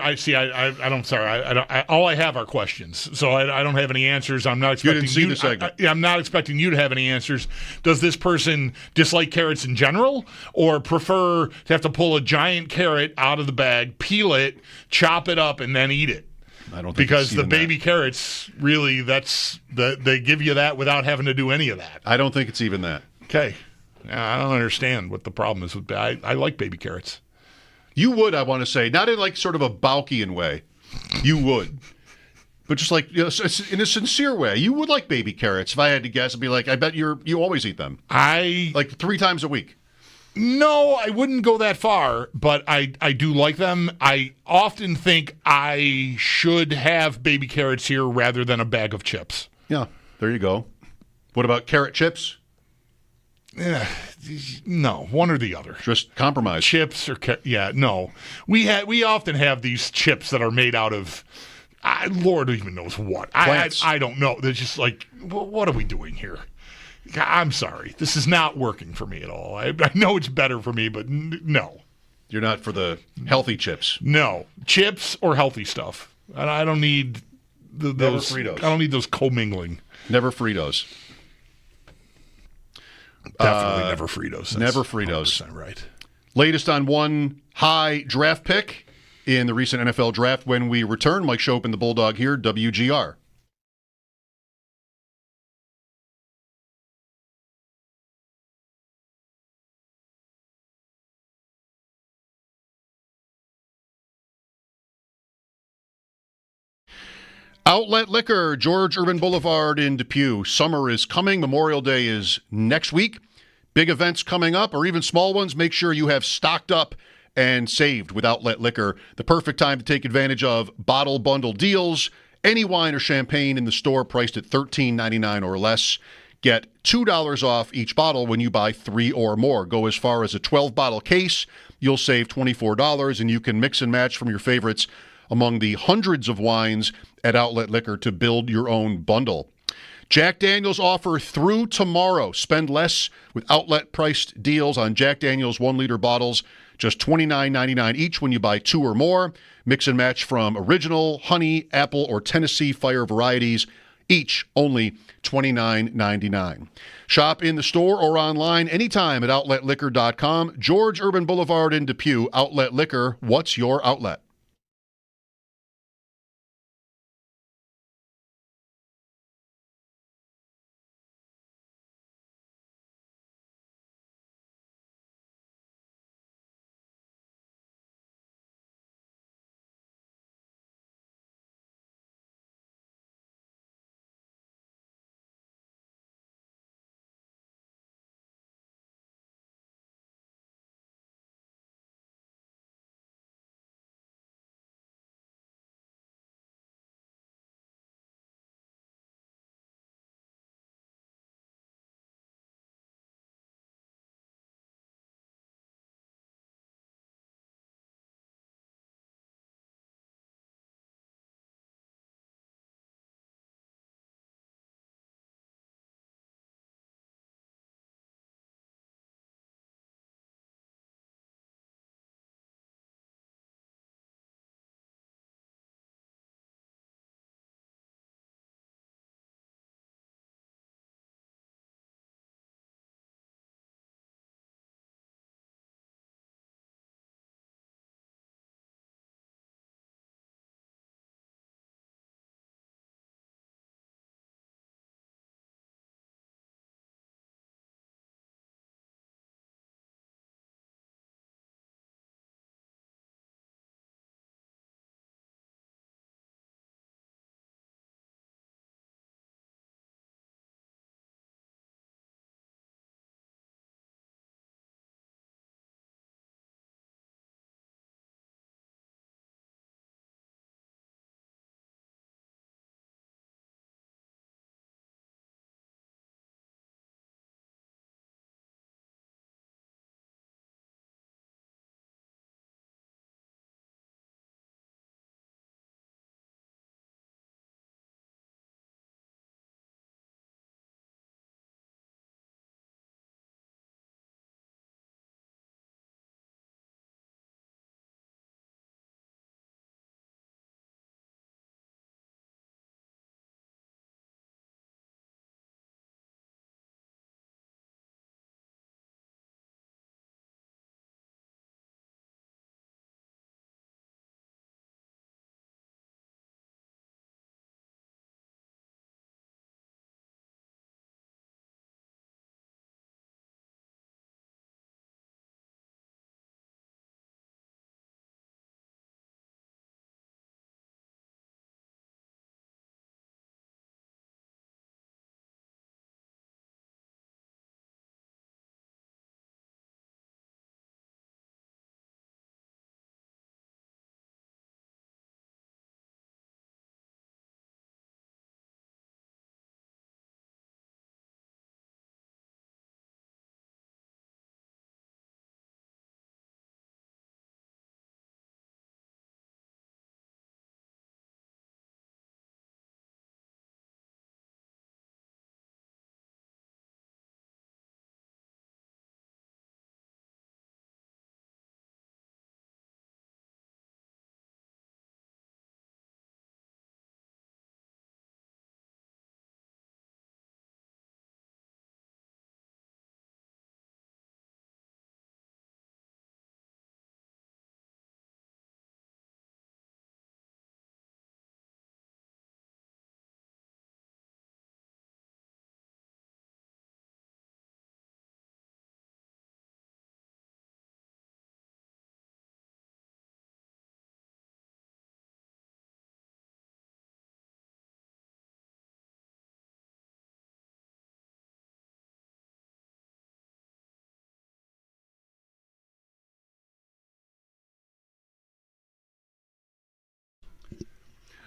All I have are questions, so I don't have any answers. I'm not expecting you didn't see the segment. I'm not expecting you to have any answers. Does this person dislike carrots in general, or prefer to have to pull a giant carrot out of the bag, peel it, chop it up, and then eat it? I don't think because the baby carrots really they give you that without having to do any of that. I don't think it's even that. Okay, I don't understand what the problem is with that. I like baby carrots. You would, I want to say, not in like sort of a Baukian way. You would. But just like, in a sincere way. You would like baby carrots. If I had to guess, I'd be like, I bet you always eat them. Like 3 times a week. No, I wouldn't go that far, but I do like them. I often think I should have baby carrots here rather than a bag of chips. Yeah, there you go. What about carrot chips? No, one or the other. Just compromise. Chips or no. We often have these chips that are made out of Lord even knows what. I don't know. They're just like, what are we doing here? I'm sorry. This is not working for me at all. I know it's better for me, but no. You're not for the healthy chips. No. Chips or healthy stuff. I don't need those Fritos. I don't need those commingling. Never Fritos. Definitely never Fritos. Never Fritos. 100% right. Latest on one high draft pick in the recent NFL draft. When we return, Mike Schopp and the Bulldog here, WGR. Outlet Liquor, George Urban Boulevard in Depew. Summer is coming. Memorial Day is next week. Big events coming up, or even small ones. Make sure you have stocked up and saved with Outlet Liquor. The perfect time to take advantage of bottle bundle deals. Any wine or champagne in the store priced at $13.99 or less. Get $2 off each bottle when you buy 3 or more. Go as far as a 12-bottle case. You'll save $24, and you can mix and match from your favorites among the hundreds of wines at Outlet Liquor to build your own bundle. Jack Daniel's offer through tomorrow. Spend less with outlet-priced deals on Jack Daniel's 1-liter bottles, just $29.99 each when you buy 2 or more. Mix and match from original, honey, apple, or Tennessee Fire varieties, each only $29.99. Shop in the store or online anytime at outletliquor.com. George Urban Boulevard in Depew. Outlet Liquor, what's your outlet?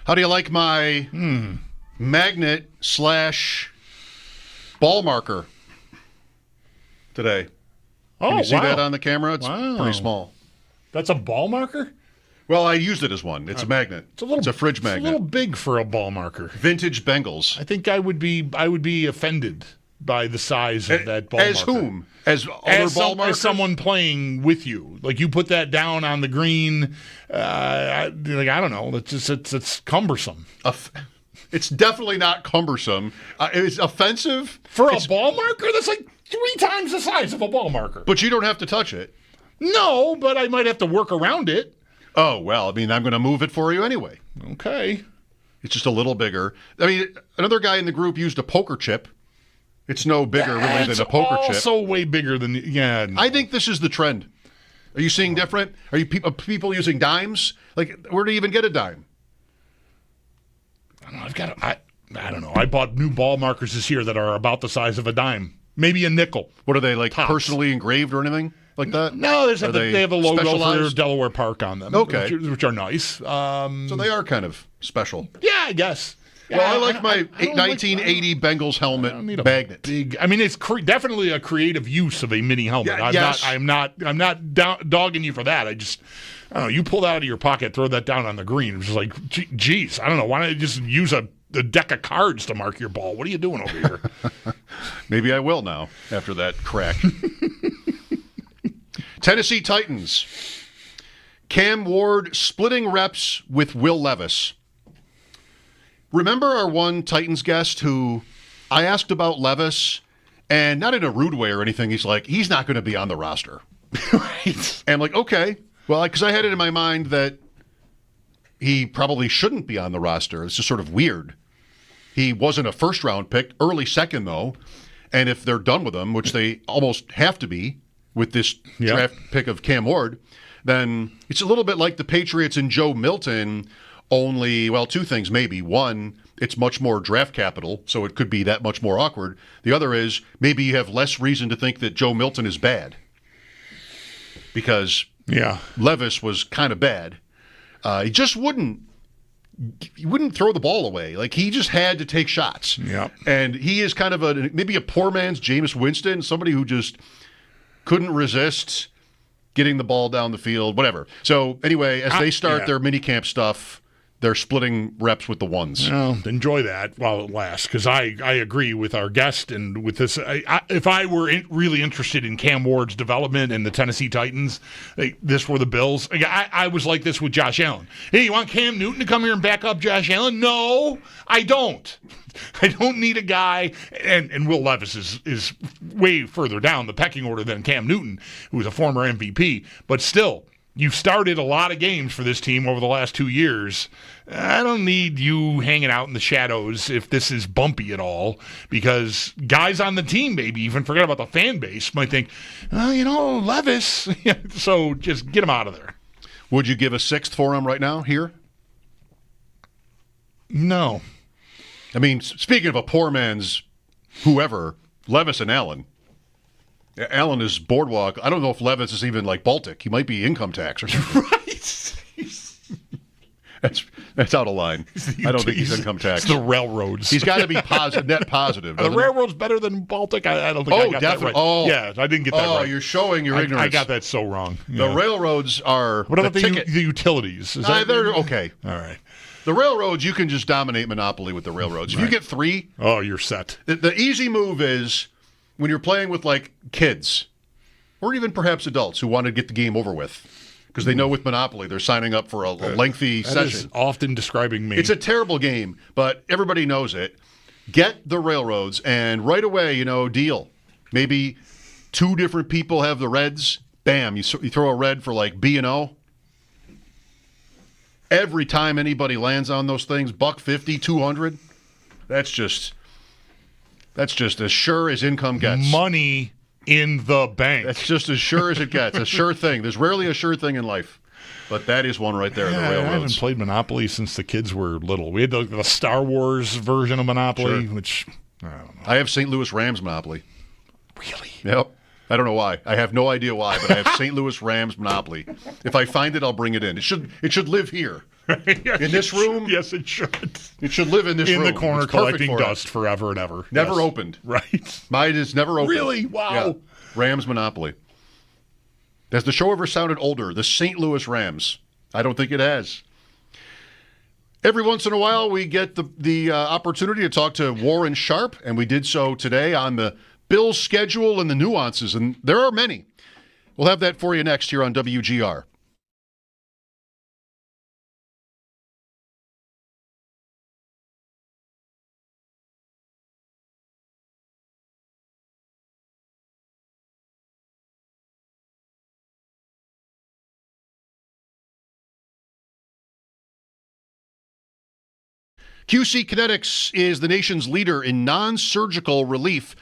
How do you like my magnet / ball marker today? Can you see that on the camera? It's pretty small. That's a ball marker? Well, I used it as one. It's a magnet. It's a fridge magnet. It's a little big for a ball marker. Vintage Bengals. I think I would be offended by the size of that ball as marker. Whom? As other ball markers? As someone playing with you. Like you put that down on the green. I don't know. It's cumbersome. It's definitely not cumbersome. It's offensive. For a ball marker? That's like 3 times the size of a ball marker. But you don't have to touch it. No, but I might have to work around it. Oh, well, I mean, I'm going to move it for you anyway. Okay. It's just a little bigger. I mean, another guy in the group used a poker chip. It's no bigger really than a poker chip. It's also way bigger than, No. I think this is the trend. Are you seeing different? Are you people using dimes? Like, where do you even get a dime? I don't know. I don't know. I bought new ball markers this year that are about the size of a dime. Maybe a nickel. What are they, like Tops. Personally engraved or anything like that? No, they have a logo specialized? for Delaware Park on them. Okay. Which are nice. So they are kind of special. Yeah, I guess. Well, I like my 1980 Bengals helmet magnet. It's definitely a creative use of a mini helmet. I'm not dogging you for that. I don't know. You pull that out of your pocket, throw that down on the green. It's just like, geez, I don't know. Why don't you just use a deck of cards to mark your ball? What are you doing over here? Maybe I will now after that crack. Tennessee Titans. Cam Ward splitting reps with Will Levis. Remember our one Titans guest who I asked about Levis, and not in a rude way or anything, he's like, he's not going to be on the roster. Right. And I'm like, okay. Well, because I had it in my mind that he probably shouldn't be on the roster. It's just sort of weird. He wasn't a first-round pick, early second, though. And if they're done with him, which they almost have to be with this draft pick of Cam Ward, then it's a little bit like the Patriots and Joe Milton. Only, well, 2 things maybe. One, it's much more draft capital, so it could be that much more awkward. The other is maybe you have less reason to think that Joe Milton is bad because Levis was kind of bad. He just wouldn't throw the ball away. Like, he just had to take shots. Yeah. And he is kind of maybe a poor man's Jameis Winston, somebody who just couldn't resist getting the ball down the field, whatever. So anyway, as they start their minicamp stuff, they're splitting reps with the ones. Well, enjoy that while it lasts, because I agree with our guest and with this. If I were really interested in Cam Ward's development and the Tennessee Titans, this were the Bills. I was like this with Josh Allen. Hey, you want Cam Newton to come here and back up Josh Allen? No, I don't. I don't need a guy, and Will Levis is way further down the pecking order than Cam Newton, who was a former MVP, but still, you've started a lot of games for this team over the last 2 years. I don't need you hanging out in the shadows if this is bumpy at all, because guys on the team, maybe even forget about the fan base, might think, Levis. So just get him out of there. Would you give a 6th for him right now here? No. I mean, speaking of a poor man's whoever, Levis and Allen. Allen is Boardwalk. I don't know if Levis is even like Baltic. He might be income tax or something. Right. That's out of line. I don't think he's income tax. It's the railroads. He's got to be net positive. Are the railroads better than Baltic? I don't think I got that right. Oh, yeah, I didn't get that right. Oh, you're showing your ignorance. I got that so wrong. The railroads are. What about the utilities? They're okay. All right. The railroads, you can just dominate monopoly with the railroads. If you get 3, you're set. The easy move is when you're playing with like kids, or even perhaps adults who want to get the game over with, because they know with Monopoly they're signing up for a lengthy session. That is often describing me. It's a terrible game, but everybody knows it. Get the railroads, and right away, deal. Maybe 2 different people have the reds. Bam, you throw a red for like B&O. Every time anybody lands on those things, $150, $200, that's just as sure as income gets. Money in the bank. That's just as sure as it gets. A sure thing. There's rarely a sure thing in life, but that is one right there. The railroads. I haven't played Monopoly since the kids were little. We had the Star Wars version of Monopoly, which I don't know. I have St. Louis Rams Monopoly. Really? Yep. I don't know why. I have no idea why, but I have St. Louis Rams Monopoly. If I find it, I'll bring it in. It should live here. In this room? Yes, it should. It should live in this room. In the corner It's perfect collecting for dust it. forever and ever. Never Yes. opened. Right. Mine is never opened. Really? Wow. Yeah. Rams Monopoly. Has the show ever sounded older? The St. Louis Rams. I don't think it has. Every once in a while, we get the opportunity to talk to Warren Sharp, and we did so today on the Bills schedule and the nuances, and there are many. We'll have that for you next here on WGR. QC Kinetics is the nation's leader in non-surgical relief